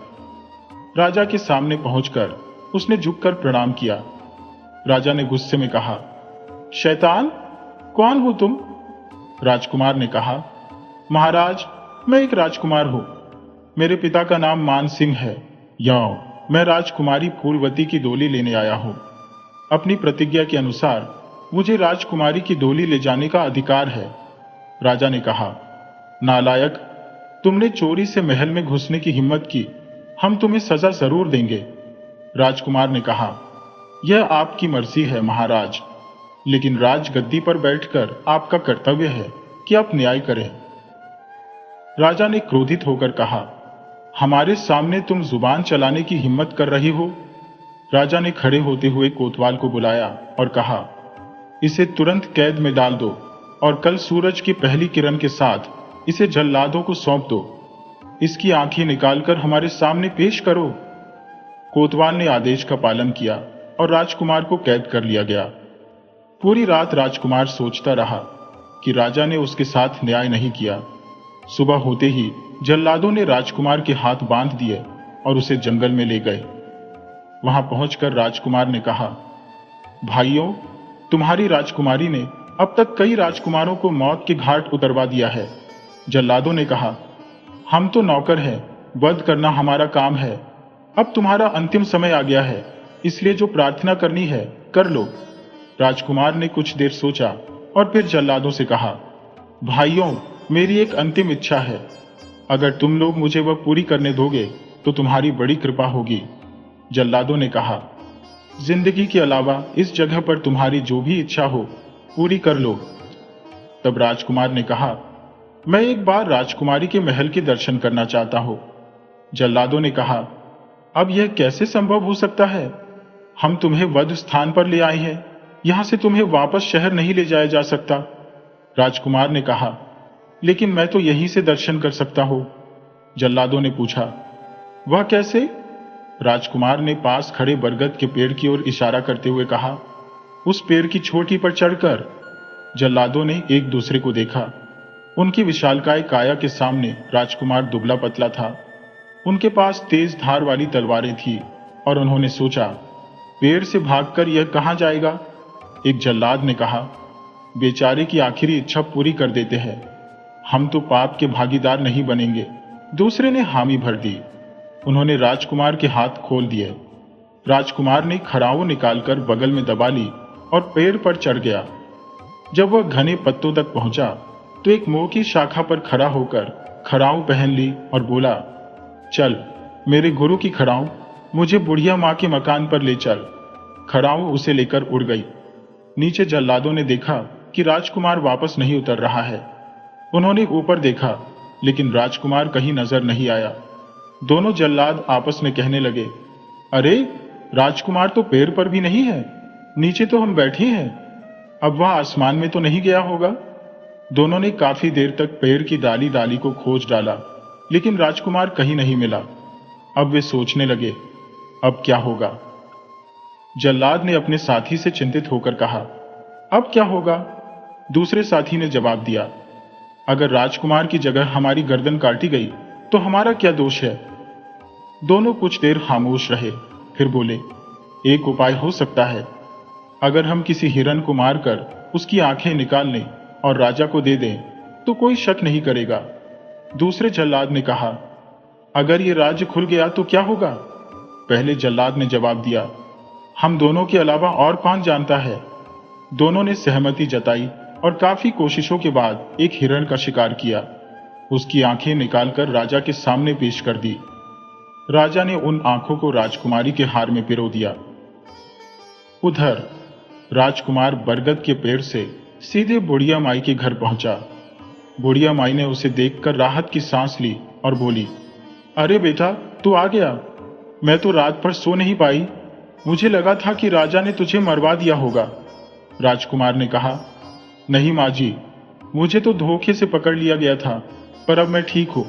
राजा के सामने पहुंचकर उसने झुककर प्रणाम किया। राजा ने गुस्से में कहा, शैतान, कौन हो तुम? राजकुमार ने कहा, महाराज, मैं एक राजकुमार हूं। मेरे पिता का नाम मान सिंह है। याओ, मैं राजकुमारी फूलवती की डोली लेने आया हूं। अपनी प्रतिज्ञा के अनुसार मुझे राजकुमारी की डोली ले जाने का अधिकार है। राजा ने कहा, नालायक, तुमने चोरी से महल में घुसने की हिम्मत की, हम तुम्हें सजा जरूर देंगे। राजकुमार ने कहा, यह आपकी मर्जी है महाराज, लेकिन राजगद्दी पर बैठकर आपका कर्तव्य है कि आप न्याय करें। राजा ने क्रोधित होकर कहा, हमारे सामने तुम जुबान चलाने की हिम्मत कर रही हो? राजा ने खड़े होते हुए कोतवाल को बुलाया और कहा, इसे तुरंत कैद में डाल दो और कल सूरज की पहली किरण के साथ इसे जल्लादों को सौंप दो। इसकी आंखें निकालकर हमारे सामने पेश करो। कोतवाल ने आदेश का पालन किया और राजकुमार को कैद कर लिया गया। पूरी रात राजकुमार सोचता रहा कि राजा ने उसके साथ न्याय नहीं किया। सुबह होते ही जल्लादों ने राजकुमार के हाथ बांध दिए और उसे जंगल में ले गए। वहां पहुंचकर राजकुमार ने कहा, भाइयों, तुम्हारी राजकुमारी ने अब तक कई राजकुमारों को मौत के घाट उतरवा दिया है। जल्लादों ने कहा, हम तो नौकर हैं, वध करना हमारा काम है। अब तुम्हारा अंतिम समय आ गया है, इसलिए जो प्रार्थना करनी है कर लो। राजकुमार ने कुछ देर सोचा और फिर जल्लादों से कहा, भाइयों, मेरी एक अंतिम इच्छा है। अगर तुम लोग मुझे वह पूरी करने दोगे तो तुम्हारी बड़ी कृपा होगी। जल्लादों ने कहा, जिंदगी के अलावा इस जगह पर तुम्हारी जो भी इच्छा हो पूरी कर लो। तब राजकुमार ने कहा, मैं एक बार राजकुमारी के महल के दर्शन करना चाहता हूं। जल्लादों ने कहा, अब यह कैसे संभव हो सकता है? हम तुम्हें वध स्थान पर ले आए हैं, यहां से तुम्हें वापस शहर नहीं ले जाया जा सकता। राजकुमार ने कहा, लेकिन मैं तो यहीं से दर्शन कर सकता हूं। जल्लादों ने पूछा, वह कैसे? राजकुमार ने पास खड़े बरगद के पेड़ की ओर इशारा करते हुए कहा, उस पेड़ की चोटी पर चढ़कर। जल्लादों ने एक दूसरे को देखा। उनकी विशालकाय काया के सामने राजकुमार दुबला पतला था। उनके पास तेज धार वाली तलवारें थी और उन्होंने सोचा, पेड़ से भागकर यह कहां जाएगा? एक जल्लाद ने कहा, बेचारे की आखिरी इच्छा पूरी कर देते हैं, हम तो पाप के भागीदार नहीं बनेंगे। दूसरे ने हामी भर दी। उन्होंने राजकुमार के हाथ खोल दिए। राजकुमार ने खड़ाऊ निकालकर बगल में दबा ली और पेड़ पर चढ़ गया। जब वह घने पत्तों तक पहुंचा तो एक मोह की शाखा पर खड़ा होकर खड़ाऊ पहन ली और बोला, चल मेरे गुरु की खड़ाऊ, मुझे बुढ़िया मां के मकान पर ले चल। खड़ाऊ उसे लेकर उड़ गई। नीचे जल्लादों ने देखा कि राजकुमार वापस नहीं उतर रहा है। उन्होंने ऊपर देखा, लेकिन राजकुमार कहीं नजर नहीं आया। दोनों जल्लाद आपस में कहने लगे, अरे, राजकुमार तो पेड़ पर भी नहीं है, नीचे तो हम बैठे हैं। अब वह आसमान में तो नहीं गया होगा। दोनों ने काफी देर तक पेड़ की डाली डाली को खोज डाला, लेकिन राजकुमार कहीं नहीं मिला। अब वे सोचने लगे, अब क्या होगा? जल्लाद ने अपने साथी से चिंतित होकर कहा, अब क्या होगा? दूसरे साथी ने जवाब दिया, अगर राजकुमार की जगह हमारी गर्दन काटी गई तो हमारा क्या दोष है? दोनों कुछ देर खामोश रहे, फिर बोले, एक उपाय हो सकता है। अगर हम किसी हिरन को मारकर उसकी आंखें निकाल लें और राजा को दे दें तो कोई शक नहीं करेगा। दूसरे जल्लाद ने कहा, अगर ये राज्य खुल गया तो क्या होगा? पहले जल्लाद ने जवाब दिया, हम दोनों के अलावा और कौन जानता है। दोनों ने सहमति जताई और काफी कोशिशों के बाद एक हिरण का शिकार किया। उसकी आंखें निकालकर राजा के सामने पेश कर दी। राजा ने उन आंखों को राजकुमारी के हार में पिरो दिया। उधर राजकुमार बरगद के पेड़ से सीधे बुढ़िया माई के घर पहुंचा। बुढ़िया माई ने उसे देखकर राहत की सांस ली और बोली, अरे बेटा, तू आ गया। मैं तो रात भर सो नहीं पाई। मुझे लगा था कि राजा ने तुझे मरवा दिया होगा। राजकुमार ने कहा, नहीं माँ जी, मुझे तो धोखे से पकड़ लिया गया था, पर अब मैं ठीक हूं।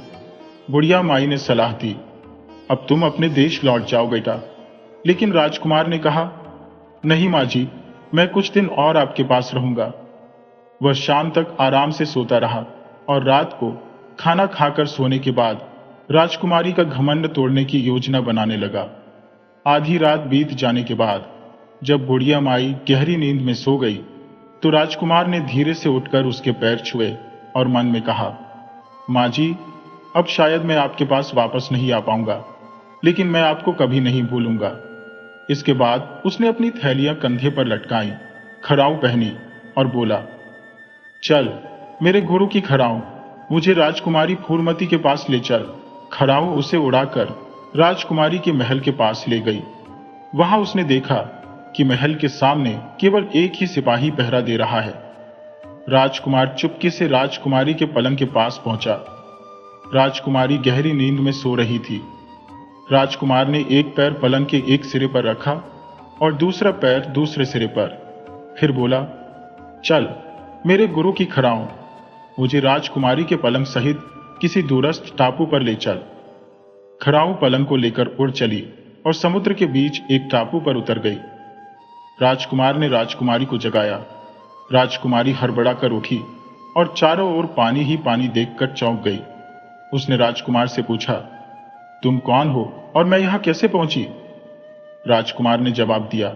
बुढ़िया माई ने सलाह दी, अब तुम अपने देश लौट जाओ बेटा। लेकिन राजकुमार ने कहा, नहीं माँ जी, मैं कुछ दिन और आपके पास रहूंगा। वह शाम तक आराम से सोता रहा और रात को खाना खाकर सोने के बाद राजकुमारी का घमंड तोड़ने की योजना बनाने लगा। आधी रात बीत जाने के बाद जब बुढ़िया माई गहरी नींद में सो गई तो राजकुमार ने धीरे से उठकर उसके पैर छुए और मन में कहा, माँ जी, अब शायद मैं आपके पास वापस नहीं आ पाऊंगा, लेकिन मैं आपको कभी नहीं भूलूंगा। इसके बाद उसने अपनी थैलियां कंधे पर लटकाई, खड़ाऊ पहनी और बोला, चल मेरे गुरु की खड़ाऊ, मुझे राजकुमारी फूलमती के पास ले चल। खड़ाऊ उसे उड़ाकर राजकुमारी के महल के पास ले गई। वहां उसने देखा कि महल के सामने केवल एक ही सिपाही पहरा दे रहा है। राजकुमार चुपके से राजकुमारी के पलंग के पास पहुंचा। राजकुमारी गहरी नींद में सो रही थी। राजकुमार ने एक पैर पलंग के एक सिरे पर रखा और दूसरा पैर दूसरे सिरे पर। फिर बोला, चल मेरे गुरु की खड़ाऊ, मुझे राजकुमारी के पलंग सहित किसी दूरस्थ टापू पर ले चल। खड़ाऊ पलंग को लेकर उड़ चली और समुद्र के बीच एक टापू पर उतर गई। राजकुमार ने राजकुमारी को जगाया। राजकुमारी हड़बड़ा कर उठी और चारों ओर पानी ही पानी देखकर चौंक गई। उसने राजकुमार से पूछा, तुम कौन हो और मैं यहां कैसे पहुंची? राजकुमार ने जवाब दिया,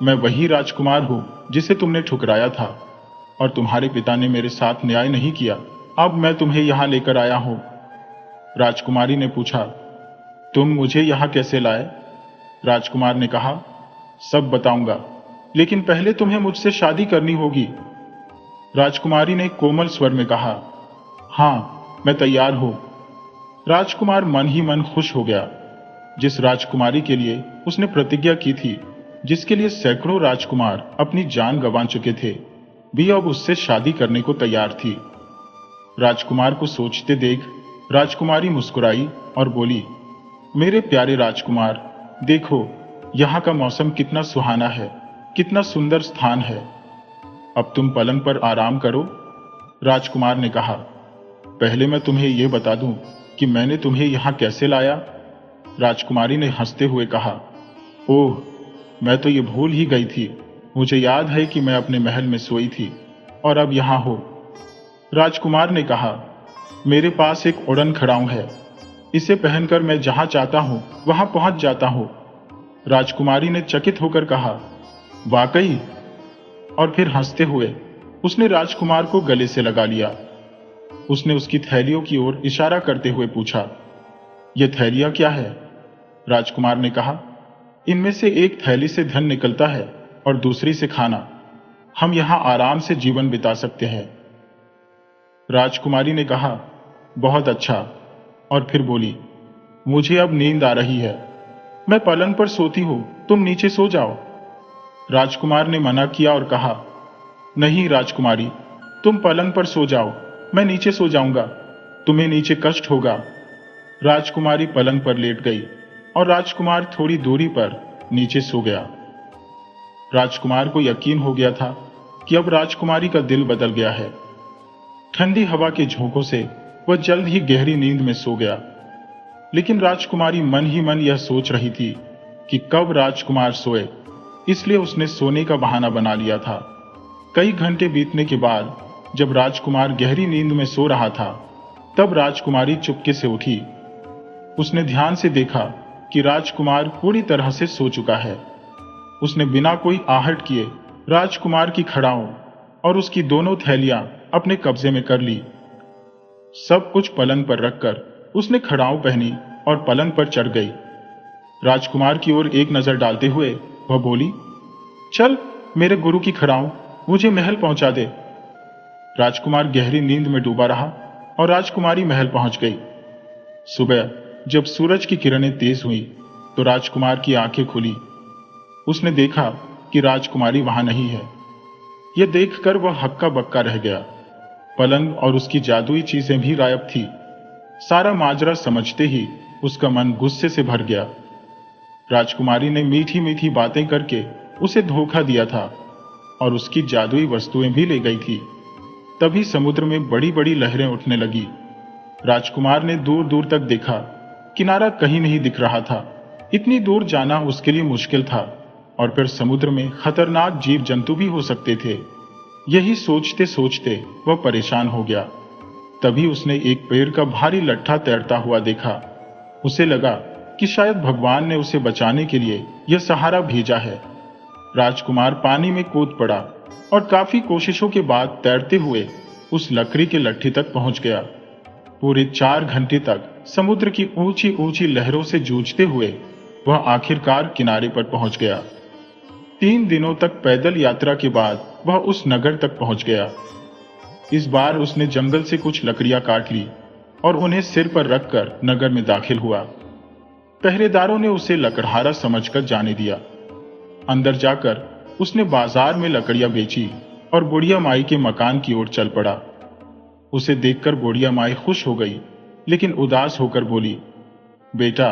मैं वही राजकुमार हूं जिसे तुमने ठुकराया था और तुम्हारे पिता ने मेरे साथ न्याय नहीं किया। अब मैं तुम्हें यहां लेकर आया हूं। राजकुमारी ने पूछा, तुम मुझे यहां कैसे लाए? राजकुमार ने कहा, सब बताऊंगा, लेकिन पहले तुम्हें मुझसे शादी करनी होगी। राजकुमारी ने कोमल स्वर में कहा, हां, मैं तैयार हूं। राजकुमार मन ही मन खुश हो गया। जिस राजकुमारी के लिए उसने प्रतिज्ञा की थी, जिसके लिए सैकड़ों राजकुमार अपनी जान गंवा चुके थे, भी अब उससे शादी करने को तैयार थी। राजकुमार को सोचते देख राजकुमारी मुस्कुराई और बोली, मेरे प्यारे राजकुमार, देखो यहाँ का मौसम कितना सुहाना है, कितना सुंदर स्थान है। अब तुम पलंग पर आराम करो। राजकुमार ने कहा, पहले मैं तुम्हें यह बता दूं कि मैंने तुम्हें यहां कैसे लाया। राजकुमारी ने हंसते हुए कहा, ओह, मैं तो ये भूल ही गई थी। मुझे याद है कि मैं अपने महल में सोई थी और अब यहां हो। राजकुमार ने कहा, मेरे पास एक उड़न खड़ाऊ है, इसे पहनकर मैं जहां चाहता हूं वहां पहुंच जाता हूं। राजकुमारी ने चकित होकर कहा, वाकई? और फिर हंसते हुए उसने राजकुमार को गले से लगा लिया। उसने उसकी थैलियों की ओर इशारा करते हुए पूछा, यह थैलियां क्या है? राजकुमार ने कहा, इनमें से एक थैली से धन निकलता है और दूसरी से खाना। हम यहां आराम से जीवन बिता सकते हैं। राजकुमारी ने कहा, बहुत अच्छा, और फिर बोली, मुझे अब नींद आ रही है, मैं पलंग पर सोती हूं, तुम नीचे सो जाओ। राजकुमार ने मना किया और कहा, नहीं राजकुमारी, तुम पलंग पर सो जाओ, मैं नीचे सो जाऊंगा, तुम्हें नीचे कष्ट होगा। राजकुमारी पलंग पर लेट गई और राजकुमार थोड़ी दूरी पर नीचे सो गया। राजकुमार को यकीन हो गया था कि अब राजकुमारी का दिल बदल गया है। ठंडी हवा के झोंकों से वह जल्द ही गहरी नींद में सो गया। लेकिन राजकुमारी मन ही मन यह सोच रही थी कि कब राजकुमार सोए, इसलिए उसने सोने का बहाना बना लिया था। कई घंटे बीतने के बाद जब राजकुमार गहरी नींद में सो रहा था, तब राजकुमारी चुपके से उठी। उसने ध्यान से देखा कि राजकुमार पूरी तरह से सो चुका है। उसने बिना कोई आहट किए राजकुमार की खड़ाऊ और उसकी दोनों थैलियां अपने कब्जे में कर ली। सब कुछ पलंग पर रखकर उसने खड़ाऊ पहनी और पलंग पर चढ़ गई। राजकुमार की ओर एक नजर डालते हुए वह बोली, चल मेरे गुरु की खड़ाऊ, मुझे महल पहुंचा दे। राजकुमार गहरी नींद में डूबा रहा और राजकुमारी महल पहुंच गई। सुबह जब सूरज की किरणें तेज हुई तो राजकुमार की आंखें खुली। उसने देखा कि राजकुमारी वहां नहीं है। यह देखकर वह हक्का बक्का रह गया। पलंग और उसकी जादुई चीजें भी गायब थी। सारा माजरा समझते ही उसका मन गुस्से से भर गया। राजकुमारी ने मीठी मीठी बातें करके उसे धोखा दिया था और उसकी जादुई वस्तुएं भी ले गई थी। तभी समुद्र में बड़ी बड़ी लहरें उठने लगी। राजकुमार ने दूर दूर तक देखा, किनारा कहीं नहीं दिख रहा था। इतनी दूर जाना उसके लिए मुश्किल था और फिर समुद्र में खतरनाक जीव जंतु भी हो सकते थे। यही सोचते सोचते वह परेशान हो गया। तभी उसने एक पेड़ का भारी लट्ठा तैरता हुआ देखा। उसे लगा कि शायद भगवान ने उसे बचाने के लिए यह सहारा भेजा है। राजकुमार पानी में कूद पड़ा और काफी कोशिशों के बाद तैरते हुए उस लकड़ी के लट्ठी तक पहुंच गया। पूरे 4 घंटे तक समुद्र की ऊंची ऊंची लहरों से जूझते हुए वह आखिरकार किनारे पर पहुंच गया। 3 दिनों तक पैदल यात्रा के बाद वह उस नगर तक पहुंच गया। इस बार उसने जंगल से कुछ लकड़ियां काट ली और उन्हें सिर पर रखकर नगर में दाखिल हुआ। पहरेदारों ने उसे लकड़हारा समझकर जाने दिया। अंदर जाकर उसने बाजार में लकड़ियां बेची और बुढ़िया माई के मकान की ओर चल पड़ा। उसे देखकर बुढ़िया माई खुश हो गई, लेकिन उदास होकर बोली, बेटा,